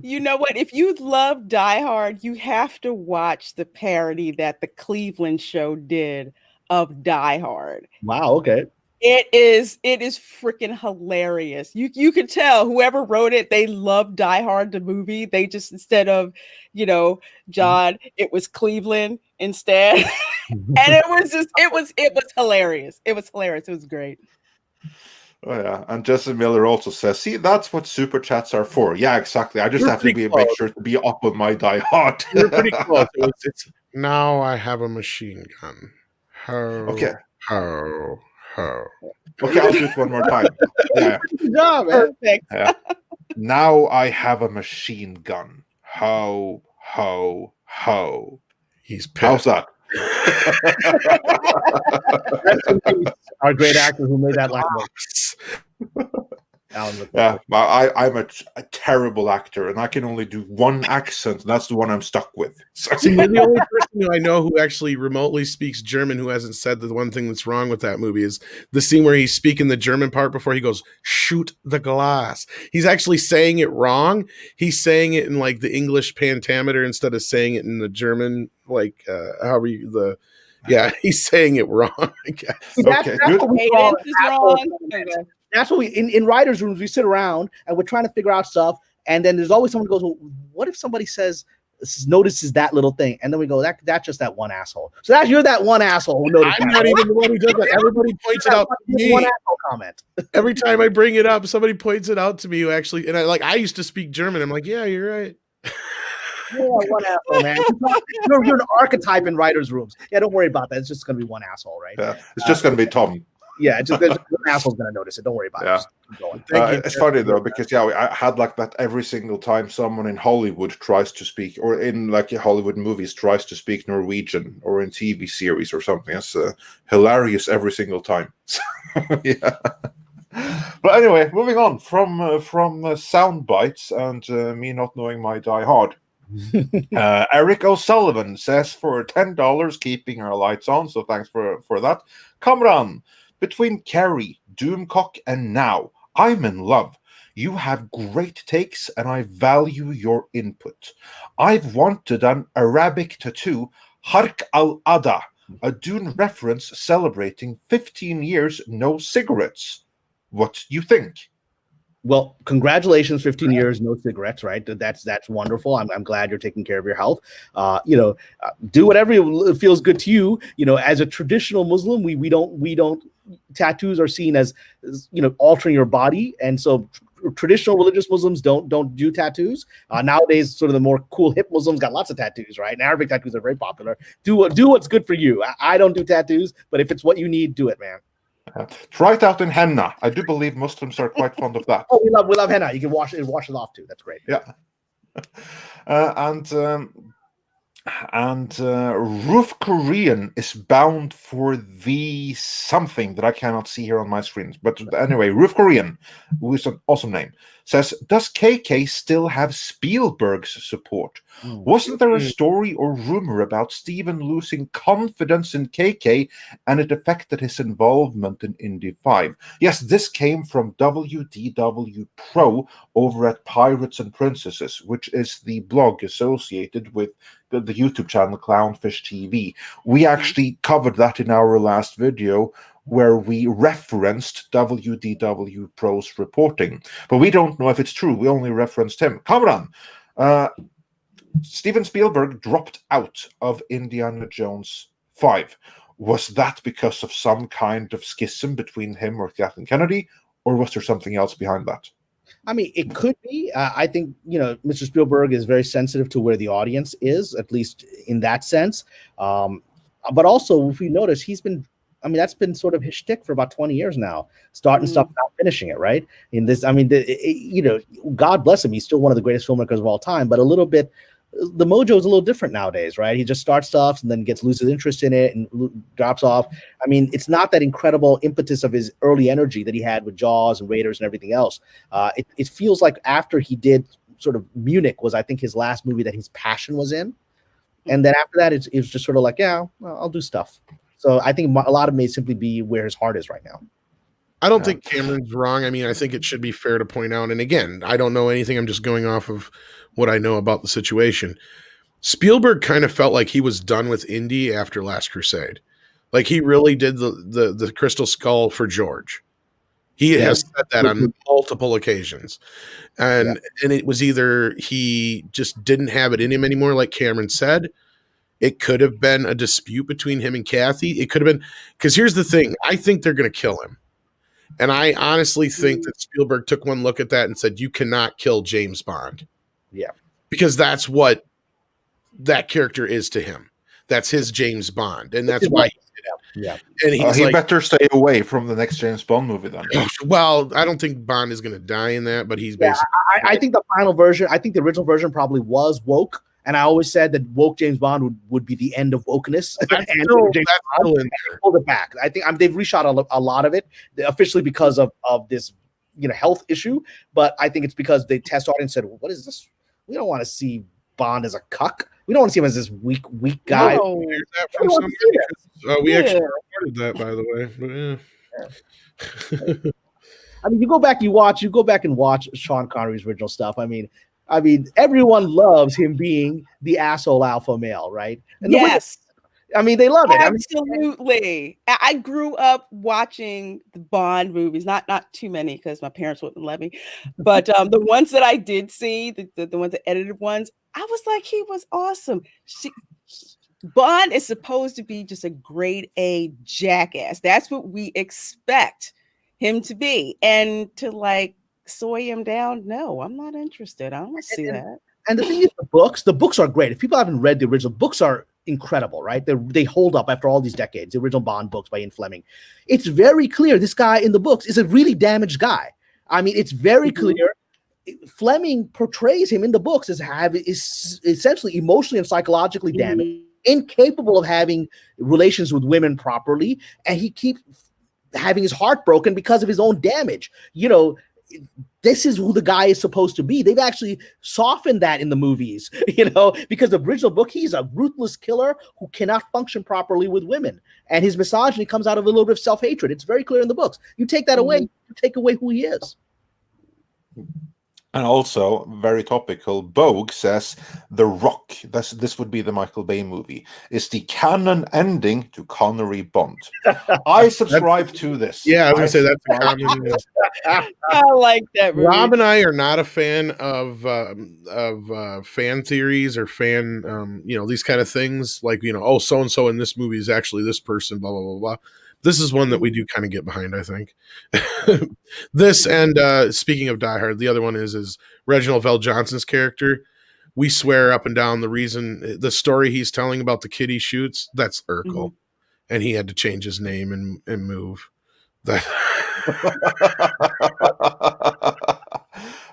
You know what? If you love Die Hard, you have to watch the parody that the Cleveland show did of Die Hard. Wow, okay. It is freaking hilarious. You could tell whoever wrote it, they loved Die Hard the movie. They just, instead of, John, it was Cleveland instead. And it was hilarious. It was hilarious. It was great. Oh yeah, and Jesse Miller also says, "See, that's what super chats are for." Yeah, exactly. I just have to make sure to be up on my Die Hard. You're pretty close. It's now I have a machine gun. Ho, okay. Ho, Ho. Okay, I'll do it one more time. Yeah. Good job, man. Perfect. Yeah. Now I have a machine gun. Ho, ho, ho. He's How's pissed. that? Rest in peace, our great actor who made that line work. Alan Yeah, I'm a terrible actor, and I can only do one accent, and that's the one I'm stuck with. So, See, you're the only person who I know who actually remotely speaks German who hasn't said that the one thing that's wrong with that movie is the scene where he's speaking the German part before he goes, shoot the glass. He's actually saying it wrong. He's saying it in like the English pentameter instead of saying it in the German, like however you, the, yeah, he's saying it wrong, I guess. Okay, good. what we call Cadence is wrong. Okay. That's what we in writers' rooms we sit around and we're trying to figure out stuff, and then there's always someone who goes, well, what if somebody notices that little thing, and then we go, that's just that one asshole. So you're that one asshole who noticed. I'm not even the one who does that. Everybody points it out to me. One asshole comment. Every time I bring it up, somebody points it out to me who actually, and I used to speak German. I'm like, yeah, you're right. Yeah, one asshole, man. You're an archetype in writers' rooms. Yeah, don't worry about that. It's just going to be one asshole, right? Yeah, it's just going to be Tom. Yeah, just one asshole's going to notice it. Don't worry about it. Just keep going. It's funny though, because I had like that every single time someone in Hollywood tries to speak, or in like Hollywood movies tries to speak Norwegian, or in TV series or something. It's hilarious every single time. Yeah. But anyway, moving on from sound bites and me not knowing my Die Hard. Eric O'Sullivan says for $10 keeping our lights on, so thanks for that. Kamran, between Carrie, Doomcock, and now, I'm in love. You have great takes, and I value your input. I've wanted an Arabic tattoo, Hark al-Ada, a Dune reference celebrating 15 years no cigarettes. What do you think? Well, congratulations, 15 years, no cigarettes, right? That's wonderful. I'm glad you're taking care of your health. Do whatever feels good to you. As a traditional Muslim, we don't tattoos are seen as altering your body, and so traditional religious Muslims don't do tattoos. Nowadays, sort of the more cool hip Muslims got lots of tattoos, right? And Arabic tattoos are very popular. Do what's good for you. I don't do tattoos, but if it's what you need, do it, man. Try it out in henna. I do believe Muslims are quite fond of that. Oh, we love henna. You can wash it off too. That's great. Yeah. And Roof Korean is bound for the something that I cannot see here on my screens. But anyway, Roof Korean, who is an awesome name, says, does KK still have Spielberg's support? Wasn't there a story or rumor about Steven losing confidence in KK and it affected his involvement in Indy 5? Yes, this came from WDW Pro over at Pirates and Princesses, which is the blog associated with the YouTube channel Clownfish TV. We actually covered that in our last video where we referenced WDW Pro's reporting. But we don't know if it's true. We only referenced him. Kamran, Steven Spielberg dropped out of Indiana Jones 5. Was that because of some kind of schism between him or Kathleen Kennedy, or was there something else behind that? I mean, it could be. I think, Mr. Spielberg is very sensitive to where the audience is, at least in that sense. But also, if you notice, that's been sort of his shtick for about 20 years now, starting stuff and not finishing it, right? In this, God bless him. He's still one of the greatest filmmakers of all time, but a little bit, the mojo is a little different nowadays, right? He just starts stuff and then loses interest in it and drops off. I mean, it's not that incredible impetus of his early energy that he had with Jaws and Raiders and everything else. It feels like after he did sort of Munich was, I think, his last movie that his passion was in. And then after that, it was just sort of like, yeah, well, I'll do stuff. So I think a lot of it may simply be where his heart is right now. I don't think Cameron's wrong. I mean, I think it should be fair to point out, and again, I don't know anything. I'm just going off of what I know about the situation. Spielberg kind of felt like he was done with Indy after Last Crusade. Like he really did the Crystal Skull for George. He has said that on multiple occasions. And it was either he just didn't have it in him anymore, like Cameron said. It could have been a dispute between him and Kathy. It could have been, because here's the thing. I think they're going to kill him. And I honestly think that Spielberg took one look at that and said, you cannot kill James Bond. Yeah. Because that's what that character is to him. That's his James Bond. And that's why he did it. Yeah. And he's he like, better stay away from the next James Bond movie then. well, I don't think Bond is going to die in that, but he's Yeah, basically. I think the final version, I think the original version probably was woke. And I always said that woke James Bond would be the end of wokeness. That's and still, James that's Bond still in there. pulled it back. I think they've reshot a lot of it officially because of this, health issue. But I think it's because the test audience said, well, "What is this? We don't want to see Bond as a cuck. We don't want to see him as this weak guy." No. Here's that from somebody. We actually recorded that, by the way. But yeah. I mean, you go back and watch Sean Connery's original stuff. I mean, everyone loves him being the asshole alpha male, right? And yes. They love it. Absolutely. I grew up watching the Bond movies, not too many because my parents wouldn't let me, but the ones that I did see, the ones that edited ones, I was like, he was awesome. Bond is supposed to be just a grade A jackass. That's what we expect him to be, and to like soy him down. No, I'm not interested. I don't want to see that. And the thing is, the books are great. If people haven't read the original, books are incredible, right? They hold up after all these decades. The original Bond books by Ian Fleming. It's very clear this guy in the books is a really damaged guy. I mean, it's very clear. Fleming portrays him in the books as is essentially emotionally and psychologically damaged, incapable of having relations with women properly, and he keeps having his heart broken because of his own damage. This is who the guy is supposed to be. They've actually softened that in the movies, because the original book, he's a ruthless killer who cannot function properly with women. And his misogyny comes out of a little bit of self-hatred. It's very clear in the books. You take that away, you take away who he is. And also, very topical, Bogue says The Rock, this would be the Michael Bay movie, is the canon ending to Connery Bond. I subscribe to this. Yeah, I was going to say that's a common. I like that movie. Rob and I are not a fan of fan theories or fan, these kind of things. Like, oh, so-and-so in this movie is actually this person, blah, blah, blah, blah. This is one that we do kind of get behind, I think. This, and speaking of Die Hard, the other one is Reginald Vell Johnson's character. We swear up and down the story he's telling about the kid he shoots, that's Urkel. And he had to change his name and move.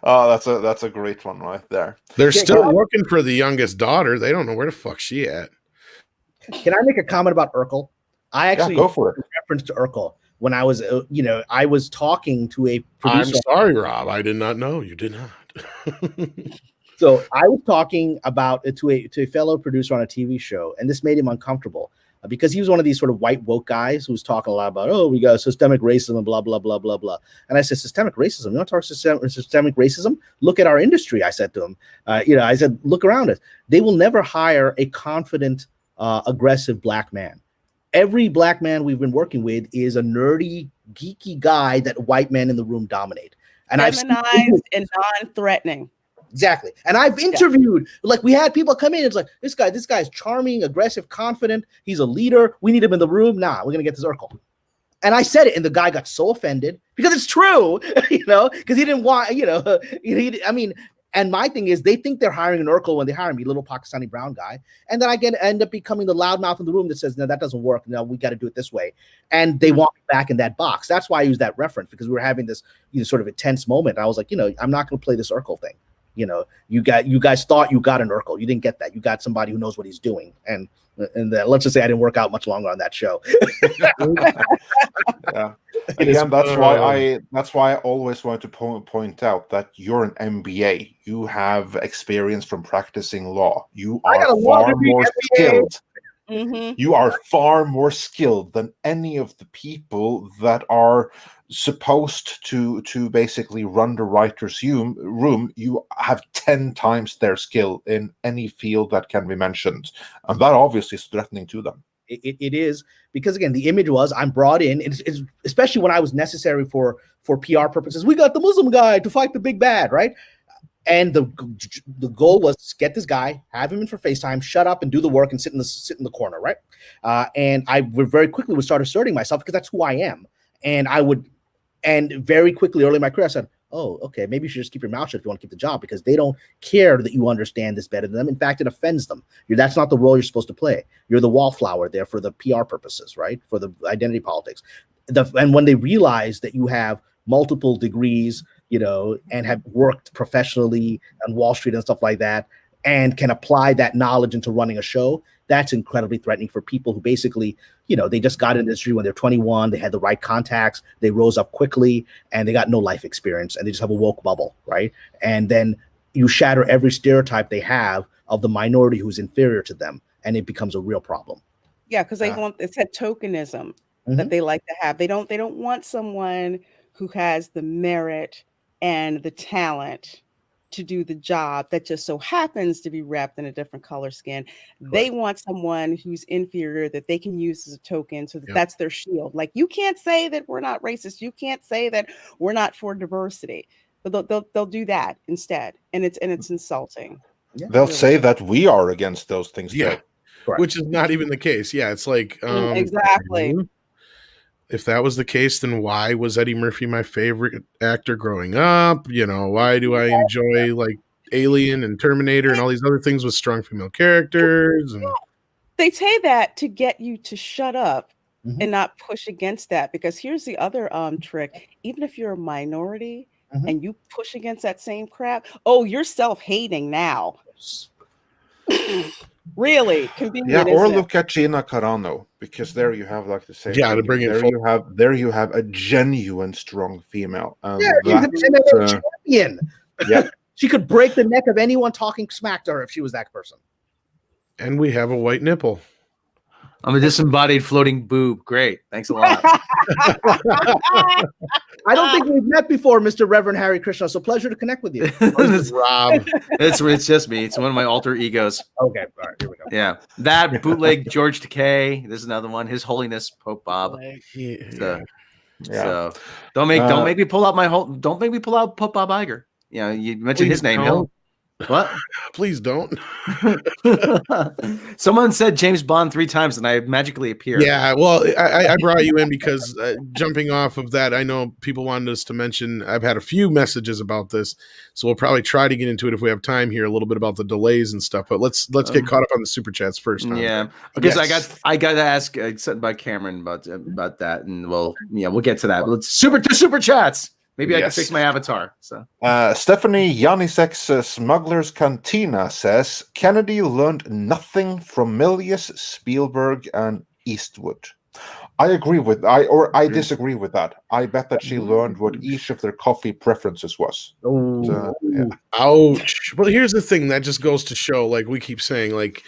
Oh, that's a great one right there. They're still working for the youngest daughter. They don't know where the fuck she at. Can I make a comment about Urkel? I actually go for it. Reference to Urkel when I was, I was talking to a producer. I'm sorry, Rob. I did not know. You did not. So I was talking about it to a fellow producer on a TV show, and this made him uncomfortable because he was one of these sort of white woke guys who was talking a lot about, oh, we got systemic racism and blah, blah, blah, blah, blah. And I said, systemic racism? You want to talk systemic racism? Look at our industry, I said to him. I said, look around us. They will never hire a confident, aggressive black man. Every black man we've been working with is a nerdy, geeky guy that white men in the room dominate. And feminized and non-threatening. Exactly. And I've interviewed, like, we had people come in. It's like, this guy's charming, aggressive, confident. He's a leader. We need him in the room. Nah, we're going to get this Urkel. And I said it, and the guy got so offended because it's true, because he didn't want, and my thing is, they think they're hiring an Urkel when they hire me, little Pakistani brown guy. And then I end up becoming the loudmouth in the room that says, no, that doesn't work. No, we got to do it this way. And they want me back in that box. That's why I use that reference, because we were having this sort of intense moment. I was like, I'm not going to play this Urkel thing. You guys thought you got an Urkel. You didn't get that. You got somebody who knows what he's doing. And let's just say I didn't work out much longer on that show. Yeah. Again, that's why I always want to point out that you're an MBA. You have experience from practicing law. You are far more skilled. Mm-hmm. You are far more skilled than any of the people that are supposed to basically run the writer's room. You have 10 times their skill in any field that can be mentioned. And that obviously is threatening to them. It is, because again, the image was, I'm brought in, it's especially when I was necessary for PR purposes. We got the Muslim guy to fight the big bad, right? And the goal was to get this guy, have him in for FaceTime, shut up and do the work and sit in the corner, right? And I would very quickly start asserting myself because that's who I am. And very quickly early in my career, I said, oh, okay, maybe you should just keep your mouth shut if you want to keep the job, because they don't care that you understand this better than them. In fact, it offends them. That's not the role you're supposed to play. You're the wallflower there for the PR purposes, right? For the identity politics. And when they realize that you have multiple degrees, and have worked professionally on Wall Street and stuff like that, and can apply that knowledge into running a show, that's incredibly threatening for people who basically, they just got in the industry when they're 21, they had the right contacts, they rose up quickly, and they got no life experience, and they just have a woke bubble, right? And then you shatter every stereotype they have of the minority who's inferior to them, and it becomes a real problem. Yeah, because it's that tokenism that they like to have. They don't want someone who has the merit and the talent to do the job that just so happens to be wrapped in a different color skin. Correct. They want someone who's inferior that they can use as a token, so that that's their shield. Like, you can't say that we're not racist. You can't say that we're not for diversity. But they'll do that instead, and it's insulting. Yeah, they'll say that we are against those things. Yeah, which is not even the case. Yeah, it's like exactly. If that was the case, then why was Eddie Murphy my favorite actor growing up? Why do I enjoy like Alien and Terminator and all these other things with strong female characters? And they say that to get you to shut up and not push against that. Because here's the other trick: even if you're a minority and you push against that same crap, you're self-hating now. Really convenient. Yeah, or look at Gina Carano, because there you have like the same. Yeah, to bring it there you have a genuine strong female. She's an MMA champion. Yeah, she could break the neck of anyone talking smack to her if she was that person. And we have a white nipple. I'm a disembodied floating boob. Great, thanks a lot. I don't think we've met before, Mr. Reverend Harry Krishna. So pleasure to connect with you. Rob. It's just me. It's one of my alter egos. Okay, all right, here we go. Yeah, that bootleg George Takei. There's another one. His Holiness Pope Bob. So don't make me pull out don't make me pull out Pope Bob Iger. You mentioned his name, Hill. What? Please don't. Someone said James Bond 3 times and I magically appeared. Yeah, well, I brought you in because jumping off of that, I know people wanted us to mention, I've had a few messages about this, so we'll probably try to get into it if we have time here, a little bit about the delays and stuff, but let's get caught up on the super chats first. Yeah, because I got to ask something about Cameron about that, and we'll get to that. Let's super chats. Maybe I can fix my avatar. So Stephanie Janisek's Smuggler's Cantina says Kennedy learned nothing from Milius, Spielberg, and Eastwood. I agree with I disagree with that. I bet that she learned what each of their coffee preferences was. Ouch. Well, here's the thing that just goes to show, like we keep saying, like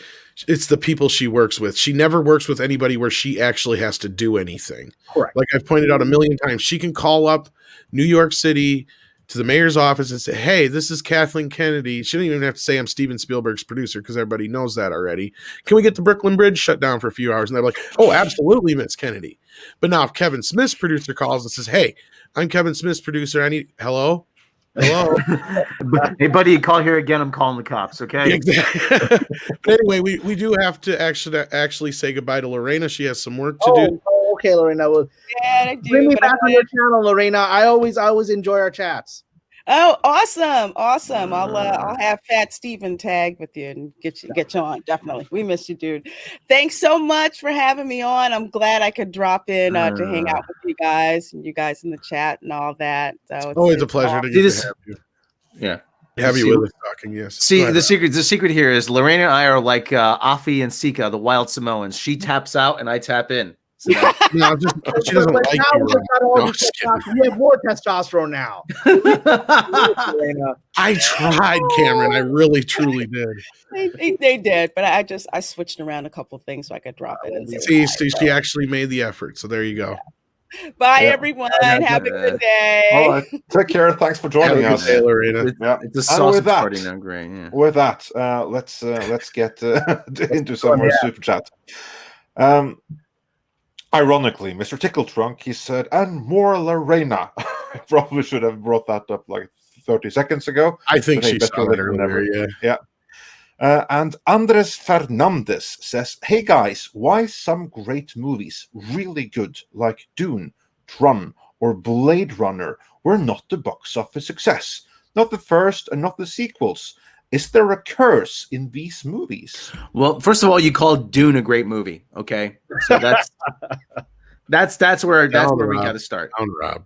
it's the people she works with. She never works with anybody where she actually has to do anything. Correct. Like I've pointed out a million times, she can call up New York City to the mayor's office and say, hey, this is Kathleen Kennedy. She didn't even have to say I'm Steven Spielberg's producer because everybody knows that already. Can we get the Brooklyn Bridge shut down for a few hours? And they're like, oh, absolutely, Miss Kennedy. But now if Kevin Smith's producer calls and says, hey, I'm Kevin Smith's producer. I need hello. Hey, buddy, call here again. I'm calling the cops. Okay. Exactly. But anyway, we do have to actually say goodbye to Lorena. She has some work to do. Oh, okay, Lorena. Well, I do. Bring me back on your channel, Lorena. I always enjoy our chats. Oh, awesome. I'll have Fat Steven tag with you and get you on. Definitely. We miss you, dude. Thanks so much for having me on. I'm glad I could drop in to hang out with you guys and you guys in the chat and all that. So it's always a pleasure to have you. Yeah. Have you with us talking, yes. See, the secret here is Lorena and I are like Afi and Sika, the wild Samoans. She taps out and I tap in. So no, she doesn't like you. You have more testosterone now. I tried, Cameron. I really, truly did. They did, but I switched around a couple of things so I could drop it. And see, she actually made the effort. So there you go. Yeah. Bye, everyone. Have a good day. All right. Take care. Thanks for joining us. Day, Lorena. It's a sausage party now. Great. Yeah. With that, let's get into some more super chat. Ironically, Mr. Tickletrunk, he said, and more Lorena. I probably should have brought that up like 30 seconds ago. I think she saw it earlier, yeah. And Andres Fernandez says, hey guys, why some great movies, really good, like Dune, Tron, or Blade Runner were not the box office success. Not the first and not the sequels. Is there a curse in these movies? Well, first of all, you called Dune a great movie. Okay, so that's where we got to start. Rob.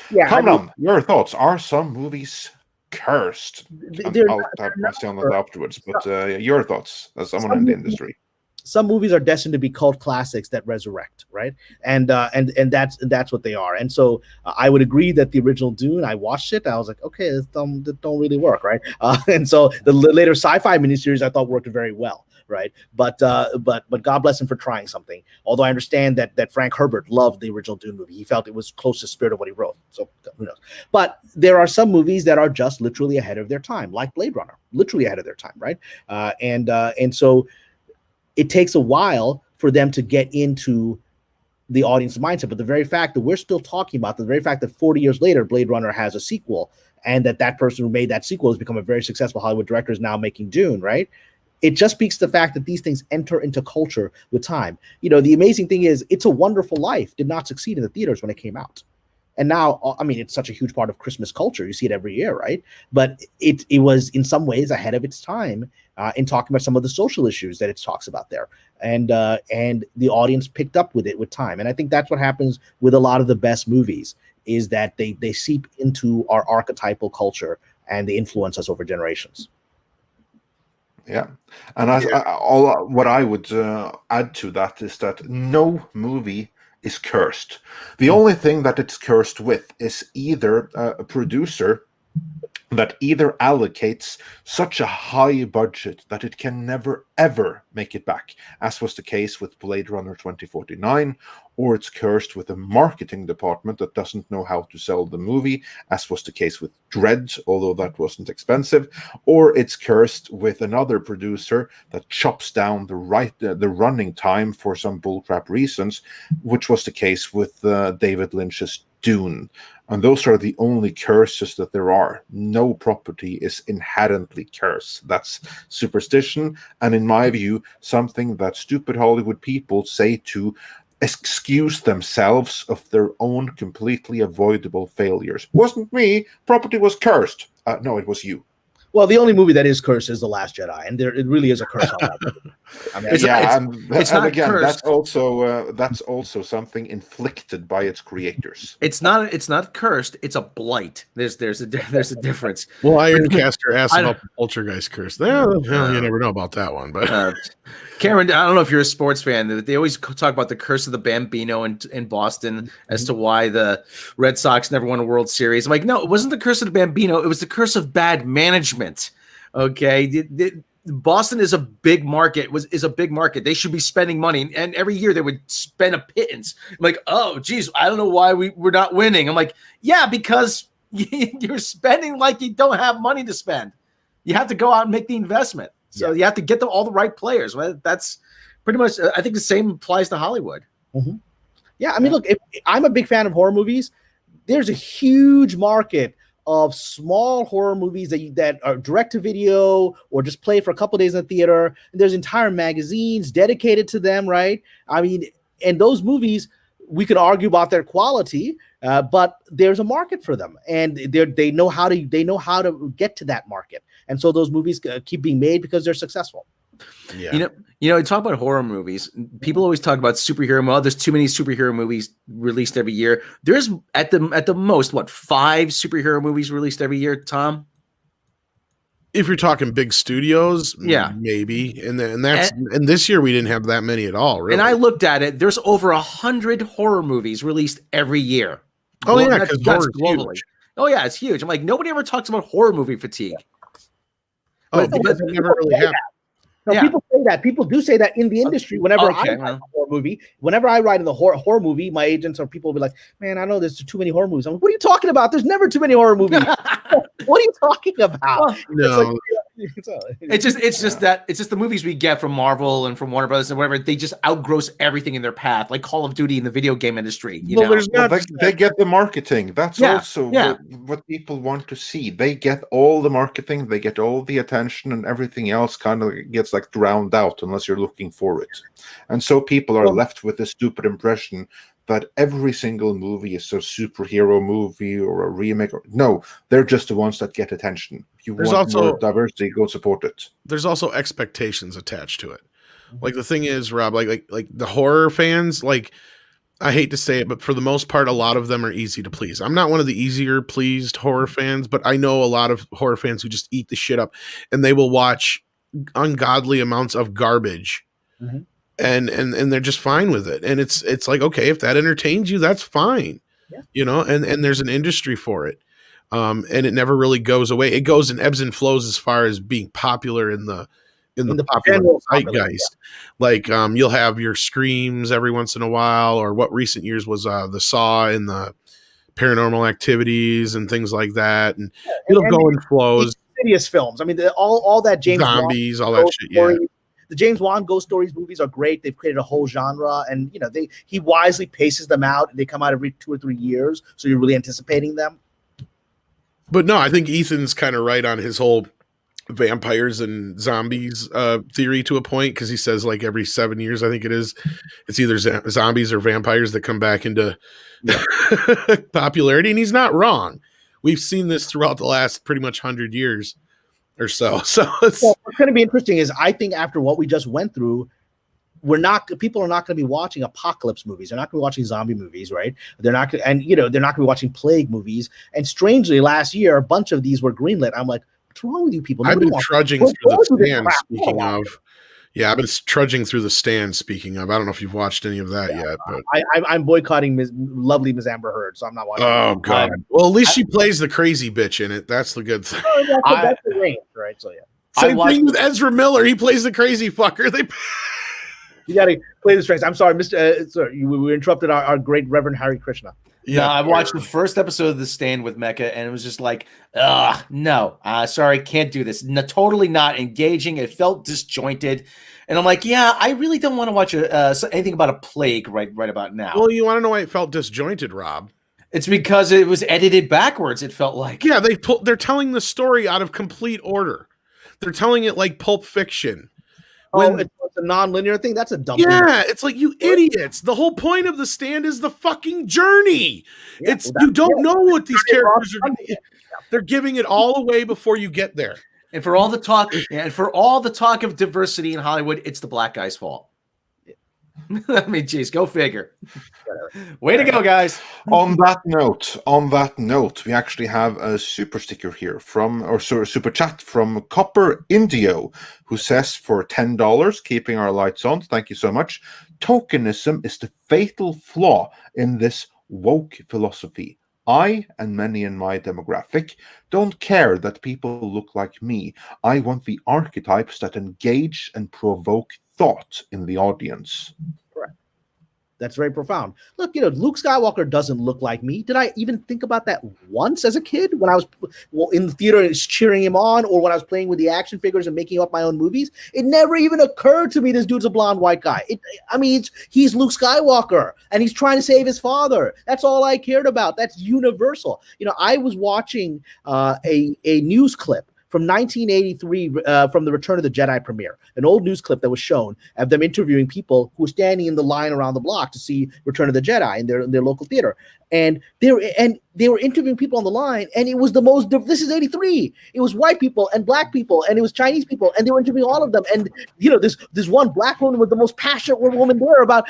Yeah, Kamran, your thoughts. Are some movies cursed? I'll have my say on that afterwards. But your thoughts as someone in the industry. Some movies are destined to be cult classics that resurrect, right? And that's what they are. And so I would agree that the original Dune, I watched it, I was like, okay, this don't really work, right? And so the later sci-fi miniseries I thought worked very well, right? But God bless him for trying something. Although I understand that Frank Herbert loved the original Dune movie, he felt it was close to the spirit of what he wrote. So who knows? But there are some movies that are just literally ahead of their time, like Blade Runner, literally ahead of their time, right? And so it takes a while for them to get into the audience mindset. But the very fact that we're still talking about, the very fact that 40 years later, Blade Runner has a sequel, and that person who made that sequel has become a very successful Hollywood director, is now making Dune, right? It just speaks to the fact that these things enter into culture with time. You know, the amazing thing is It's a Wonderful Life did not succeed in the theaters when it came out. And now, I mean, it's such a huge part of Christmas culture. You see it every year, right? But it was in some ways ahead of its time in talking about some of the social issues that it talks about there. And the audience picked up with it with time. And I think that's what happens with a lot of the best movies, is that they seep into our archetypal culture and they influence us over generations. Yeah. And what I would add to that is that no movie is cursed. The only thing that it's cursed with is either a producer that either allocates such a high budget that it can never ever make it back, as was the case with Blade Runner 2049, or it's cursed with a marketing department that doesn't know how to sell the movie, as was the case with Dredd, although that wasn't expensive, or it's cursed with another producer that chops down the running time for some bullcrap reasons, which was the case with David Lynch's Dune. And those are the only curses that there are. No property is inherently cursed. That's superstition, and in my view, something that stupid Hollywood people say to excuse themselves of their own completely avoidable failures. Wasn't me. Property was cursed. No, it was you. Well, the only movie that is cursed is The Last Jedi, and it really is a curse on that movie. I mean, it's not again, cursed. That's also something inflicted by its creators. It's not cursed. It's a blight. There's a difference. Well, Ironcaster asked about the Poltergeist curse. Well, you never know about that one, but Cameron, I don't know if you're a sports fan. They always talk about the curse of the Bambino in Boston as to why the Red Sox never won a World Series. I'm like, no, it wasn't the curse of the Bambino. It was the curse of bad management. Okay, Boston is a big market. Is a big market. They should be spending money, and every year they would spend a pittance. I'm like, oh, geez, I don't know why we're not winning. I'm like, yeah, because you're spending like you don't have money to spend. You have to go out and make the investment. So you have to get all the right players. Well, that's pretty much. I think the same applies to Hollywood. Mm-hmm. Yeah, I mean, look, I'm a big fan of horror movies. There's a huge market of small horror movies that are direct to video or just play for a couple of days in the theater. And there's entire magazines dedicated to them, right? I mean, and those movies, we could argue about their quality, but there's a market for them, and they know how to get to that market. And so those movies keep being made because they're successful. Yeah. You know, talk about horror movies. People always talk about superhero. Well, there's too many superhero movies released every year. There's at the most 5 superhero movies released every year, Tom? If you're talking big studios, maybe. And this year we didn't have that many at all, really. And I looked at it. There's over 100 horror movies released every year. Oh, yeah, because that's globally. Huge. Oh, yeah, it's huge. I'm like, nobody ever talks about horror movie fatigue. But it never really happened. No, people say that. People do say that in the industry. Whenever I write a horror movie, whenever I write in the horror movie, my agents or people will be like, "Man, I know there's too many horror movies." I'm like, "What are you talking about? There's never too many horror movies. What are you talking about?" No. It's just the movies we get from Marvel and from Warner Brothers and whatever. They just outgross everything in their path, like Call of Duty in the video game industry. They get the marketing. That's also what people want to see. They get all the marketing, they get all the attention, and everything else kind of gets drowned out unless you're looking for it. And so people are left with this stupid impression that every single movie is a superhero movie or a remake. No, they're just the ones that get attention. If you want more diversity, go support it. There's also expectations attached to it. Like the thing is, Rob, like the horror fans, like, I hate to say it, but for the most part, a lot of them are easy to please. I'm not one of the easier pleased horror fans, but I know a lot of horror fans who just eat the shit up, and they will watch ungodly amounts of garbage, and they're just fine with it. And it's like, okay, if that entertains you, that's fine, you know. And there's an industry for it, and it never really goes away. It goes in ebbs and flows as far as being popular in the popular zeitgeist. Like you'll have your Screams every once in a while, or what recent years was the Saw and the Paranormal Activities and things like that, and it'll go in flows. Insidious films. I mean, all that James Zombies, Wan, all that shit. Yeah, the James Wan Ghost Stories movies are great. They've created a whole genre, and you know he wisely paces them out. They come out every 2 or 3 years, so you're really anticipating them. But no, I think Ethan's kind of right on his whole vampires and zombies theory to a point, because he says like every 7 years, I think it's either zombies or vampires that come back into popularity, and he's not wrong. We've seen this throughout the last pretty much 100 years or so. So what's going to be interesting is, I think after what we just went through, people are not going to be watching apocalypse movies. They're not going to be watching zombie movies, right? They're not going to be watching plague movies. And strangely, last year a bunch of these were greenlit. I'm like, what's wrong with you people? I've been trudging through the stand. Speaking of, I've been trudging through the stand. Speaking of, I don't know if you've watched any of that yet, but I'm boycotting lovely Miss Amber Heard, so I'm not watching. Oh God! Well, at least she plays the crazy bitch in it. That's the good thing. That's the range, right? So yeah. Same thing with Ezra Miller. He plays the crazy fucker. You got to play the strengths. I'm sorry, Mr. Sorry, we interrupted our great Reverend Hare Krishna. Yeah, no, I watched the first episode of The Stand with Mecca, and it was just like, no, sorry, can't do this. No, totally not engaging. It felt disjointed, and I'm like, yeah, I really don't want to watch anything about a plague right about now. Well, you want to know why it felt disjointed, Rob? It's because it was edited backwards. It felt like, yeah, they're telling the story out of complete order. They're telling it like Pulp Fiction. It's a non-linear thing. That's a dumb thing. It's like, you idiots. The whole point of The Stand is the fucking journey. Yeah, you don't know what these characters are doing. They're giving it all away before you get there. And for all the talk, of diversity in Hollywood, it's the black guy's fault. I mean, geez, go figure. Way to go, guys. On that note, we actually have a super sticker here super chat from Copper Indio, who says, for $10, keeping our lights on. Thank you so much. Tokenism is the fatal flaw in this woke philosophy. I, and many in my demographic, don't care that people look like me. I want the archetypes that engage and provoke thought in the audience. Correct. That's very profound. Look, Luke Skywalker doesn't look like me. Did I even think about that once as a kid when I was in the theater cheering him on, or when I was playing with the action figures and making up my own movies? It never even occurred to me this dude's a blonde white guy. He's Luke Skywalker, and he's trying to save his father. That's all I cared about. That's universal. I was watching a news clip from 1983, from the Return of the Jedi premiere, an old news clip that was shown of them interviewing people who were standing in the line around the block to see Return of the Jedi in their local theater, and they were interviewing people on the line, and it was the most. This is 83. It was white people and black people, and it was Chinese people, and they were interviewing all of them. And this one black woman was the most passionate woman there about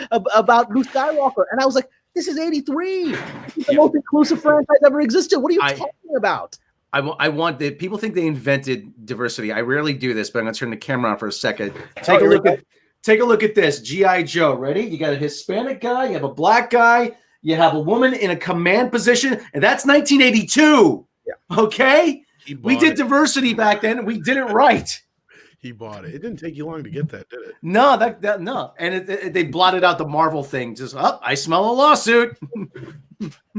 Luke Skywalker, and I was like, this is 83. This is the most inclusive franchise ever existed. What are you talking about? I want that people think they invented diversity. I rarely do this, but I'm going to turn the camera on for a second. Take a look at this. G.I. Joe. Ready? You got a Hispanic guy. You have a black guy. You have a woman in a command position, and that's 1982. Yeah. Okay? We did diversity back then, and we did it right. He bought it. It didn't take you long to get that, did it? No, no. And they blotted out the Marvel thing. Just, I smell a lawsuit.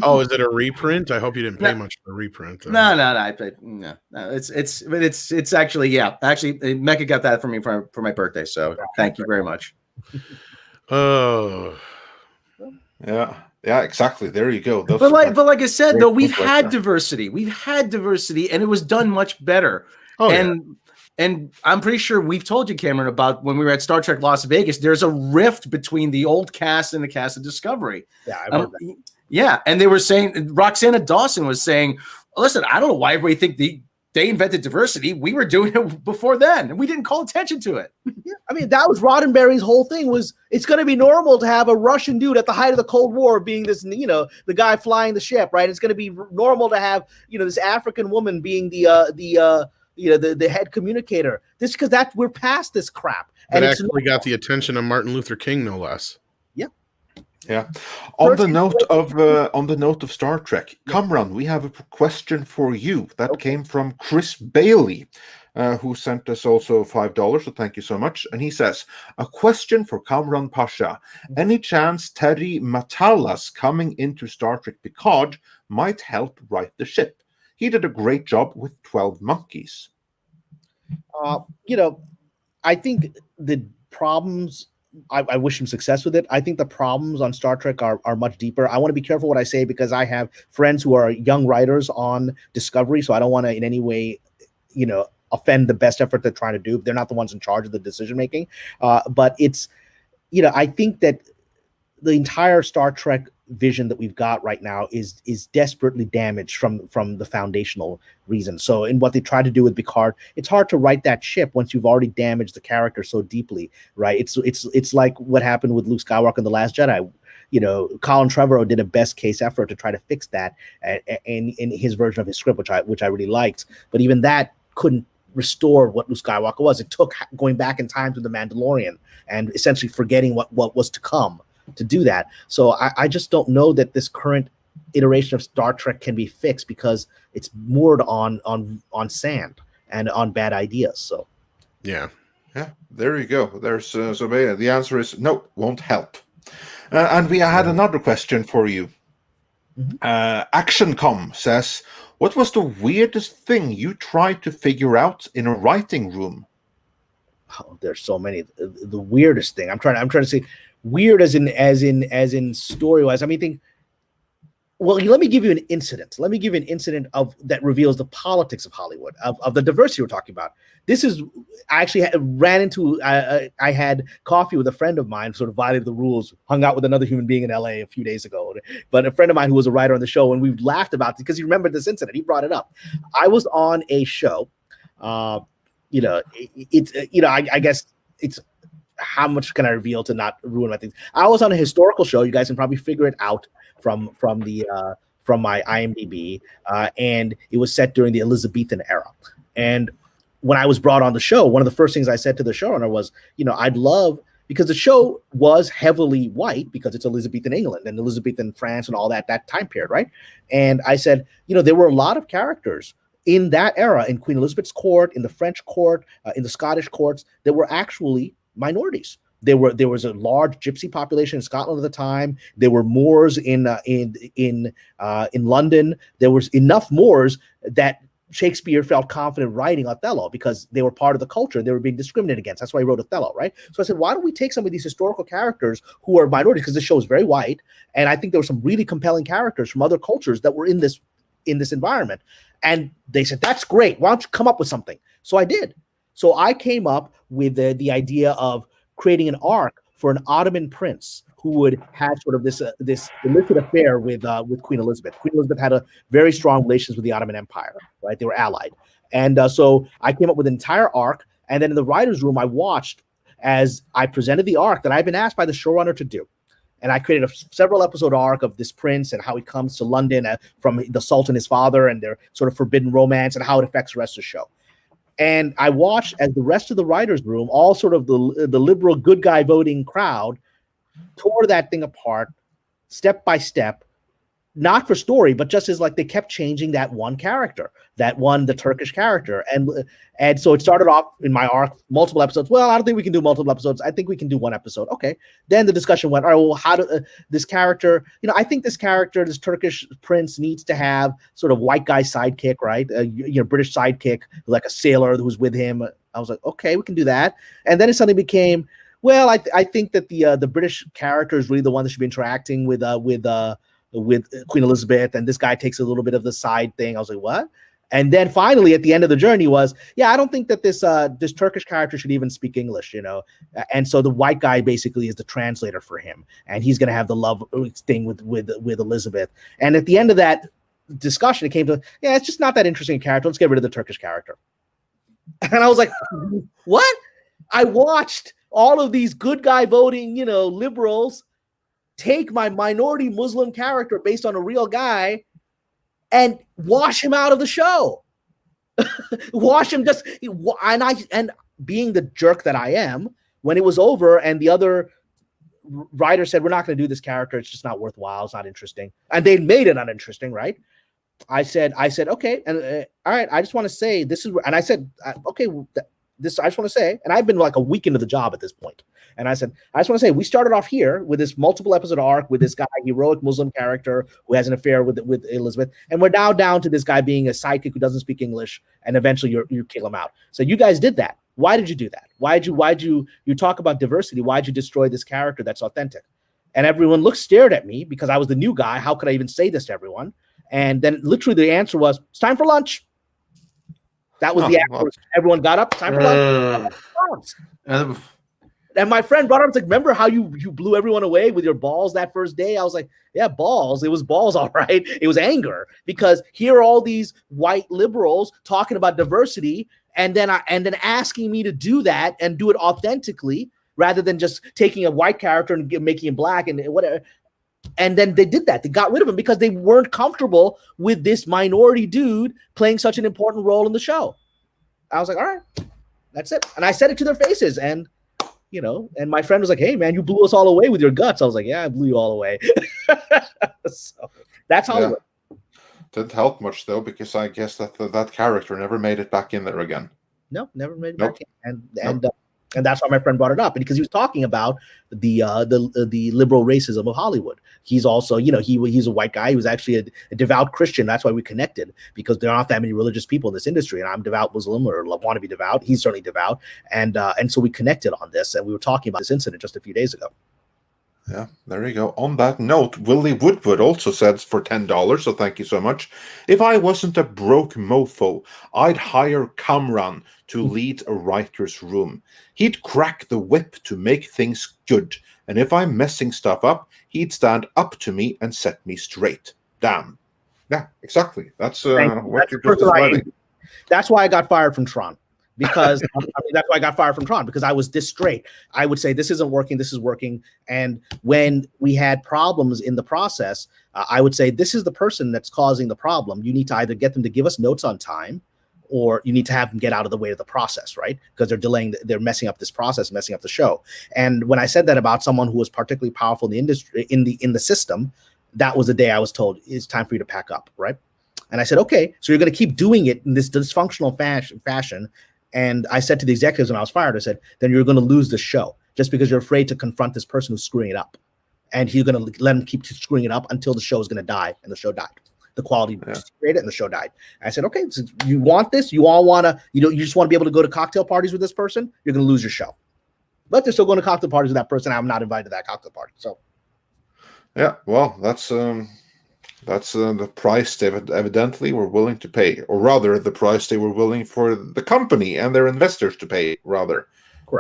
Oh, is it a reprint? I hope you didn't pay much for a reprint. Though. No. It's actually, yeah. Actually, Mecca got that for me for my birthday. So thank you very much. Oh, yeah, exactly. There you go. But like I said, though, we've had diversity. We've had diversity, and it was done much better. And I'm pretty sure we've told you, Cameron, about when we were at Star Trek Las Vegas, there's a rift between the old cast and the cast of Discovery. Yeah, I've heard that. Yeah, and they were saying, Roxana Dawson was saying, listen, I don't know why everybody think they invented diversity. We were doing it before then, and we didn't call attention to it. Yeah, I mean, that was Roddenberry's whole thing, was it's going to be normal to have a Russian dude at the height of the Cold War being this, the guy flying the ship, right? It's going to be normal to have, this African woman being the head communicator. This because we're past this crap. And it actually got the attention of Martin Luther King, no less. Yeah. On the note of Star Trek, Kamran, we have a question for you that came from Chris Bailey, who sent us also $5. So thank you so much. And he says, a question for Kamran Pasha. Any chance Terry Matalas coming into Star Trek Picard might help right the ship? He did a great job with 12 Monkeys. I think the problems. I wish him success with it. I think the problems on Star Trek are much deeper. I want to be careful what I say because I have friends who are young writers on Discovery, so I don't want to in any way, offend the best effort they're trying to do. They're not the ones in charge of the decision making. But it's, I think that the entire Star Trek vision that we've got right now is desperately damaged from the foundational reason. So in what they try to do with Picard, it's hard to write that ship once you've already damaged the character so deeply, right? It's like what happened with Luke Skywalker in The Last Jedi. Colin Trevorrow did a best case effort to try to fix that in his version of his script, which I really liked. But even that couldn't restore what Luke Skywalker was. It took going back in time to The Mandalorian and essentially forgetting what was to come to do that. So I just don't know that this current iteration of Star Trek can be fixed because it's moored on sand and on bad ideas. So yeah, there you go. There's the answer is no, won't help. And we had another question for you. ActionCom says, what was the weirdest thing you tried to figure out in a writing room? Oh, there's so many. The weirdest thing I'm trying to say. Weird as in story wise. I mean, let me give you an incident. Let me give you an incident that reveals the politics of Hollywood, of the diversity we're talking about. I actually ran into. I had coffee with a friend of mine, sort of violated the rules. Hung out with another human being in LA a few days ago, but a friend of mine who was a writer on the show, and we laughed about it because he remembered this incident. He brought it up. I was on a show. I guess it's. How much can I reveal to not ruin my things? I was on a historical show. You guys can probably figure it out from my IMDb, and it was set during the Elizabethan era. And when I was brought on the show, one of the first things I said to the showrunner was, I'd love, because the show was heavily white because it's Elizabethan England and Elizabethan France and all that time period, right? And I said, there were a lot of characters in that era, in Queen Elizabeth's court, in the French court, in the Scottish courts, that were actually minorities. There was a large gypsy population in Scotland at the time. There were Moors in London. There was enough Moors that Shakespeare felt confident writing Othello because they were part of the culture. They were being discriminated against. That's why he wrote Othello, right? So I said, why don't we take some of these historical characters who are minorities, because this show is very white, and I think there were some really compelling characters from other cultures that were in this environment. And they said, that's great. Why don't you come up with something? So I did. So I came up with the idea of creating an arc for an Ottoman prince who would have sort of this illicit affair with Queen Elizabeth. Queen Elizabeth had a very strong relations with the Ottoman Empire, right? They were allied. And so I came up with an entire arc. And then in the writer's room, I watched as I presented the arc that I've been asked by the showrunner to do. And I created a several episode arc of this prince and how he comes to London from the Sultan, his father, and their sort of forbidden romance and how it affects the rest of the show. And I watched as the rest of the writer's room, all sort of the liberal good guy voting crowd, tore that thing apart step by step, not for story, but just as like they kept changing that one character, the Turkish character. And so it started off in my arc, multiple episodes. Well, I don't think we can do multiple episodes. I think we can do one episode. Okay. Then the discussion went, all right, well, how do this character, I think this character, this Turkish prince needs to have sort of white guy sidekick, right? British sidekick, like a sailor who's with him. I was like, okay, we can do that. And then it suddenly became, well, I think that the British character is really the one that should be interacting with Queen Elizabeth, and this guy takes a little bit of the side thing. I was like, what? And then finally, at the end of the journey, was I don't think that this Turkish character should even speak English, And so the white guy basically is the translator for him, and he's going to have the love thing with Elizabeth. And at the end of that discussion, it came to it's just not that interesting a character. Let's get rid of the Turkish character. And I was like, what? I watched all of these good guy voting, liberals take my minority Muslim character based on a real guy and wash him out of the show. Wash him and being the jerk that I am, when it was over and the other writer said, we're not going to do this character, it's just not worthwhile, it's not interesting, and they made it uninteresting, right? I said, okay, and all right, I just want to say this is, and I said, okay, this I just want to say, and I've been like a week into the job at this point, and I said, I just want to say, we started off here with this multiple episode arc with this guy, heroic Muslim character who has an affair with Elizabeth, and we're now down to this guy being a psychic who doesn't speak English, and eventually you kill him out. So you guys did that. Why did you do that? Why'd you talk about diversity? Why'd you destroy this character that's authentic? And everyone stared at me because I was the new guy. How could I even say this to everyone? And then literally the answer was, it's time for lunch. That was the answer. Everyone got up, time for lunch. And my friend brought up, like, remember how you blew everyone away with your balls that first day? I was like, yeah, balls. It was balls, all right. It was anger, because here are all these white liberals talking about diversity, and then asking me to do that and do it authentically, rather than just taking a white character and making him black and whatever. And then they did that. They got rid of him because they weren't comfortable with this minority dude playing such an important role in the show. I was like, all right, that's it. And I said it to their faces. And, and my friend was like, hey, man, you blew us all away with your guts. I was like, yeah, I blew you all away. So that's how it went. Didn't help much, though, because I guess that character never made it back in there again. No, never made it back in. And that's why my friend brought it up, because he was talking about the liberal racism of Hollywood. He's also, he's a white guy. He was actually a devout Christian. That's why we connected, because there aren't that many religious people in this industry, and I'm devout Muslim, or want to be devout. He's certainly devout, and so we connected on this, and we were talking about this incident just a few days ago. Yeah, there you go. On that note, Willie Woodward also says for $10, so thank you so much. If I wasn't a broke mofo, I'd hire Kamran to lead a writer's room. He'd crack the whip to make things good, and if I'm messing stuff up, he'd stand up to me and set me straight. Damn. Yeah, exactly. That's what you're just describing. That's why I got fired from Tron. Because that's why I got fired from Tron, because I was this straight. I would say, this isn't working, this is working. And when we had problems in the process, I would say, this is the person that's causing the problem. You need to either get them to give us notes on time, or you need to have them get out of the way of the process, right? Because they're messing up this process, messing up the show. And when I said that about someone who was particularly powerful in the industry, in the system, that was the day I was told, it's time for you to pack up, right? And I said, okay, so you're going to keep doing it in this dysfunctional fashion. And I said to the executives when I was fired, I said, then you're going to lose the show, just because you're afraid to confront this person who's screwing it up. And you're going to let him keep screwing it up until the show is going to die. And the show died. The quality deteriorated, and the show died. I said, okay, so you want this? You all want to, you just want to be able to go to cocktail parties with this person? You're going to lose your show. But they're still going to cocktail parties with that person. I'm not invited to that cocktail party. So, yeah, well, that's the price they evidently were willing to pay, or rather, the price they were willing for the company and their investors to pay. Rather,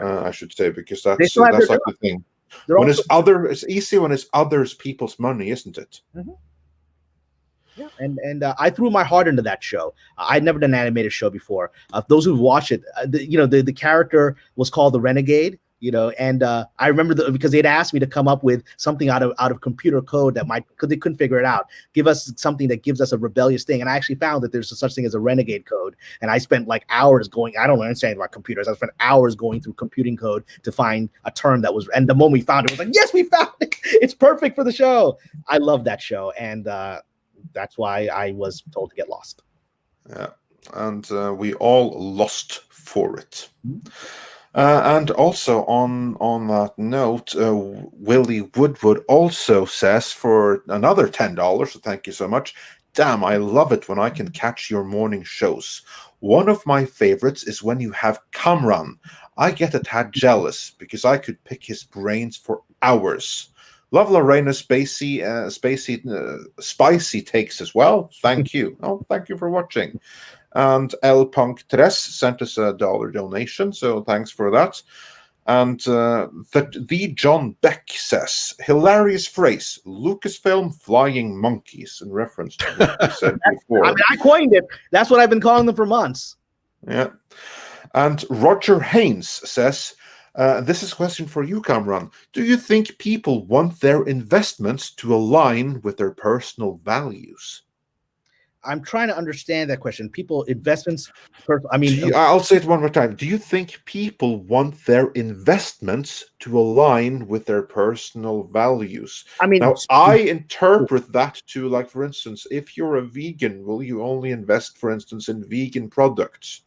I should say, because that's like the thing. When it's easy when it's others people's money, isn't it? Mm-hmm. Yeah, and I threw my heart into that show. I'd never done an animated show before. Those who've watched it, the character was called the Renegade. And I remember because they'd asked me to come up with something out of computer code because they couldn't figure it out. Give us something that gives us a rebellious thing. And I actually found that there's such thing as a renegade code. And I spent like hours I don't understand about computers. I spent hours going through computing code to find a term that was, and the moment we found it, was like, yes, we found it. It's perfect for the show. I love that show. And that's why I was told to get lost. Yeah. And we all lost for it. Mm-hmm. And also on that note, Willie Woodward also says for another $10, so thank you so much. Damn, I love it when I can catch your morning shows. One of my favorites is when you have Kamran. I get a tad jealous because I could pick his brains for hours. Love Lorena's spicy takes as well. Thank you. Oh, thank you for watching. And El Punk Tres sent us a $1 donation, so thanks for that. And the John Beck says, hilarious phrase, Lucasfilm flying monkeys, in reference to what we said before. I mean, I coined it. That's what I've been calling them for months. Yeah. And Roger Haynes says, this is a question for you, Kamran. Do you think people want their investments to align with their personal values? I'm trying to understand that question. People, investments, I'll say it one more time. Do you think people want their investments to align with their personal values? I mean, now I interpret that to, like, for instance, if you're a vegan, will you only invest, for instance, in vegan products?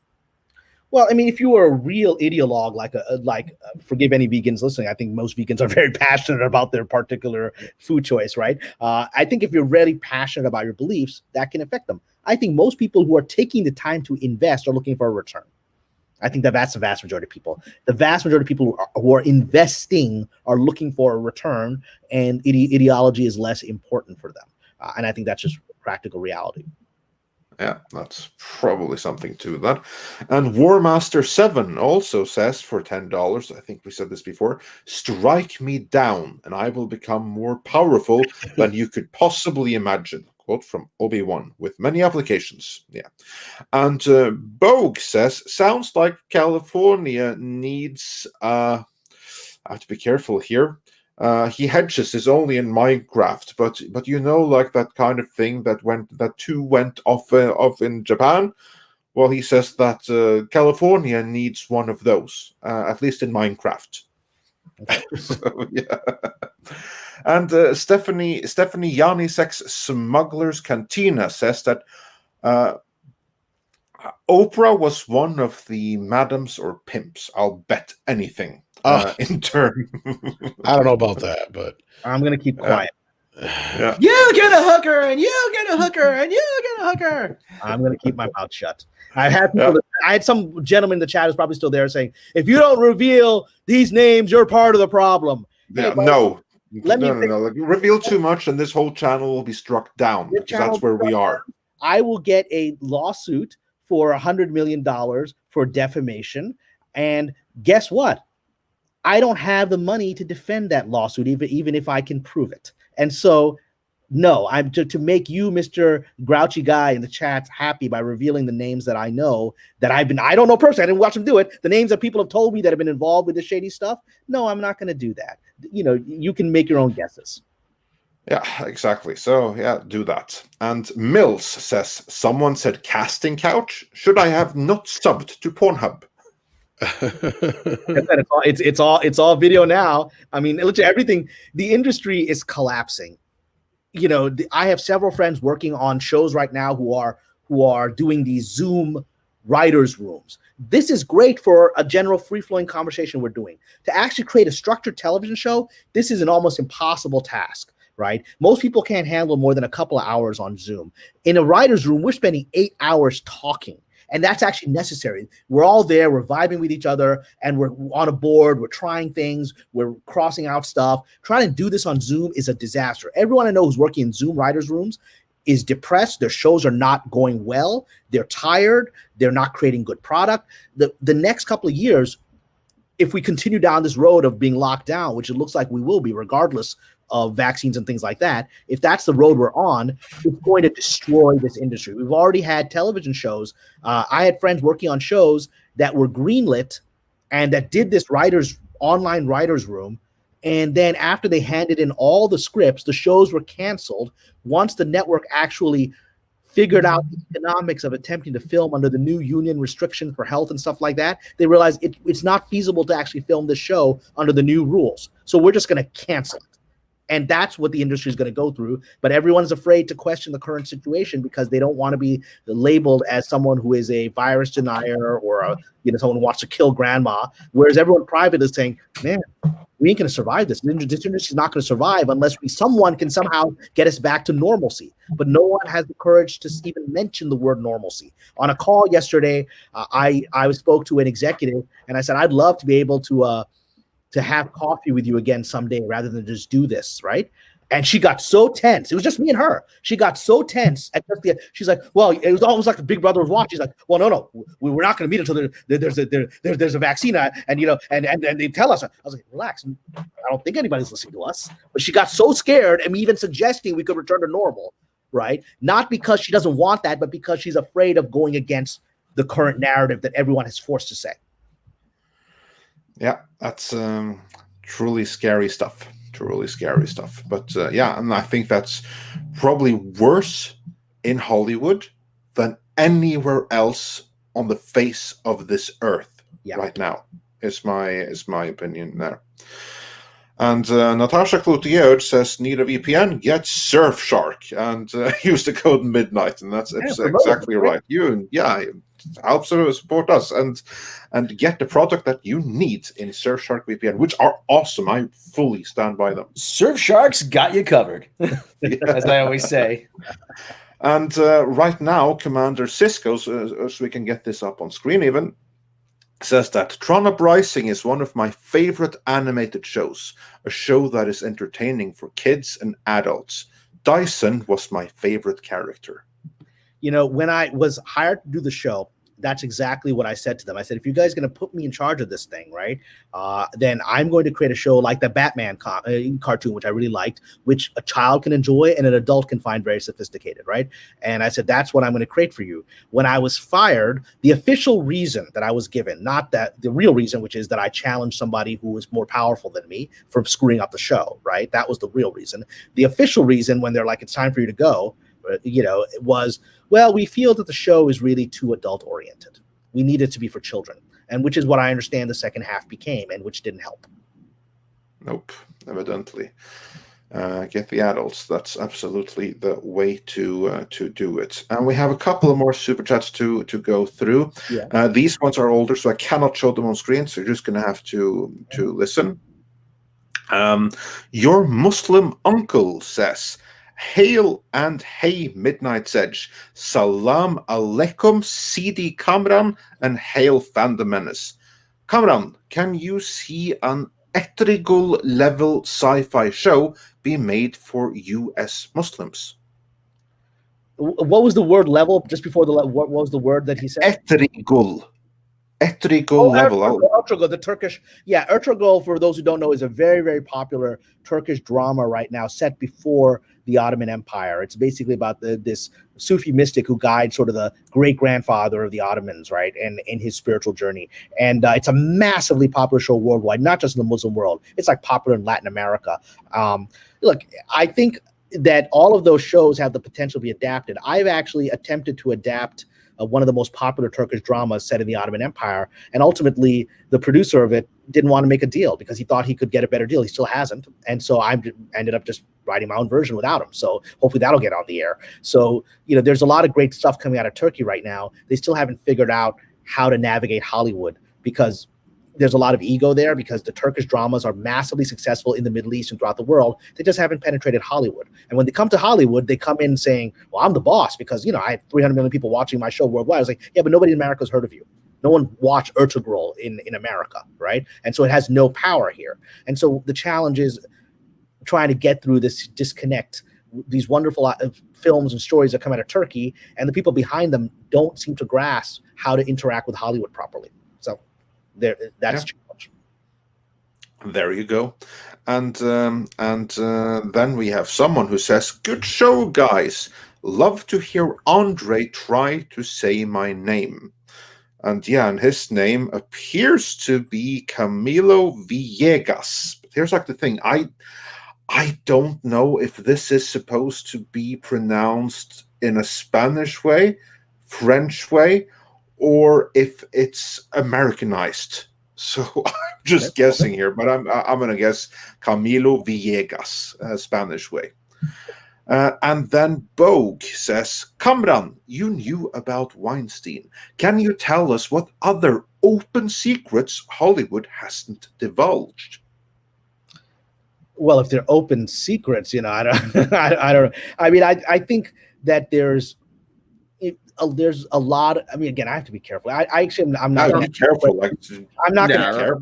Well, I mean, if you were a real ideologue, forgive any vegans listening, I think most vegans are very passionate about their particular food choice, right? I think if you're really passionate about your beliefs, that can affect them. I think most people who are taking the time to invest are looking for a return. I think that's the vast majority of people. The vast majority of people who are investing are looking for a return, and ideology is less important for them. And I think that's just practical reality. Yeah, that's probably something to that. And Warmaster7 also says for $10, I think we said this before, strike me down and I will become more powerful than you could possibly imagine. Quote from Obi-Wan, with many applications. Yeah. And Bogue says, sounds like California needs, I have to be careful here. He hedges is only in Minecraft, but you know, like that kind of thing that two went off in Japan. Well, he says that California needs one of those, at least in Minecraft. So, yeah. And Stephanie Yanisek's Smuggler's Cantina says that Oprah was one of the madams or pimps. I'll bet anything. In turn, I don't know about that, but I'm gonna keep quiet. Yeah. You get a hooker, and you get a hooker, and you get a hooker. I'm gonna keep my mouth shut. I had some gentleman in the chat who's probably still there saying, if you don't reveal these names, you're part of the problem. Yeah, hey, no. No. Like, you reveal too much, and this whole channel will be struck down, because that's where we are. I will get a lawsuit for $100 million for defamation, and guess what? I don't have the money to defend that lawsuit, even if I can prove it. And so, no, I'm to make you, Mr. Grouchy Guy in the chat, happy by revealing the names that I know that I don't know personally. I didn't watch them do it. The names that people have told me that have been involved with the shady stuff. No, I'm not going to do that. You know, you can make your own guesses. Yeah, exactly. So, yeah, do that. And Mills says, someone said casting couch. Should I have not subbed to Pornhub? It's all video now. I mean, look at everything. The industry is collapsing. You know, I have several friends working on shows right now who are doing these Zoom writers' rooms. This is great for a general free-flowing conversation we're doing. To actually create a structured television show, this is an almost impossible task, right? Most people can't handle more than a couple of hours on Zoom. In a writer's room, we're spending 8 hours talking. And that's actually necessary. We're all there, we're vibing with each other, and we're on a board, we're trying things, we're crossing out stuff. Trying to do this on Zoom is a disaster. Everyone I know who's working in Zoom writers' rooms is depressed. Their shows are not going well. They're tired. They're not creating good product. The next couple of years, if we continue down this road of being locked down, which it looks like we will be regardless of vaccines and things like that, if that's the road we're on, it's going to destroy this industry. We've already had television shows. I had friends working on shows that were greenlit and that did this online writers room. And then after they handed in all the scripts, the shows were canceled. Once the network actually figured out the economics of attempting to film under the new union restriction for health and stuff like that, they realized it's not feasible to actually film this show under the new rules. So we're just going to cancel it. And that's what the industry is going to go through. But everyone's afraid to question the current situation because they don't want to be labeled as someone who is a virus denier or someone who wants to kill grandma. Whereas everyone private is saying, man, we ain't going to survive this. This industry is not going to survive unless someone can somehow get us back to normalcy. But no one has the courage to even mention the word normalcy. On a call yesterday, I spoke to an executive and I said, I'd love to be able to to have coffee with you again someday rather than just do this, right? And she got so tense. It was just me and her. She got so tense. She's like, well, it was almost like the big brother was watching. She's like, well, no, we're not going to meet until there's a vaccine. And they tell us. I was like, relax. I don't think anybody's listening to us. But she got so scared, and even suggesting we could return to normal, right? Not because she doesn't want that, but because she's afraid of going against the current narrative that everyone is forced to say. Yeah, that's truly scary stuff. But and I think that's probably worse in Hollywood than anywhere else on the face of this earth right now, is my opinion there. And Natasha Cloutier says, need a VPN, get Surfshark and use the code midnight. And that's exactly right. Help support us and get the product that you need in Surfshark VPN, which are awesome. I fully stand by them. Surfshark's got you covered, as I always say. And right now, Commander Cisco, so we can get this up on screen even, says that Tron Uprising is one of my favorite animated shows, a show that is entertaining for kids and adults. Dyson was my favorite character. You know, when I was hired to do the show, that's exactly what I said to them. I said, if you guys are going to put me in charge of this thing, right, then I'm going to create a show like the Batman cartoon, which I really liked, which a child can enjoy and an adult can find very sophisticated, right? And I said, that's what I'm going to create for you. When I was fired, the official reason that I was given, not that the real reason, which is that I challenged somebody who was more powerful than me from screwing up the show, right? That was the real reason. The official reason, when they're like, it's time for you to go, it was, well, we feel that the show is really too adult oriented. We need it to be for children, and which is what I understand the second half became, and which didn't help. Nope, evidently. Get the adults. That's absolutely the way to do it. And we have a couple of more super chats to go through. Yeah. These ones are older, so I cannot show them on screen. So you're just going to have to listen. Your Muslim uncle says, "Hail and hey, Midnight's Edge. Salam alaikum, Sidi Kamran, and hail Fandom Menace. Kamran, can you see an Etrigul level sci-fi show be made for US Muslims?" What was the word level just before the level? What was the word that he said? Etrigul level. Ertugrul, the Turkish. Yeah, Ertugrul, for those who don't know, is a very, very popular Turkish drama right now set before the Ottoman Empire. It's basically about this Sufi mystic who guides sort of the great-grandfather of the Ottomans, right, and in his spiritual journey. And it's a massively popular show worldwide, not just in the Muslim world. It's like popular in Latin America. Look, I think that all of those shows have the potential to be adapted. I've actually attempted to adapt one of the most popular Turkish dramas set in the Ottoman Empire, and ultimately the producer of it didn't want to make a deal because he thought he could get a better deal. He still hasn't, and so I ended up just writing my own version without him. So hopefully that'll get on the air. So there's a lot of great stuff coming out of Turkey right now. They still haven't figured out how to navigate Hollywood because there's a lot of ego there, because the Turkish dramas are massively successful in the Middle East and throughout the world. They just haven't penetrated Hollywood. And when they come to Hollywood, they come in saying, well, I'm the boss because, I have 300 million people watching my show worldwide. I was like, yeah, but nobody in America has heard of you. No one watched Ertugrul in America, right? And so it has no power here. And so the challenge is trying to get through this disconnect, these wonderful films and stories that come out of Turkey, and the people behind them don't seem to grasp how to interact with Hollywood properly. So that's a challenge. There you go. And then we have someone who says, "Good show, guys. Love to hear Andre try to say my name." And and his name appears to be Camilo Villegas. But here's like the thing. I don't know if this is supposed to be pronounced in a Spanish way, French way, or if it's Americanized. So I'm just guessing here, but I'm going to guess Camilo Villegas, Spanish way. And then Bogue says, "Kamran, you knew about Weinstein. Can you tell us what other open secrets Hollywood hasn't divulged?" Well, if they're open secrets, I don't. I don't. I mean, I think that there's there's a lot. I mean, again, I have to be careful. I actually, I'm not. Be careful. Like, I'm not going to care.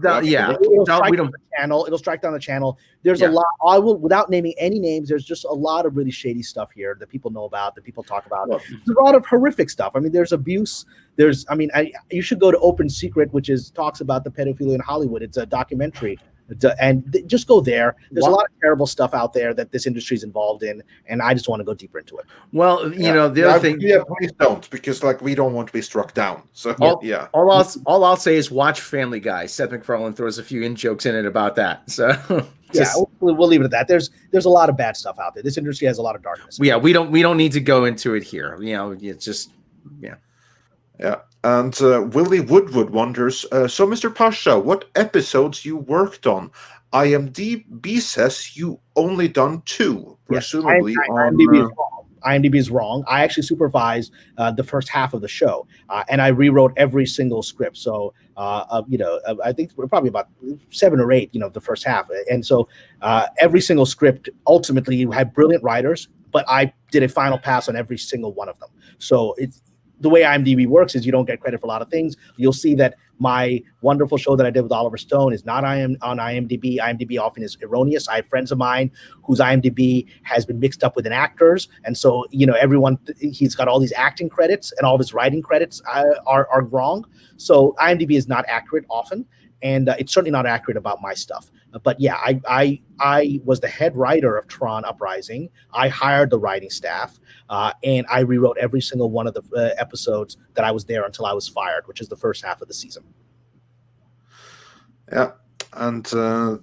It'll strike down the channel. There's a lot. I will, without naming any names. There's just a lot of really shady stuff here that people know about, that people talk about. There's a lot of horrific stuff. I mean, there's abuse. You should go to Open Secret, which talks about the pedophilia in Hollywood. It's a documentary. Just go there. There's a lot of terrible stuff out there that this industry is involved in, and I just want to go deeper into it. Well, the other thing, please don't, because we don't want to be struck down. So all I'll say is watch Family Guy. Seth MacFarlane throws a few in jokes in it about that. So we'll leave it at that. There's a lot of bad stuff out there. This industry has a lot of darkness. Yeah, we don't need to go into it here. It's just Yeah. And Willie Woodwood wonders, so Mr. Pasha, what episodes you worked on? IMDb says you only done 2, presumably. IMDb is wrong. I actually supervised the first half of the show, and I rewrote every single script. So, I think we're probably about 7 or 8, the first half. And so every single script ultimately had brilliant writers, but I did a final pass on every single one of them. So it's the way IMDb works is you don't get credit for a lot of things. You'll see that my wonderful show that I did with Oliver Stone is not on IMDb. IMDb often is erroneous. I have friends of mine whose IMDb has been mixed up with an actor's. And so, everyone, he's got all these acting credits and all of his writing credits are wrong. So IMDb is not accurate often. And it's certainly not accurate about my stuff. But yeah, I was the head writer of Tron Uprising. I hired the writing staff, and I rewrote every single one of the episodes that I was there until I was fired, which is the first half of the season. Yeah, and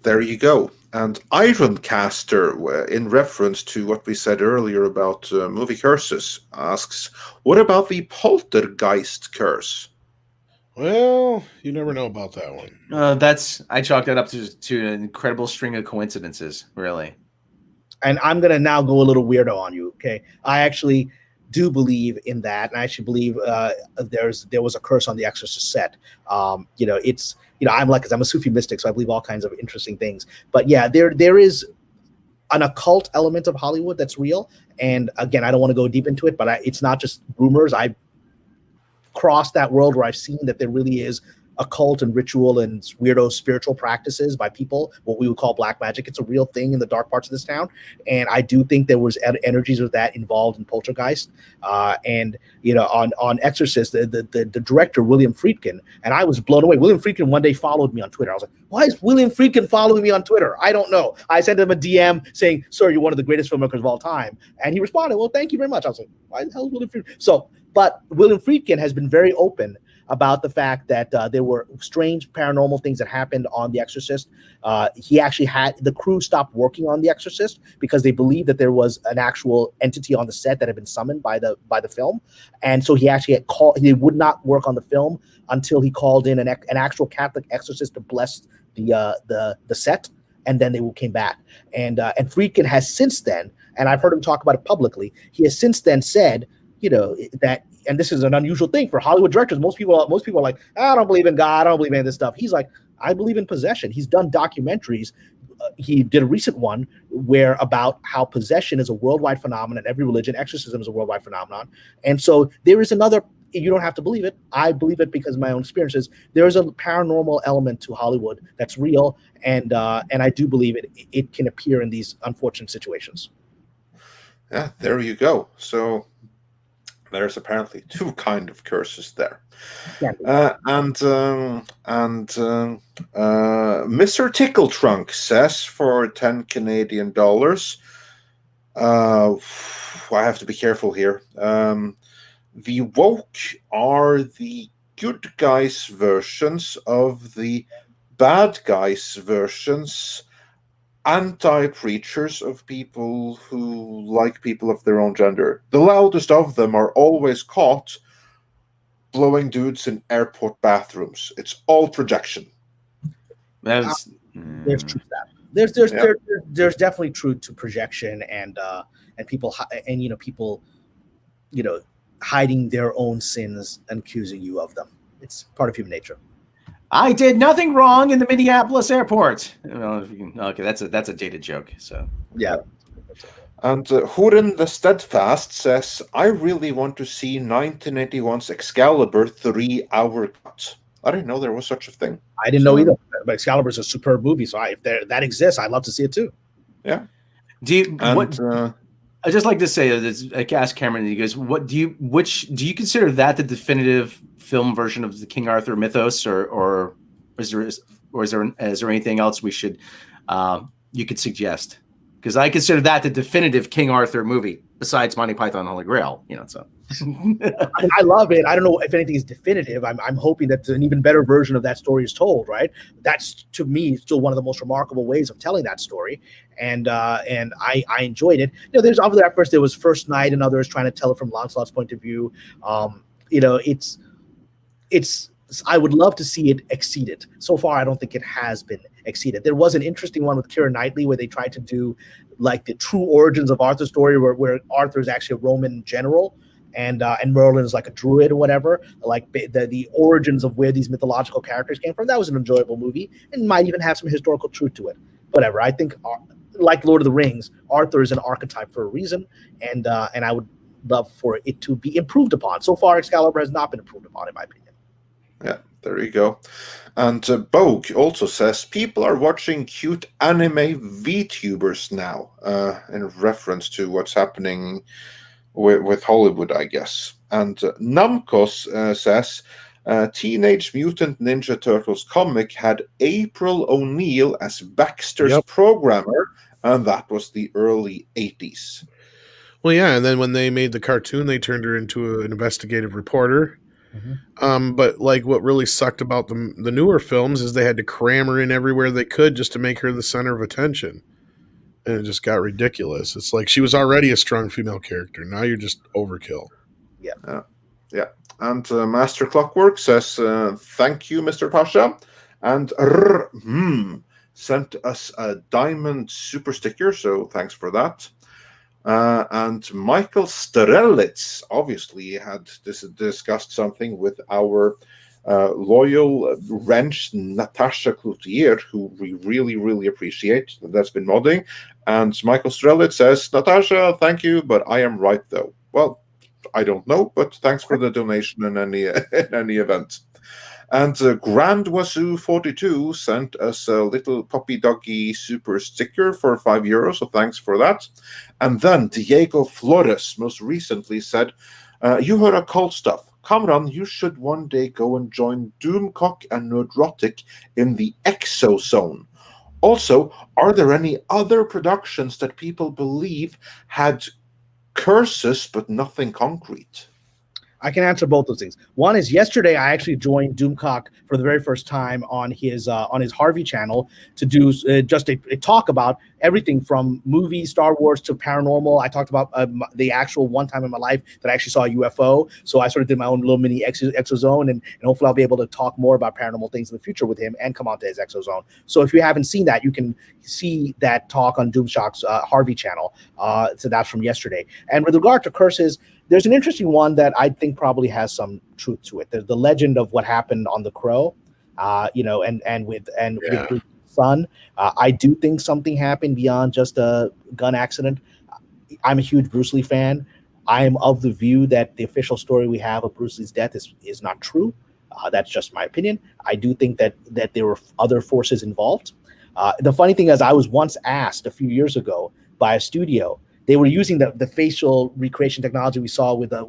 there you go. And Ironcaster, in reference to what we said earlier about movie curses, asks, what about the poltergeist curse? Well, you never know about that one. I chalk that up to an incredible string of coincidences, really. And I'm going to now go a little weirdo on you, okay? I actually do believe in that, and I actually believe there was a curse on the Exorcist set. I'm a Sufi mystic, so I believe all kinds of interesting things. But yeah, there is an occult element of Hollywood that's real. And again, I don't want to go deep into it, but it's not just rumors. I've crossed that world where I've seen that there really is occult and ritual and weirdo spiritual practices by people, what we would call black magic. It's a real thing in the dark parts of this town. And I do think there was energies of that involved in Poltergeist. On Exorcist, the director, William Friedkin, and I was blown away. William Friedkin one day followed me on Twitter. I was like, why is William Friedkin following me on Twitter? I don't know. I sent him a DM saying, sir, you're one of the greatest filmmakers of all time. And he responded, well, thank you very much. I was like, why the hell is William Friedkin? But William Friedkin has been very open about the fact that there were strange paranormal things that happened on The Exorcist. He actually had the crew stop working on The Exorcist because they believed that there was an actual entity on the set that had been summoned by the film, and so he actually had he would not work on the film until he called in an actual Catholic exorcist to bless the set, and then they came back. And Friedkin has since then, and I've heard him talk about it publicly. He has since then said, that, and this is an unusual thing for Hollywood directors. Most people are like, I don't believe in God. I don't believe in this stuff. He's like, I believe in possession. He's done documentaries. He did a recent one about how possession is a worldwide phenomenon. Every religion, exorcism is a worldwide phenomenon. And so there is another, you don't have to believe it. I believe it because of my own experiences. There is a paranormal element to Hollywood that's real. And I do believe it can appear in these unfortunate situations. Yeah, there you go. So there's apparently 2 kind of curses there. Mr. Tickle Trunk says for 10 Canadian dollars, I have to be careful here. The woke are the good guys versions of the bad guys versions, anti-preachers of people who like people of their own gender. The loudest of them are always caught blowing dudes in airport bathrooms. It's all projection. There's truth to that. There's definitely truth to projection and people people hiding their own sins and accusing you of them. It's part of human nature. I did nothing wrong in the Minneapolis airport. Okay, that's a dated joke. So yeah. And Hurin the Steadfast says, I really want to see 1981's Excalibur 3-hour cut. I didn't know there was such a thing. I didn't know either. But Excalibur is a superb movie, so if that exists, I'd love to see it too. Yeah. I just like to say that I asked Cameron, you guys, do you consider that the definitive film version of the King Arthur mythos, or is there anything else we should you could suggest? Because I consider that the definitive King Arthur movie, besides Monty Python and the Holy Grail. So I love it. I don't know if anything is definitive. I'm hoping that an even better version of that story is told. Right, that's to me still one of the most remarkable ways of telling that story, and I enjoyed it. There's other efforts. There was First Night and others trying to tell it from Lancelot's point of view. It's. I would love to see it exceeded. So far, I don't think it has been exceeded. There was an interesting one with Keira Knightley where they tried to do like the true origins of Arthur's story, where Arthur is actually a Roman general and Merlin is like a druid or whatever, like the origins of where these mythological characters came from. That was an enjoyable movie and might even have some historical truth to it. Whatever. I think, like Lord of the Rings, Arthur is an archetype for a reason, and I would love for it to be improved upon. So far, Excalibur has not been improved upon, in my opinion. Yeah, there you go. And Bogue also says, people are watching cute anime VTubers now, in reference to what's happening with Hollywood, I guess. And Namcos says, Teenage Mutant Ninja Turtles comic had April O'Neil as Baxter's programmer, and that was the early 80s. Well, yeah, and then when they made the cartoon, they turned her into an investigative reporter. Mm-hmm. But like what really sucked about the newer films is they had to cram her in everywhere they could just to make her the center of attention. And it just got ridiculous. It's like she was already a strong female character. Now you're just overkill. Yeah. And Master Clockwork says, thank you, Mr. Pasha. And sent us a diamond super sticker, so thanks for that. And Michael Strelitz obviously had discussed something with our loyal wrench Natasha Cloutier, who we really, really appreciate. That's been modding. And Michael Strelitz says, Natasha, thank you, but I am right, though. Well, I don't know, but thanks for the donation in any event. And Grand Wazoo 42 sent us a little puppy doggy super sticker for €5, so thanks for that. And then Diego Flores most recently said, you heard occult stuff. Kamran, you should one day go and join Doomcock and Nerdrotic in the Exozone. Also, are there any other productions that people believe had curses but nothing concrete? I can answer both those things. One is yesterday I actually joined Doomcock for the very first time on his Harvey channel to do just a talk about everything from movies, Star Wars to paranormal. I talked about the actual one time in my life that I actually saw a UFO. So I sort of did my own little mini exozone, and hopefully I'll be able to talk more about paranormal things in the future with him and come onto his exozone. So if you haven't seen that, you can see that talk on Doomcock's Harvey channel. So that's from yesterday. And with regard to curses, there's an interesting one that I think probably has some truth to it. There's the legend of what happened on The Crow, and with Bruce's son. I do think something happened beyond just a gun accident. I'm a huge Bruce Lee fan. I am of the view that the official story we have of Bruce Lee's death is not true. That's just my opinion. I do think that there were other forces involved. The funny thing is, I was once asked a few years ago by a studio. They were using the facial recreation technology we saw with that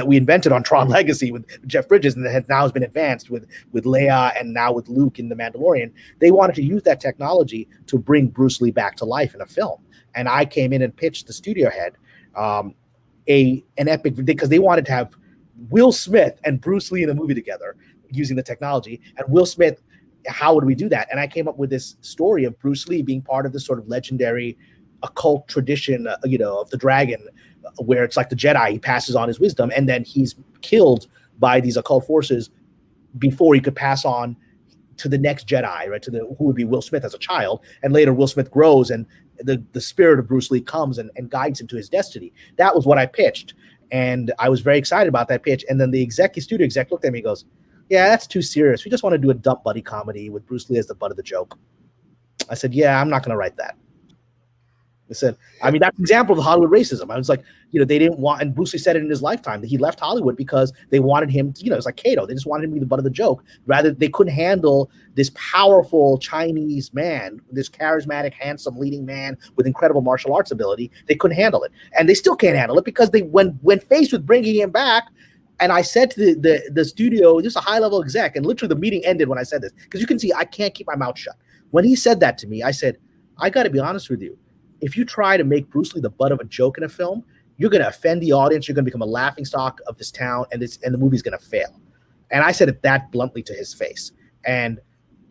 we invented on Tron Legacy with Jeff Bridges, and that has now been advanced with Leia and now with Luke in The Mandalorian. They wanted to use that technology to bring Bruce Lee back to life in a film, and I came in and pitched the studio head an epic, because they wanted to have Will Smith and Bruce Lee in a movie together using the technology. And Will Smith, how would we do that? And I came up with this story of Bruce Lee being part of this sort of legendary occult tradition, of the dragon, where it's like the Jedi, he passes on his wisdom, and then he's killed by these occult forces before he could pass on to the next Jedi, right? Who would be Will Smith as a child, and later Will Smith grows, and the spirit of Bruce Lee comes and guides him to his destiny. That was what I pitched, and I was very excited about that pitch. And then the studio exec looked at me and goes, "Yeah, that's too serious. We just want to do a dumb buddy comedy with Bruce Lee as the butt of the joke." I said, "Yeah, I'm not going to write that." I said, I mean, that's an example of Hollywood racism. I was like, they didn't want, and Bruce Lee said it in his lifetime, that he left Hollywood because they wanted him to, it's like Kato. They just wanted him to be the butt of the joke. Rather, they couldn't handle this powerful Chinese man, this charismatic, handsome leading man with incredible martial arts ability. They couldn't handle it. And they still can't handle it because when faced with bringing him back, and I said to the studio, just a high-level exec, and literally the meeting ended when I said this, because you can see I can't keep my mouth shut. When he said that to me, I said, I got to be honest with you. If you try to make Bruce Lee the butt of a joke in a film, you're going to offend the audience. You're going to become a laughingstock of this town, and the movie's going to fail. And I said it that bluntly to his face. And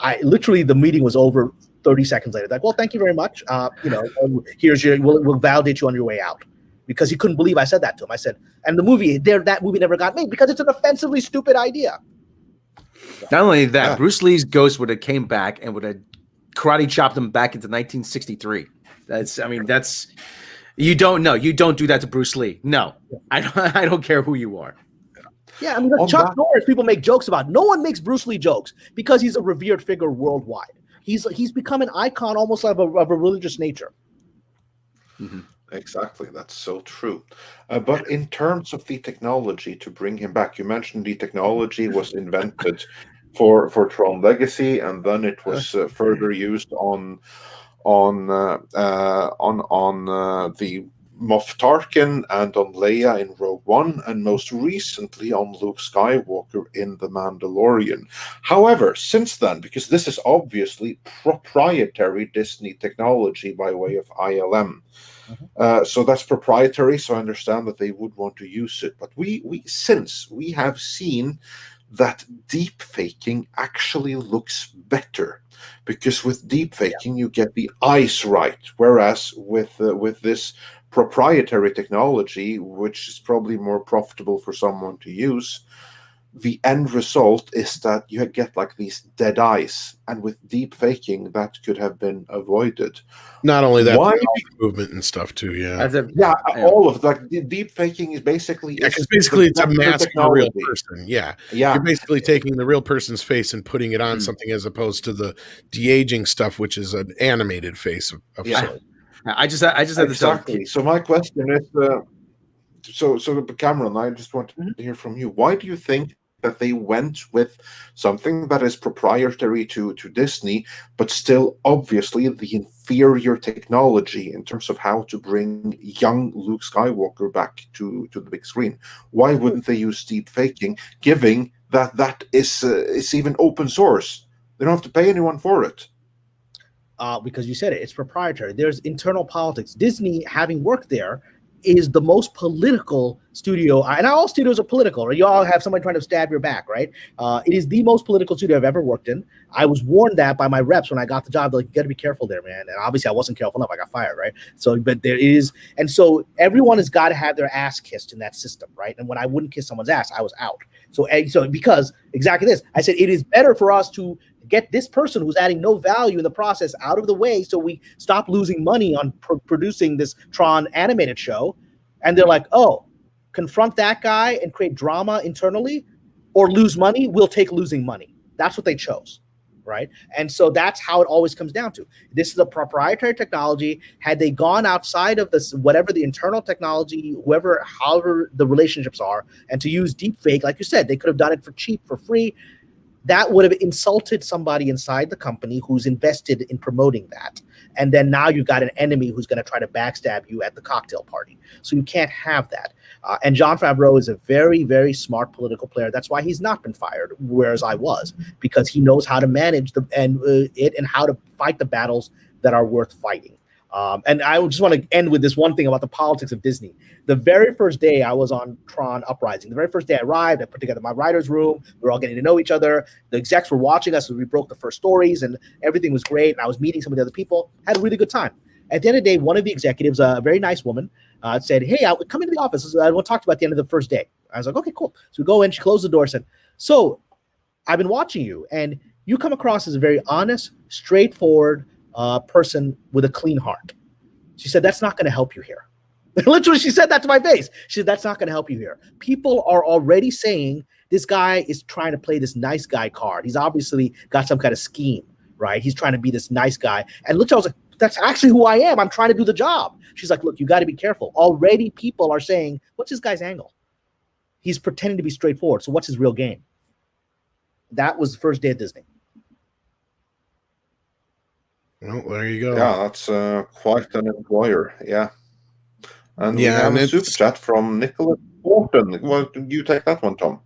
the meeting was over 30 seconds later. Like, well, thank you very much. We'll validate you on your way out. Because he couldn't believe I said that to him. I said, and that movie never got made because it's an offensively stupid idea. Not only that, Bruce Lee's ghost would have came back and would have karate chopped him back into 1963. You don't do that to Bruce Lee. No, I don't care who you are. Yeah, I mean, Chuck Norris, people make jokes about. No one makes Bruce Lee jokes because he's a revered figure worldwide. He's become an icon almost of a religious nature. Mm-hmm. Exactly, that's so true. But in terms of the technology to bring him back, you mentioned the technology was invented for Tron Legacy, and then it was further used on the Moff Tarkin and on Leia in Rogue One, and most recently on Luke Skywalker in The Mandalorian. However, since then, because this is obviously proprietary Disney technology by way of ILM, so that's proprietary, so I understand that they would want to use it. But since we have seen that deep faking actually looks better, because with deep faking you get the eyes right, whereas with this proprietary technology, which is probably more profitable for someone to use, the end result is that you get like these dead eyes, and with deep faking that could have been avoided. Not only that, movement and stuff too. All of like the deep faking is basically because basically it's a mask of a real person. Yeah, you're basically taking the real person's face and putting it on something, as opposed to the de-aging stuff, which is an animated face of sorts. I just had exactly. So my question is, so Cameron, I just want to hear from you. Why do you think that they went with something that is proprietary to Disney, but still obviously the inferior technology in terms of how to bring young Luke Skywalker back to the big screen? Why wouldn't they use deep faking, given that is even open source? They don't have to pay anyone for it. Because you said it's proprietary. There's internal politics. Disney, having worked there, is the most political studio, and all studios are political, right? You all have somebody trying to stab your back, right? It is the most political studio I've ever worked in. I was warned that by my reps when I got the job. They're like, you got to be careful there, man. And obviously I wasn't careful enough. I got fired, right? So, but there is, and so everyone has got to have their ass kissed in that system, right? And when I wouldn't kiss someone's ass, I was out. So because exactly this, I said, it is better for us to get this person who's adding no value in the process out of the way, so we stop losing money on producing this Tron animated show. And they're like, oh, confront that guy and create drama internally, or lose money? We'll take losing money. That's what they chose, right? And so that's how it always comes down to. This is a proprietary technology. Had they gone outside of this, whatever the internal technology, however the relationships are, and to use deepfake, like you said, they could have done it for cheap, for free. That would have insulted somebody inside the company who's invested in promoting that. And then now you've got an enemy who's going to try to backstab you at the cocktail party. So you can't have that. And Jon Favreau is a very, very smart political player. That's why he's not been fired, whereas I was, because he knows how to manage it and how to fight the battles that are worth fighting. And I just want to end with this one thing about the politics of Disney. The very first day I was on Tron Uprising, the very first day I arrived, I put together my writer's room. We were all getting to know each other. The execs were watching us as we broke the first stories, and everything was great. And I was meeting some of the other people, had a really good time. At the end of the day, one of the executives, a very nice woman, said, hey, I'll come into the office. I want to talk to you about the end of the first day. I was like, okay, cool. So we go in, she closed the door, said, so I've been watching you, and you come across as a very honest, straightforward person with a clean heart. She said, that's not going to help you here. Literally, she said that to my face. She said, that's not going to help you here. People are already saying this guy is trying to play this nice guy card. He's obviously got some kind of scheme, right? He's trying to be this nice guy. And literally, I was like, That's actually who I am. I'm trying to do the job. She's like, look, you got to be careful. Already people are saying, what's this guy's angle? He's pretending to be straightforward. So what's his real game? That was the first day at Disney. Well, there you go. Yeah, that's quite an employer. Yeah. And we have a super chat from Nicholas Morton. Well, you take that one, Tom.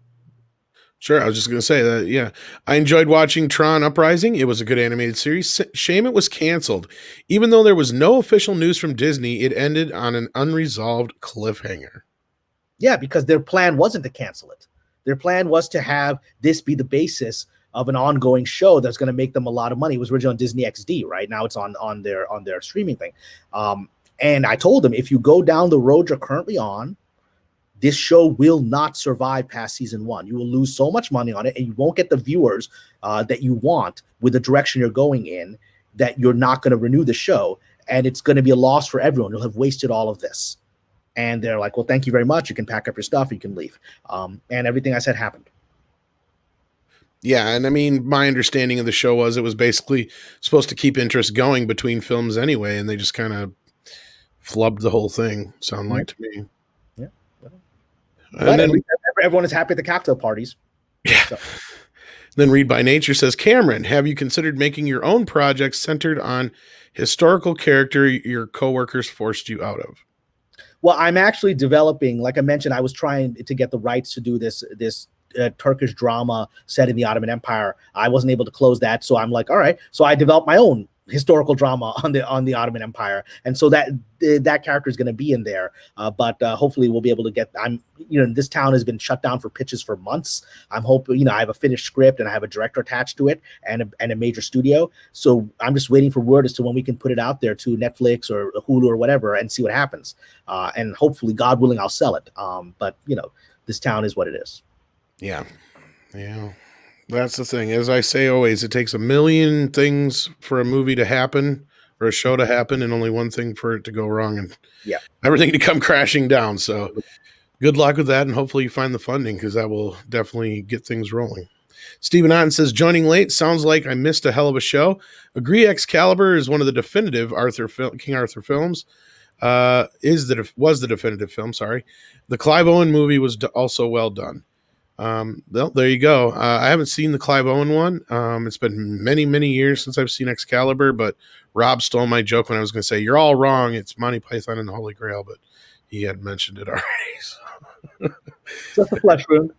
Sure, I was just going to say that, yeah. I enjoyed watching Tron Uprising. It was a good animated series. Shame it was canceled. Even though there was no official news from Disney, it ended on an unresolved cliffhanger. Yeah, because their plan wasn't to cancel it. Their plan was to have this be the basis of an ongoing show that's going to make them a lot of money. It was originally on Disney XD, right? Now it's on their streaming thing. And I told them, if you go down the road you're currently on, this show will not survive past season 1. You will lose so much money on it, and you won't get the viewers that you want with the direction you're going in, that you're not going to renew the show, and it's going to be a loss for everyone. You'll have wasted all of this. And they're like, well, thank you very much. You can pack up your stuff. You can leave. And everything I said happened. Yeah, and I mean, my understanding of the show was it was basically supposed to keep interest going between films anyway, and they just kind of flubbed the whole thing, like to me. Yeah. And then everyone is happy at the cocktail parties. Yeah. So. Then Read by Nature says, Cameron, have you considered making your own projects centered on historical character your coworkers forced you out of? Well, I'm actually developing, like I mentioned, I was trying to get the rights to do this Turkish drama set in the Ottoman Empire. I wasn't able to close that, so I'm like, all right. So I developed my own historical drama on the Ottoman Empire, and so that character is going to be in there. But hopefully, we'll be able to get. This town has been shut down for pitches for months. I'm hoping, I have a finished script and I have a director attached to it and a major studio. So I'm just waiting for word as to when we can put it out there to Netflix or Hulu or whatever and see what happens. And hopefully, God willing, I'll sell it. But this town is what it is. Yeah. That's the thing. As I say always, it takes a million things for a movie to happen or a show to happen, and only one thing for it to go wrong, and everything to come crashing down. So good luck with that, and hopefully you find the funding, because that will definitely get things rolling. Stephen Otten says, joining late, sounds like I missed a hell of a show. Agree Excalibur is one of the definitive King Arthur films. Was the definitive film, sorry. The Clive Owen movie was also well done. Well, there you go. I haven't seen the Clive Owen one. It's been many, many years since I've seen Excalibur, but Rob stole my joke when I was going to say, you're all wrong. It's Monty Python and the Holy Grail, but he had mentioned it already. So. Just a flesh wound.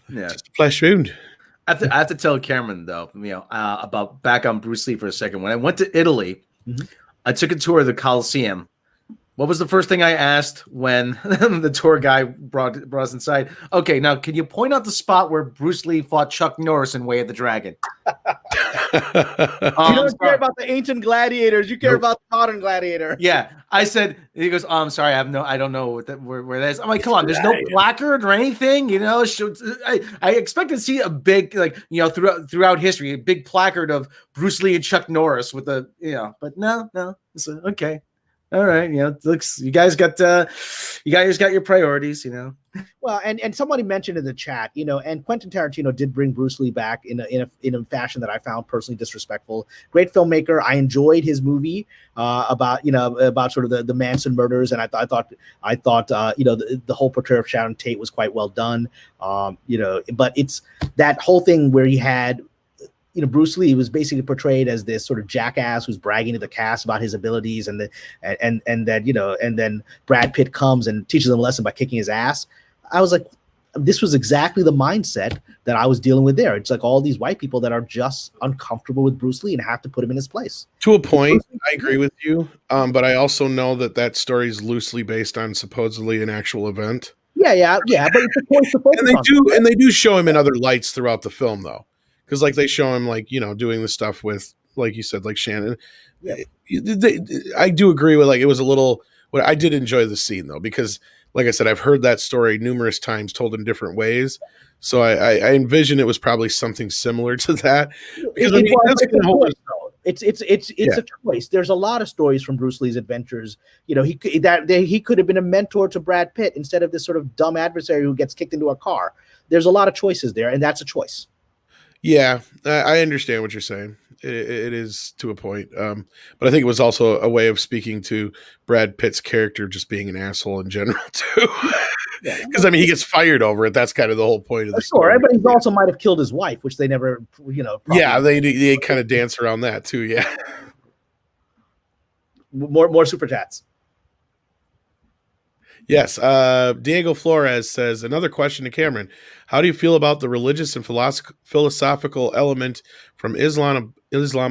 Yeah. Just a flesh wound. I have to tell Cameron, though, about back on Bruce Lee for a second. When I went to Italy, I took a tour of the Colosseum. What was the first thing I asked when the tour guy brought us inside? Okay, now can you point out the spot where Bruce Lee fought Chuck Norris in Way of the Dragon? You don't care about the ancient gladiators. You care about the modern gladiator. Yeah, I said. He goes, "Oh, I'm sorry, I don't know where that is." I'm like, "Come on, there's no placard or anything, I expected to see a big, throughout history, a big placard of Bruce Lee and Chuck Norris with but no, it's okay. All right, looks you guys got your priorities, Well, and somebody mentioned in the chat, and Quentin Tarantino did bring Bruce Lee back in a fashion that I found personally disrespectful. Great filmmaker. I enjoyed his movie about sort of the Manson murders, and I thought the whole portrayal of Sharon Tate was quite well done. But it's that whole thing where he had. Bruce Lee was basically portrayed as this sort of jackass who's bragging to the cast about his abilities, and then Brad Pitt comes and teaches him a lesson by kicking his ass. I was like, this was exactly the mindset that I was dealing with there. It's like all these white people that are just uncomfortable with Bruce Lee and have to put him in his place. To a point, I agree with you, but I also know that story is loosely based on supposedly an actual event. Yeah, but it's a point to focus on. And they do show him in other lights throughout the film, though. Because they show him doing the stuff with, like you said, like Shannon. Yeah. I do agree with it was a little. I did enjoy the scene though, because like I said, I've heard that story numerous times told in different ways. So I envision it was probably something similar to that. Because it's a choice. There's a lot of stories from Bruce Lee's adventures. He could have been a mentor to Brad Pitt instead of this sort of dumb adversary who gets kicked into a car. There's a lot of choices there, and that's a choice. Yeah, I understand what you're saying. it is to a point. But I think it was also a way of speaking to Brad Pitt's character just being an asshole in general too. Because I mean, he gets fired over it. That's kind of the whole point of the story. Right? But he also might have killed his wife, which they never, Yeah, they kind of dance around that too. Yeah. More super chats. Yes. Diego Flores says, another question to Cameron. How do you feel about the religious and philosophical element from Islam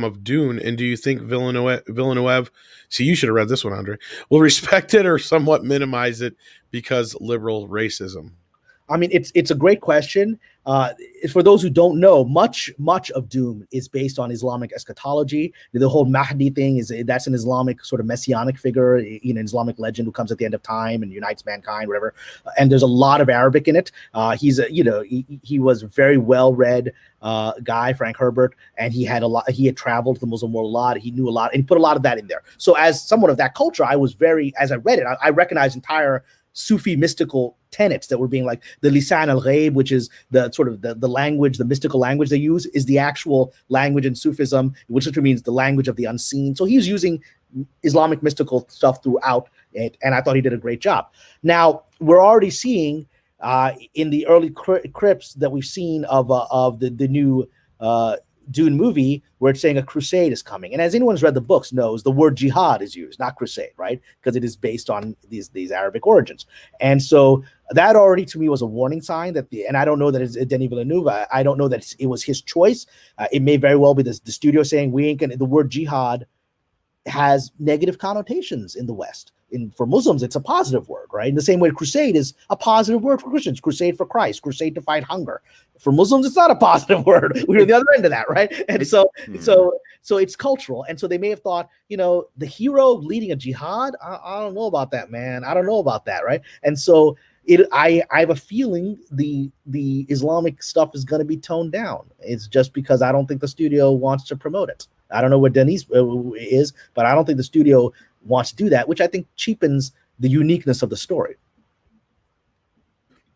of Dune? And do you think Villeneuve, see, you should have read this one, Andre, will respect it or somewhat minimize it because liberal racism? I mean, it's a great question. For those who don't know, much of Dune is based on Islamic eschatology. The whole Mahdi thing that's an Islamic sort of messianic figure, an Islamic legend who comes at the end of time and unites mankind, whatever. And there's a lot of Arabic in it. He was a very well-read guy, Frank Herbert, and he had traveled the Muslim world a lot. He knew a lot, and he put a lot of that in there. So as somewhat of that culture, as I read it, I recognized entire Sufi mystical tenets that were being like the lisan al-ghaib, which is the sort of the language, the mystical language they use is the actual language in Sufism, which literally means the language of the unseen. So he's using Islamic mystical stuff throughout it, and I thought he did a great job. Now, we're already seeing in the early clips that we've seen of the new Dune movie, where it's saying a crusade is coming. And as anyone who's read the books knows, the word jihad is used, not crusade, right? Because it is based on these Arabic origins. And so that already to me was a warning sign and I don't know that it's Denis Villeneuve. I don't know that it was his choice. It may very well be the studio saying the word jihad has negative connotations in the West. For Muslims, it's a positive word, right? In the same way, crusade is a positive word for Christians. Crusade for Christ, crusade to fight hunger. For Muslims, it's not a positive word. We're on the other end of that, right? And so it's cultural. And so they may have thought, the hero leading a jihad. I don't know about that, man. I don't know about that, right? And so I have a feeling the Islamic stuff is going to be toned down. It's just because I don't think the studio wants to promote it. I don't know what Denis is, but I don't think the studio wants to do that, which I think cheapens the uniqueness of the story.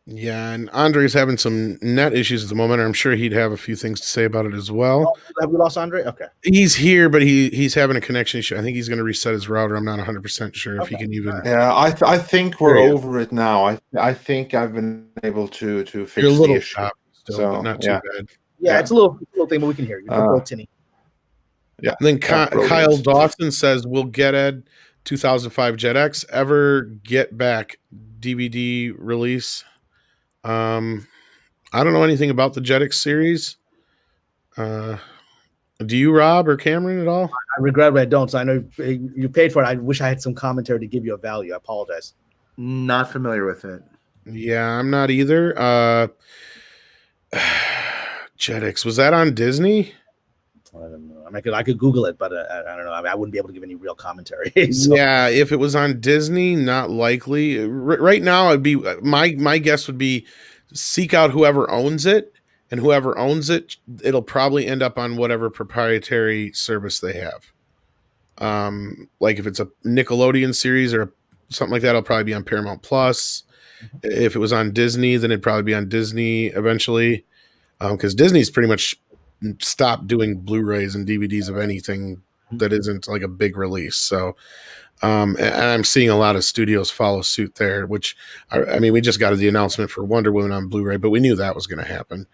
Yeah, and Andre's having some net issues at the moment. I'm sure he'd have a few things to say about it as well. Oh, have we lost Andre? Okay. He's here, but he's having a connection issue. I think he's going to reset his router. I'm not 100% sure if he can even. Yeah, I think we're over it now. I think I've been able to fix the issue. Still, not too bad. Yeah, it's a little thing, but we can hear you. Yeah. And then Kyle Dawson says, will Get Ed 2005 JetX ever get back DVD release? I don't know anything about the JetX series. Do you, Rob or Cameron, at all? I regret I don't. So I know you paid for it. I wish I had some commentary to give you a value. I apologize. Not familiar with it. Yeah, I'm not either. JetX, was that on Disney? I don't know. I mean, I could Google it, but I don't know. I wouldn't be able to give any real commentary. So. Yeah, if it was on Disney, not likely. Right now, I'd be my guess would be seek out whoever owns it, and whoever owns it, it'll probably end up on whatever proprietary service they have. Like if it's a Nickelodeon series or something like that, it'll probably be on Paramount Plus. If it was on Disney, then it'd probably be on Disney eventually, because Disney's pretty much stopped doing Blu-rays and DVDs of anything that isn't like a big release. So, and I'm seeing a lot of studios follow suit there, which I mean, we just got the announcement for Wonder Woman on Blu-ray, but we knew that was going to happen.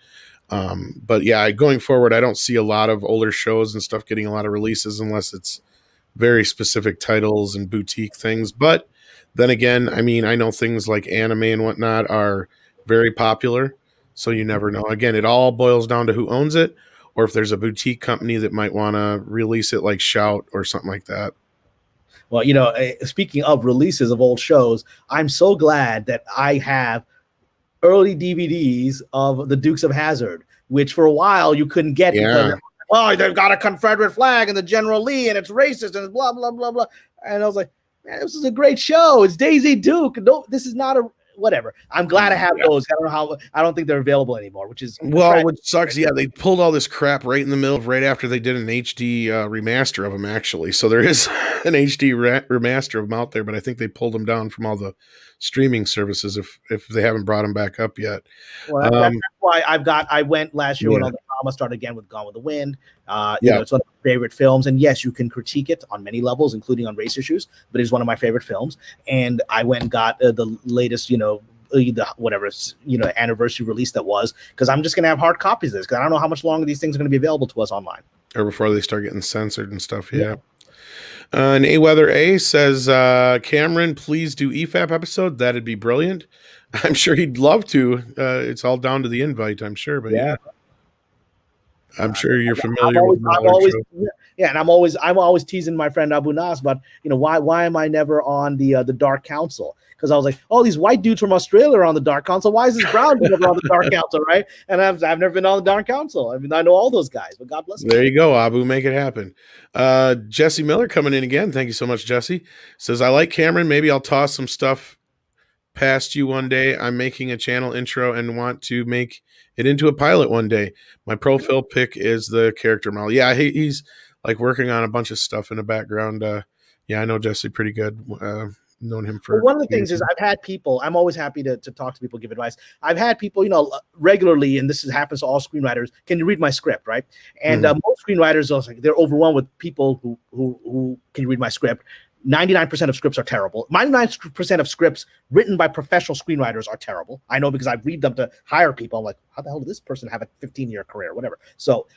But yeah, going forward, I don't see a lot of older shows and stuff getting a lot of releases unless it's very specific titles and boutique things. But then again, I mean, I know things like anime and whatnot are very popular, so you never know. Again, it all boils down to who owns it, or if there's a boutique company that might want to release it like Shout or something like that. Well, speaking of releases of old shows, I'm so glad that I have early DVDs of the Dukes of Hazzard, which for a while you couldn't get because, they've got a Confederate flag and the General Lee and it's racist and it's blah, blah, blah, blah. And I was like, man, this is a great show. It's Daisy Duke. No, this is not a whatever. I'm glad I have those. I don't think they're available anymore, which sucks. Yeah, they pulled all this crap right in the middle of right after they did an HD remaster of them, actually. So there is an HD remaster of them out there, but I think they pulled them down from all the streaming services if they haven't brought them back up yet. Well, that's why I went last year when all the gonna start again with Gone with the Wind. You know, it's one of my favorite films, and yes, you can critique it on many levels, including on race issues, but it's one of my favorite films. And I went and got the latest, you know, the whatever, you know, anniversary release that was, because I'm just gonna have hard copies of this, because I don't know how much longer these things are gonna be available to us online. Or before they start getting censored and stuff. Yeah. And A-Weather A says, Cameron, please do EFAP episode. That'd be brilliant. I'm sure he'd love to. It's all down to the invite, I'm sure. But yeah. I'm sure you're familiar with and I'm always teasing my friend Abu Nas, but you know, why am I never on the Dark Council? Because I was like, oh, these white dudes from Australia are on the Dark Council. Why is this brown dude never on the Dark Council, right? And I've never been on the Dark Council. I mean, I know all those guys, but God bless them. There you go, Abu, make it happen. Jesse Miller coming in again. Thank you so much, Jesse. Says, I like Cameron. Maybe I'll toss some stuff past you one day. I'm making a channel intro and want to make it into a pilot one day. My profile pic is the character model. Yeah, he's like working on a bunch of stuff in the background. Yeah, I know Jesse pretty good. Known him for one of the things is I've had people, I'm always happy to talk to people, give advice. I've had people, you know, regularly, and this happens to all screenwriters, can you read my script, right? And most screenwriters are like, they're overwhelmed with people who can you read my script. 99% of scripts are terrible. 99% of scripts written by professional screenwriters are terrible. I know, because I read them to hire people. I'm like, how the hell did this person have a 15-year career, whatever? So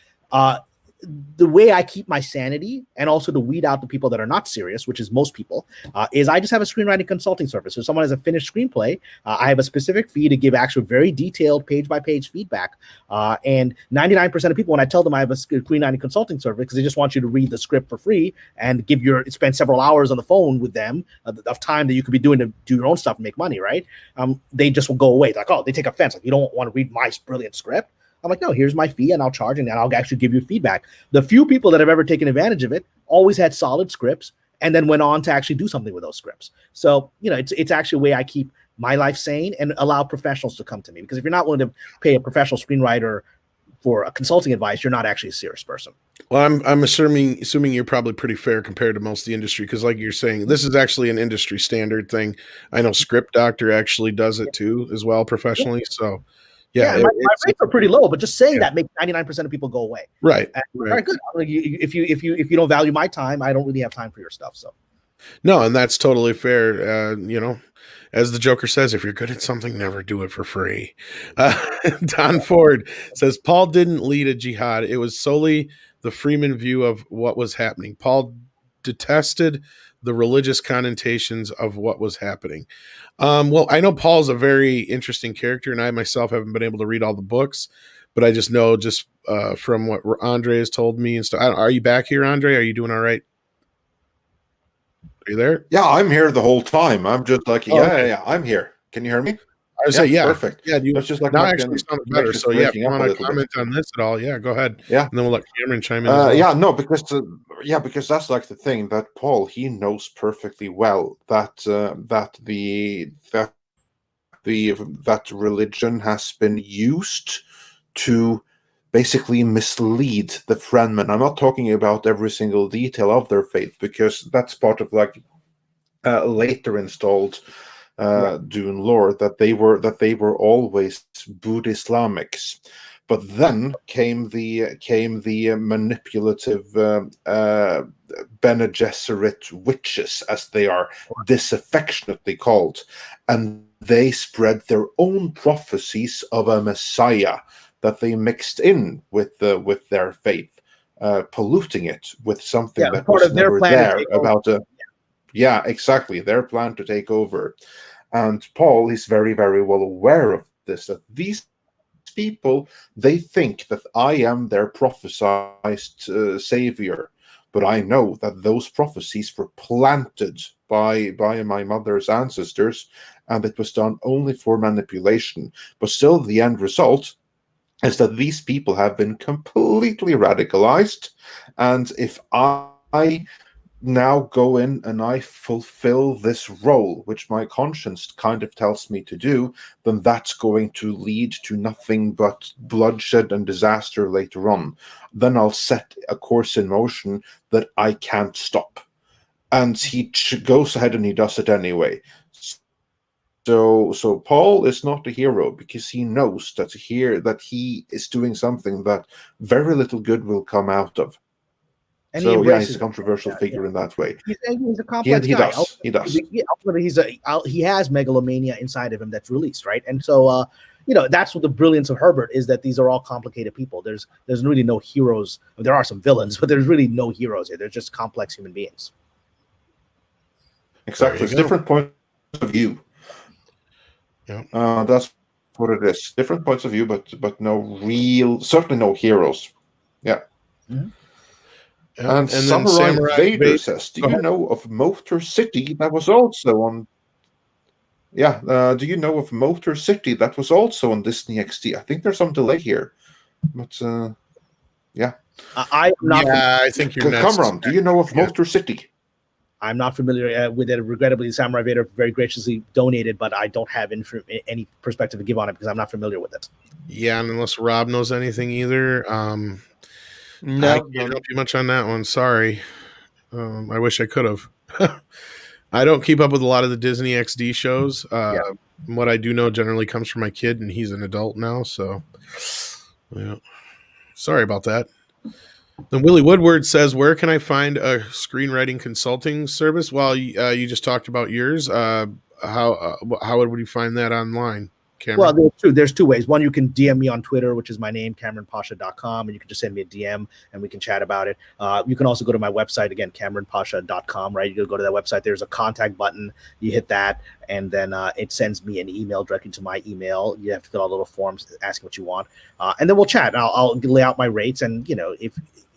the way I keep my sanity, and also to weed out the people that are not serious, which is most people, is I just have a screenwriting consulting service. So if someone has a finished screenplay, I have a specific fee to give actual very detailed page-by-page feedback. And 99% of people, when I tell them I have a screenwriting consulting service, because they just want you to read the script for free and spend several hours on the phone with them of time that you could be doing to do your own stuff and make money, right? They just will go away. They're like, oh, they take offense. Like, you don't want to read my brilliant script. I'm like, no, here's my fee, and I'll charge, and then I'll actually give you feedback. The few people that have ever taken advantage of it always had solid scripts and then went on to actually do something with those scripts. So, you know, it's actually a way I keep my life sane and allow professionals to come to me. Because if you're not willing to pay a professional screenwriter for a consulting advice, you're not actually a serious person. Well, I'm assuming you're probably pretty fair compared to most of the industry, because like you're saying, this is actually an industry standard thing. I know Script Doctor actually does it too as well professionally. So yeah, my rates are pretty low, but just saying that makes 99% of people go away. Right. All right, good. Like, if you don't value my time, I don't really have time for your stuff. So no, and that's totally fair. You know, as the Joker says, if you're good at something, never do it for free. Don Ford says Paul didn't lead a jihad. It was solely the Freeman view of what was happening. Paul detested the religious connotations of what was happening. Well, I know Paul's a very interesting character, and I myself haven't been able to read all the books, but I just know from what Andre has told me and stuff. Are you back here, Andre? Are you doing all right? Are you there? Yeah, I'm here the whole time. I'm just like, yeah, I'm here. Can you hear me? I would say, yeah, perfect. Yeah, that's just like now actually sounds better. So yeah, if you want to comment on this at all, yeah, go ahead. Yeah, and then we'll let Cameron chime in. Well. Yeah, no, because that's like the thing that Paul, he knows perfectly well that that religion has been used to basically mislead the Fremen. I'm not talking about every single detail of their faith, because that's part of like later installed Dune lore, that they were always Buddhislamics. But then came the manipulative Bene Gesserit witches, as they are disaffectionately called, and they spread their own prophecies of a Messiah that they mixed in with their faith, polluting it with something that was never there about a. Yeah, exactly. Their plan to take over. And Paul is very, very well aware of this, that these people, they think that I am their prophesized savior. But I know that those prophecies were planted by my mother's ancestors, and it was done only for manipulation. But still, the end result is that these people have been completely radicalized. And if I now go in and I fulfill this role, which my conscience kind of tells me to do, then that's going to lead to nothing but bloodshed and disaster later on. Then I'll set a course in motion that I can't stop. And he goes ahead and he does it anyway. So Paul is not a hero because he knows that he is doing something that very little good will come out of. And so he he's a controversial figure in that way. He's a complex he guy. does. He does. Ultimately, he has megalomania inside of him that's released, right? And so, that's what the brilliance of Herbert is, that these are all complicated people. There's really no heroes. There are some villains, but there's really no heroes here. They're just complex human beings. Exactly. It's different points of view. Yeah. That's what it is. Different points of view, but certainly no heroes. Yeah. Mm-hmm. And Samurai Vader says, "Do you know of Motor City that was also on?" Yeah. Do you know of Motor City that was also on Disney XD? I think there's some delay here, but yeah. I'm not. Yeah, I think you're next. Kamran, do you know of Motor City? I'm not familiar with it. Regrettably, Samurai Vader very graciously donated, but I don't have any perspective to give on it because I'm not familiar with it. Yeah, and unless Rob knows anything either, no, I can't help you much on that one. Sorry. I wish I could have. I don't keep up with a lot of the Disney XD shows. What I do know generally comes from my kid, and he's an adult now. So, yeah. Sorry about that. Then Willie Woodward says, "Where can I find a screenwriting consulting service?" Well, you just talked about yours. How would you find that online, Cameron? Well, there's two ways. One, you can DM me on Twitter, which is my name, CamranPasha.com, and you can just send me a DM and we can chat about it. You can also go to my website, again, CamranPasha.com, right? You go to that website. There's a contact button. You hit that, and then it sends me an email directly to my email. You have to fill out little forms asking what you want, and then we'll chat. I'll lay out my rates, and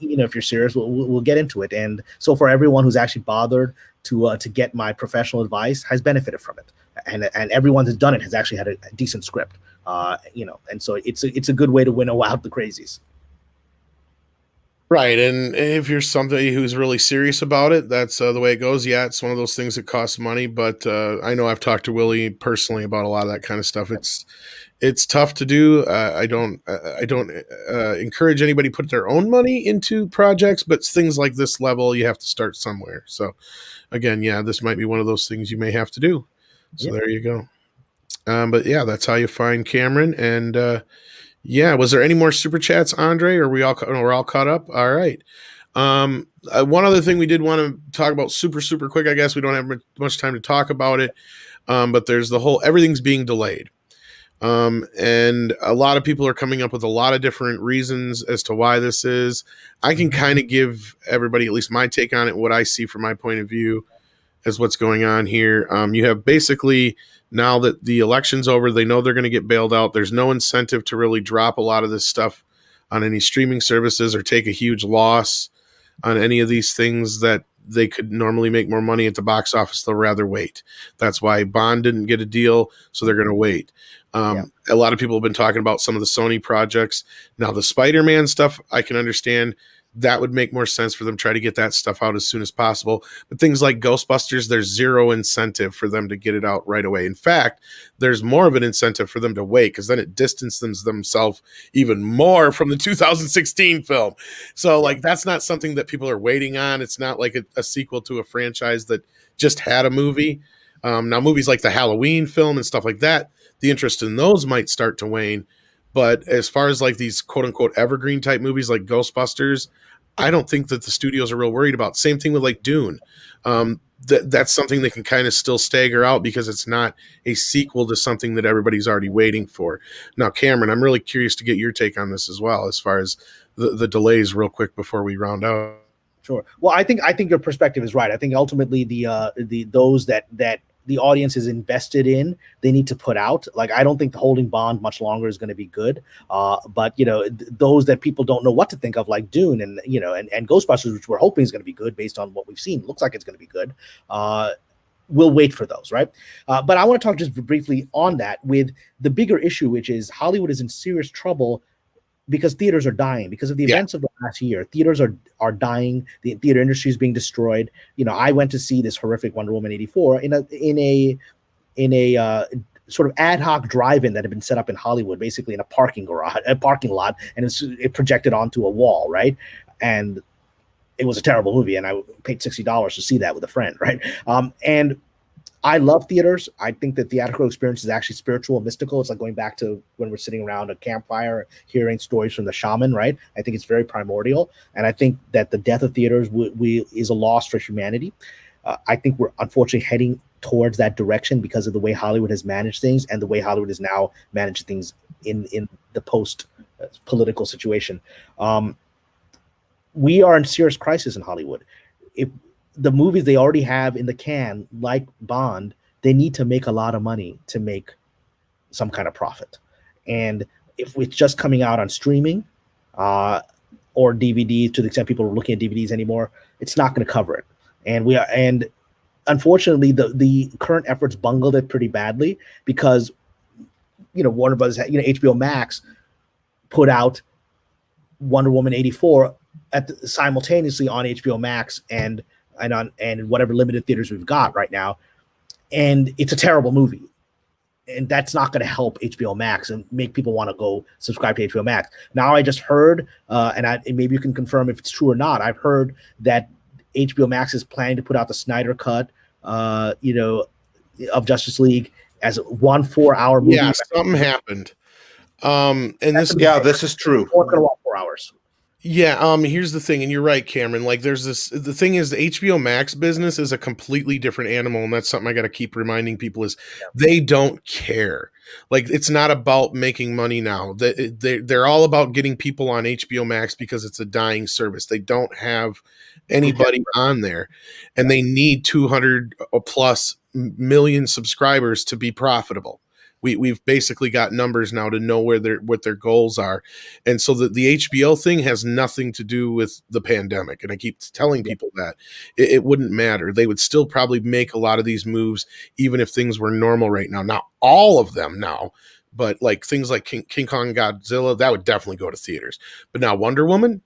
if you're serious, we'll get into it. And so for everyone who's actually bothered to get my professional advice has benefited from it. And everyone who's done it has actually had a decent script, and so it's a good way to winnow out the crazies. Right, and if you're somebody who's really serious about it, that's the way it goes. Yeah, it's one of those things that costs money, but I know I've talked to Willie personally about a lot of that kind of stuff. It's tough to do. I don't encourage anybody to put their own money into projects, but things like this level, you have to start somewhere. So, again, yeah, this might be one of those things you may have to do. So There you go. But yeah, that's how you find Cameron. And was there any more super chats, Andre? Or we're all caught up? All right. One other thing we did want to talk about super quick. I guess we don't have much time to talk about it. But there's the whole everything's being delayed. And a lot of people are coming up with a lot of different reasons as to why this is. I can kind of give everybody at least my take on it, what I see from my point of view as what's going on here. You have basically, now that the election's over, they know they're going to get bailed out. There's no incentive to really drop a lot of this stuff on any streaming services or take a huge loss on any of these things that they could normally make more money at the box office. They'll rather wait. That's why Bond didn't get a deal, so they're going to wait. A lot of people have been talking about some of the Sony projects. Now, the Spider-Man stuff, I can understand. That would make more sense for them to try to get that stuff out as soon as possible. But things like Ghostbusters, there's zero incentive for them to get it out right away. In fact, there's more of an incentive for them to wait, because then it distances themselves even more from the 2016 film. So, that's not something that people are waiting on. It's not like a sequel to a franchise that just had a movie. Now, movies like the Halloween film and stuff like that, the interest in those might start to wane. But as far as these quote unquote evergreen type movies like Ghostbusters, I don't think that the studios are real worried about. Same thing with Dune. That's something they can kind of still stagger out because it's not a sequel to something that everybody's already waiting for. Now, Cameron, I'm really curious to get your take on this as well, as far as the delays real quick before we round out. Sure. Well, I think your perspective is right. I think ultimately those that the audience is invested in, they need to put out. I don't think the holding bond much longer is going to be good. But those that people don't know what to think of, like Dune and Ghostbusters, which we're hoping is going to be good based on what we've seen, looks like it's going to be good. We'll wait for those, right? But I want to talk just briefly on that with the bigger issue, which is Hollywood is in serious trouble because theaters are dying because of the events of the last year. Theaters are dying. The theater industry is being destroyed. I went to see this horrific Wonder Woman 84 in a sort of ad hoc drive-in that had been set up in Hollywood, basically in a parking lot, and it projected onto a wall, right? And it was a terrible movie, and I paid $60 to see that with a friend, right? And I love theaters. I think the theatrical experience is actually spiritual and mystical. It's like going back to when we're sitting around a campfire, hearing stories from the shaman, right? I think it's very primordial. And I think that the death of theaters is a loss for humanity. I think we're unfortunately heading towards that direction because of the way Hollywood has managed things and the way Hollywood has now managed things in the post-political situation. We are in serious crisis in Hollywood. If the movies they already have in the can, like Bond, they need to make a lot of money to make some kind of profit. And if it's just coming out on streaming or DVD, to the extent people are looking at DVDs anymore, it's not going to cover it. And unfortunately, the current efforts bungled it pretty badly because, Warner Brothers, HBO Max put out Wonder Woman 84 simultaneously on HBO Max and whatever limited theaters we've got right now. And it's a terrible movie. And that's not going to help HBO Max and make people want to go subscribe to HBO Max. Now I just heard, and maybe you can confirm if it's true or not, I've heard that HBO Max is planning to put out the Snyder Cut, of Justice League as 1 4-hour movie. Yeah, something happened. This is true. It's going to walk 4 hours. Yeah, here's the thing, and you're right, Cameron. Like, the thing is, the HBO Max business is a completely different animal, and that's something I got to keep reminding people is they don't care. Like, it's not about making money now. They're all about getting people on HBO Max because it's a dying service. They don't have anybody on there, and they need 200 plus million subscribers to be profitable. We've basically got numbers now to know what their goals are. And so the HBO thing has nothing to do with the pandemic. And I keep telling people that it wouldn't matter. They would still probably make a lot of these moves, even if things were normal right now. Not all of them now, but like things like King Kong Godzilla, that would definitely go to theaters. But now Wonder Woman,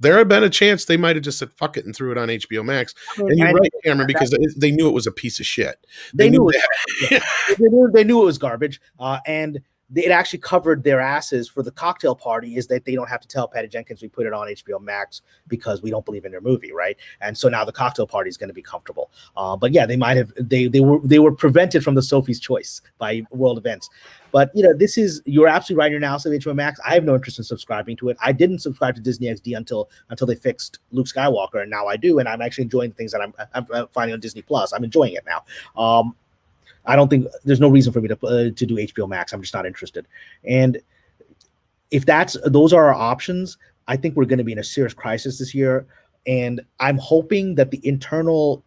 there had been a chance they might have just said fuck it and threw it on HBO Max. And you're right, Cameron, because they knew it was a piece of shit. They knew it was garbage. And it actually covered their asses for the cocktail party is that they don't have to tell Patty Jenkins we put it on HBO Max because we don't believe in their movie, right? And so now the cocktail party is going to be comfortable. But yeah, they might have they were prevented from the Sophie's Choice by World Events. But you're absolutely right. Your analysis of HBO Max. I have no interest in subscribing to it. I didn't subscribe to Disney XD until they fixed Luke Skywalker, and now I do, and I'm actually enjoying the things that I'm finding on Disney Plus. I'm enjoying it now. I don't think there's no reason for me to do HBO Max. I'm just not interested. And if those are our options, I think we're going to be in a serious crisis this year. And I'm hoping that the internal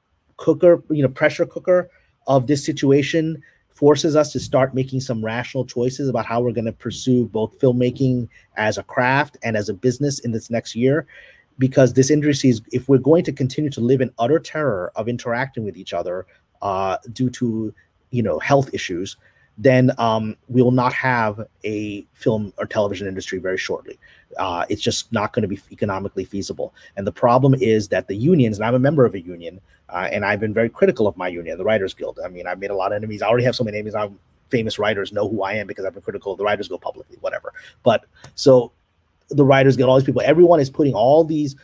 pressure cooker of this situation forces us to start making some rational choices about how we're going to pursue both filmmaking as a craft and as a business in this next year. Because this industry is, if we're going to continue to live in utter terror of interacting with each other due to health issues, then we will not have a film or television industry very shortly. It's just not going to be economically feasible. And the problem is that the unions, and I'm a member of a union, and I've been very critical of my union, the Writers Guild. I mean, I've made a lot of enemies. I already have so many enemies. Famous writers know who I am because I've been critical of the Writers Guild publicly, whatever. But so the Writers Guild, all these people, everyone is putting all these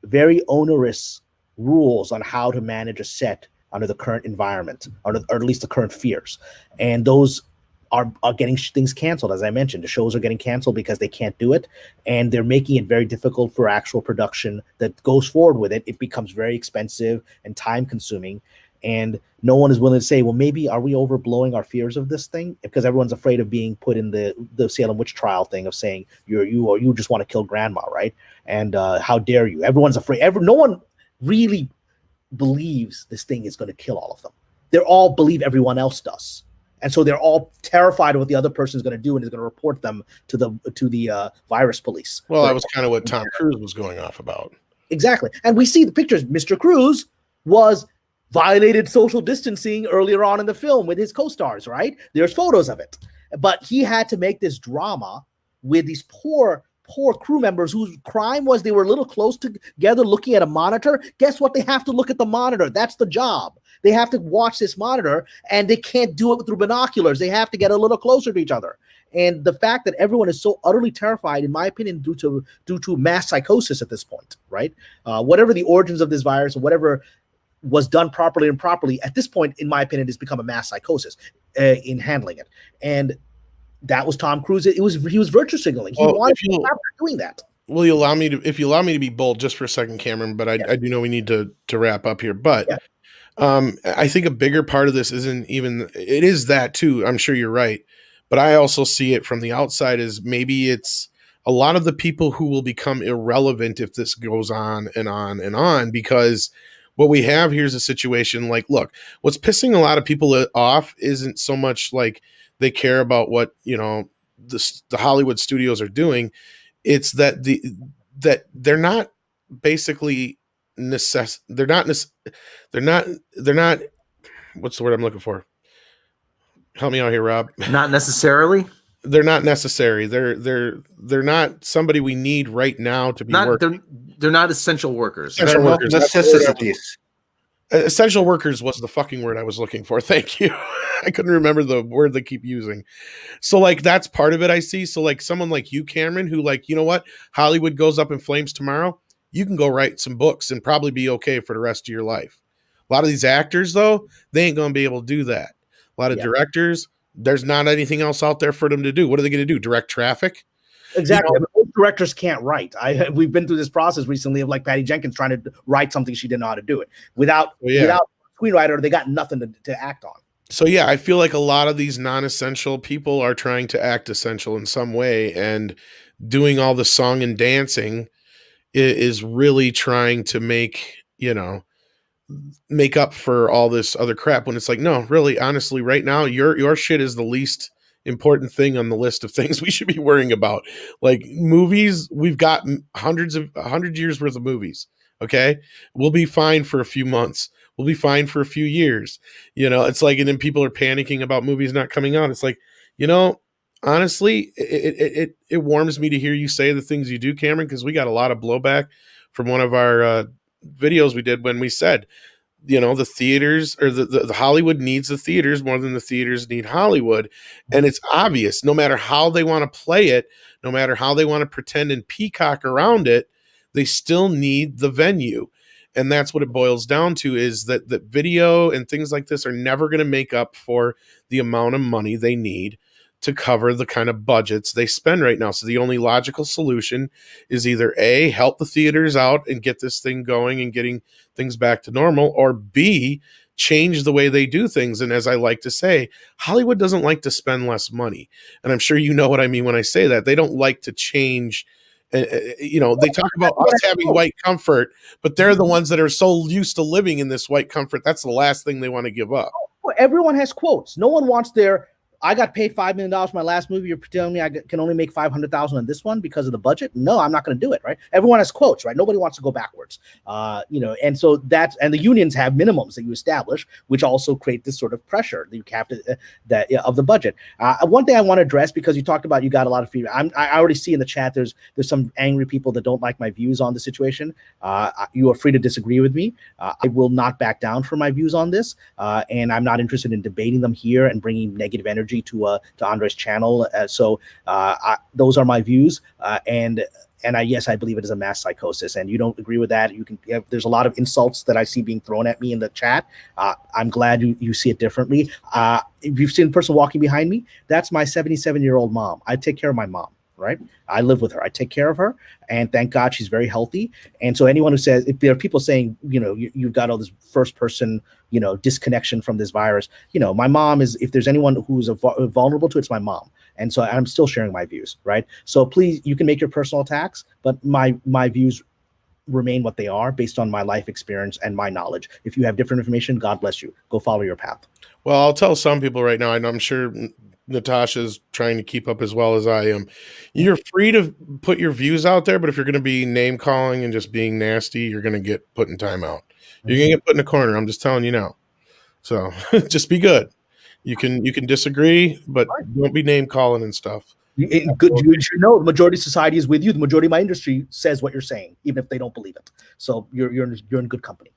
very onerous rules on how to manage a set under the current environment, or at least the current fears. And those are getting things canceled. As I mentioned, the shows are getting canceled because they can't do it. And they're making it very difficult for actual production that goes forward with it. It becomes very expensive and time consuming. And no one is willing to say, well, maybe are we overblowing our fears of this thing? Because everyone's afraid of being put in the Salem witch trial thing of saying you just want to kill grandma, right? And how dare you? Everyone's afraid. No one really believes this thing is going to kill all of them. They all believe everyone else does. And so they're all terrified of what the other person is going to do and is going to report them to the virus police. Well, that was kind of what Tom Cruise was going off about. Exactly. And we see the pictures. Mr. Cruise violated social distancing earlier on in the film with his co-stars, right? There's photos of it. But he had to make this drama with these poor crew members whose crime was they were a little close together looking at a monitor. Guess what? They have to look at the monitor. That's the job. They have to watch this monitor, and they can't do it through binoculars. They have to get a little closer to each other. And the fact that everyone is so utterly terrified, in my opinion, due to mass psychosis at this point, right? Whatever the origins of this virus, or whatever was done properly and improperly, at this point, in my opinion, it's become a mass psychosis in handling it. And that was Tom Cruise. He was virtue signaling. He wanted to stop doing that. Will you allow me to, if you allow me to be bold just for a second, Cameron, but I do know we need to wrap up here. But I think a bigger part of this isn't even, it is that too. I'm sure you're right. But I also see it from the outside as maybe it's a lot of the people who will become irrelevant if this goes on and on and on, because what we have here is a situation like, look, what's pissing a lot of people off isn't so much like they care about what, the Hollywood studios are doing. It's that they're not basically they're not what's the word I'm looking for? Help me out here, Rob. Not necessarily. They're not necessary. They're not somebody we need right now to be working. They're not essential workers. Essential workers. Necessities. Essential workers was the fucking word I was looking for. Thank you. I couldn't remember the word they keep using. So like, that's part of it I see. So like someone like you, Cameron, who like, you know what? Hollywood goes up in flames tomorrow. You can go write some books and probably be okay for the rest of your life. A lot of these actors though, they ain't going to be able to do that. A lot of directors, there's not anything else out there for them to do. What are they going to do? Direct traffic? Exactly. Most directors can't write. We've been through this process recently of like Patty Jenkins trying to write something she didn't know how to do it. Without a screenwriter, they got nothing to act on. So yeah, I feel like a lot of these non-essential people are trying to act essential in some way, and doing all the song and dancing is really trying to make up for all this other crap, when it's like, no, really, honestly, right now, your shit is the least important thing on the list of things we should be worrying about. Like movies, we've got 100 years worth of movies. Okay. We'll be fine for a few months. We'll be fine for a few years. It's like, and then people are panicking about movies not coming out. It's like, honestly, it warms me to hear you say the things you do, Cameron, because we got a lot of blowback from one of our videos we did when we said, the theaters, or the Hollywood needs the theaters more than the theaters need Hollywood. And it's obvious, no matter how they want to play it, no matter how they want to pretend and peacock around it, they still need the venue. And that's what it boils down to, is that video and things like this are never going to make up for the amount of money they need to cover the kind of budgets they spend right now. So the only logical solution is either A, help the theaters out and get this thing going and getting things back to normal, or B, change the way they do things. And as I like to say, Hollywood doesn't like to spend less money. And I'm sure you know what I mean when I say that. They don't like to change. They talk about us having white comfort, but they're the ones that are so used to living in this white comfort. That's the last thing they want to give up. Everyone has quotes. No one wants I got paid $5 million for my last movie. You're telling me I can only make $500,000 on this one because of the budget? No, I'm not going to do it. Right? Everyone has quotes, right? Nobody wants to go backwards. And so and the unions have minimums that you establish, which also create this sort of pressure that you have to of the budget. One thing I want to address, because you talked about, you got a lot of feedback. I already see in the chat there's some angry people that don't like my views on the situation. You are free to disagree with me. I will not back down from my views on this, and I'm not interested in debating them here and bringing negative energy to Andre's channel. Those are my views, and yes, I believe it is a mass psychosis. And you don't agree with that? There's a lot of insults that I see being thrown at me in the chat. I'm glad you see it differently. If you've seen the person walking behind me, that's my 77-year-old mom. I take care of my mom. Right? I live with her. I take care of her, and thank God she's very healthy. And so anyone who says, if there are people saying, you've got all this first person, disconnection from this virus, my mom is, if there's anyone who's vulnerable to it, it's my mom. And so I'm still sharing my views. Right? So please, you can make your personal attacks, but my views remain what they are based on my life experience and my knowledge. If you have different information, God bless you. Go follow your path. Well, I'll tell some people right now, and I'm sure Natasha's trying to keep up as well as I am. You're free to put your views out there, but if you're going to be name calling and just being nasty, you're going to get put in timeout. You're going to get put in a corner. I'm just telling you now. So just be good. You can disagree, but don't be name calling and stuff. Good, the majority of society is with you. The majority of my industry says what you're saying, even if they don't believe it. So you're in good company.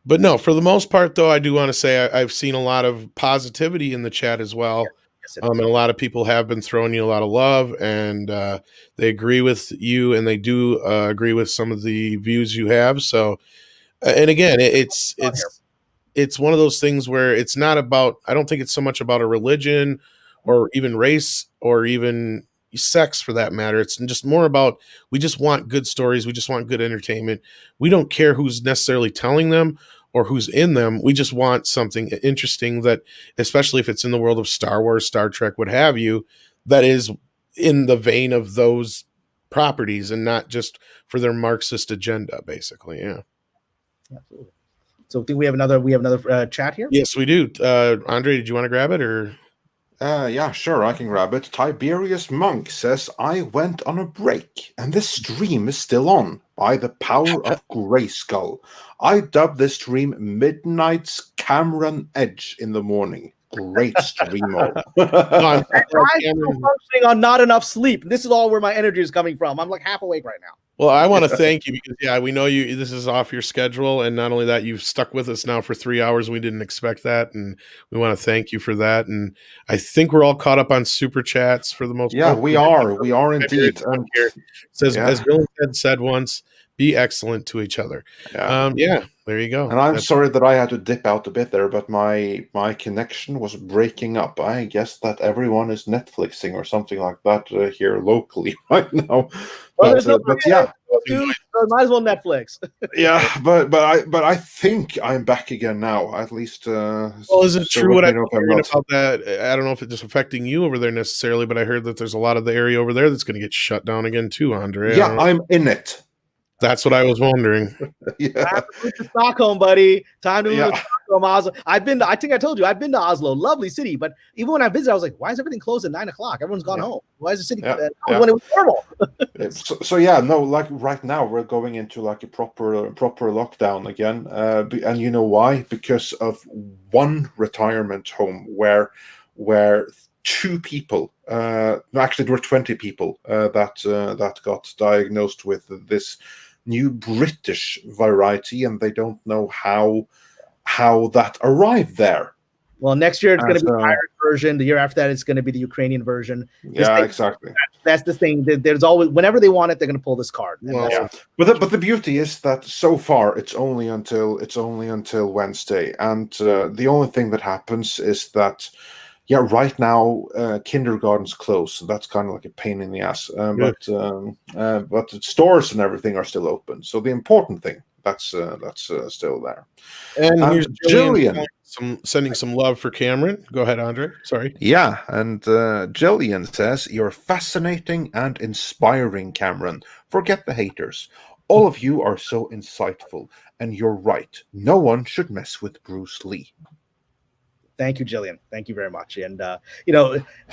But no, for the most part, though, I do want to say I've seen a lot of positivity in the chat as well. Yes, and a lot of people have been throwing you a lot of love, and they agree with you, and they do agree with some of the views you have. So And again, it's one of those things where it's not about, I don't think it's so much about a religion or even race or even sex for that matter. It's just more about, we just want good stories. We just want good entertainment. We don't care who's necessarily telling them or who's in them. We just want something interesting that, especially if it's in the world of Star Wars, Star Trek, what have you, that is in the vein of those properties and not just for their Marxist agenda, basically. Yeah. Absolutely. So I think we have another chat here. Yes, we do. Andre, did you want to grab it or? Yeah, sure, I can grab it. Tiberius Monk says, I went on a break, and this stream is still on by the power of Grayskull. I dubbed this stream Midnight's Kamran Edge in the morning. Great streamo. I'm functioning on not enough sleep. This is all where my energy is coming from. I'm like half awake right now. Well, I want to thank you because, we know you. This is off your schedule, and not only that, you've stuck with us now for 3 hours. We didn't expect that, and we want to thank you for that. And I think we're all caught up on super chats for the most part. Yeah, we are indeed. It says, as Bill said once, be excellent to each other. Yeah, there you go. And I'm sorry that I had to dip out a bit there, but my connection was breaking up. I guess that everyone is Netflixing or something like that here locally right now. But yeah, might as well Netflix. Yeah, but I think I'm back again now. At least. Well, is it true what I'm hearing about that? I don't know if it's just affecting you over there necessarily, but I heard that there's a lot of the area over there that's going to get shut down again too, Andre. Yeah, I'm in it. That's what I was wondering. Yeah. Time to move to Stockholm, buddy. Time to move to Stockholm, Oslo. I think I told you, I've been to Oslo. Lovely city. But even when I visited, I was like, why is everything closed at 9 o'clock? Everyone's gone home. Why is the city when it was normal? So yeah, no, like right now we're going into like a proper lockdown again. And you know why? Because of one retirement home where 2 people, actually there were 20 people that got diagnosed with this new British variety, and they don't know how that arrived there. Well, next year it's going to be the Irish version. The year after that, it's going to be the Ukrainian version. Exactly. That's the thing. There's always, whenever they want it, they're going to pull this card. But the beauty is that so far it's only until Wednesday, and the only thing that happens is that. Yeah, right now kindergarten's closed, so that's kind of like a pain in the ass. But the stores and everything are still open. So the important thing that's still there. And here's Jillian sending some love for Cameron. Go ahead, Andre. Sorry. Yeah, and Jillian says, "You're fascinating and inspiring, Cameron. Forget the haters. All of you are so insightful, and you're right. No one should mess with Bruce Lee." Thank you, Jillian. Thank you very much. And, I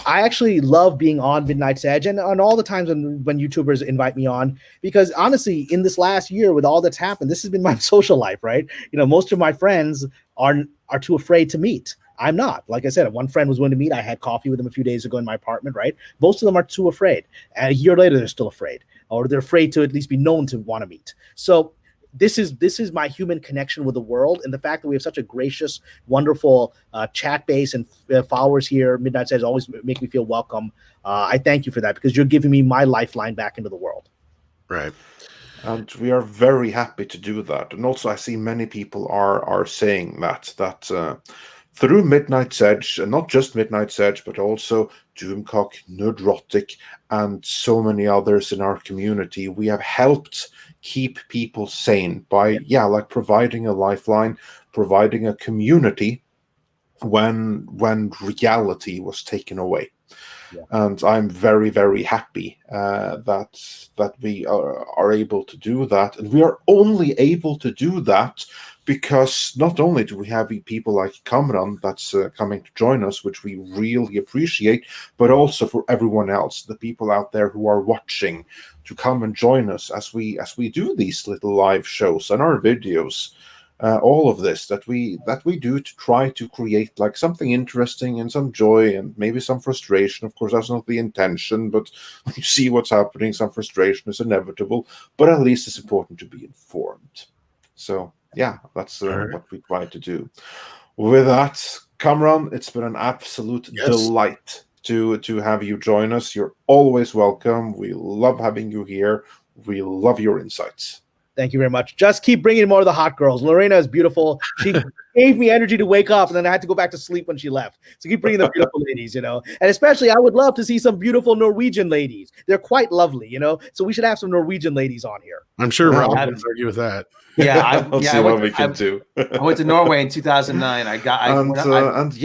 actually love being on Midnight's Edge and on all the times when YouTubers invite me on, because honestly, in this last year with all that's happened, this has been my social life, right? Most of my friends are too afraid to meet. I'm not. Like I said, one friend was willing to meet. I had coffee with him a few days ago in my apartment, right? Most of them are too afraid. And a year later, they're still afraid, or they're afraid to at least be known to want to meet. So this is my human connection with the world, and the fact that we have such a gracious, wonderful chat base and followers here. Midnight's Edge always make me feel welcome. I thank you for that, because you're giving me my lifeline back into the world. Right. And we are very happy to do that. And also, I see many people are saying that through Midnight's Edge, and not just Midnight's Edge, but also Doomcock, Nerdrotic, and so many others in our community, we have helped keep people sane by providing a lifeline, providing a community when reality was taken away. And I'm very, very happy that we are able to do that. And we are only able to do that because not only do we have people like Kamran that's coming to join us, which we really appreciate, but also for everyone else, the people out there who are watching, to come and join us as we do these little live shows and our videos. All of this that we do to try to create like something interesting and some joy and maybe some frustration. Of course, that's not the intention, but you see what's happening. Some frustration is inevitable, but at least it's important to be informed. So yeah, that's what we try to do. With that, Kamran, it's been an absolute delight to have you join us. You're always welcome. We love having you here. We love your insights. Thank you very much. Just keep bringing more of the hot girls. Lorena is beautiful. She gave me energy to wake up, and then I had to go back to sleep when she left. So keep bringing the beautiful ladies, you know. And especially, I would love to see some beautiful Norwegian ladies. They're quite lovely, you know. So we should have some Norwegian ladies on here. I'm sure Rob would argue with that. Yeah, I'll see what we can do. I went to Norway in 202009.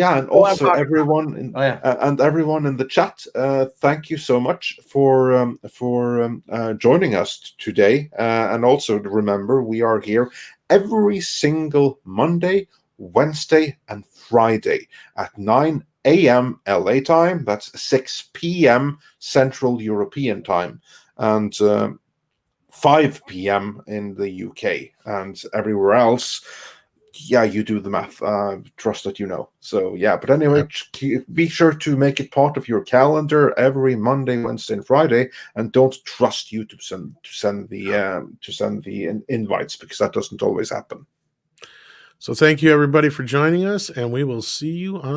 And also everyone in, and everyone in the chat. Thank you so much for joining us today. And also remember, we are here every single Monday, Wednesday, and Friday at 9 a.m. LA time. That's 6 p.m. Central European time, and 5 p.m. in the UK, and everywhere else. Yeah, you do the math. Trust that you know. So yeah, but anyway, be sure to make it part of your calendar every Monday, Wednesday, and Friday, and don't trust you to send the invites, because that doesn't always happen. So thank you everybody for joining us, and we will see you on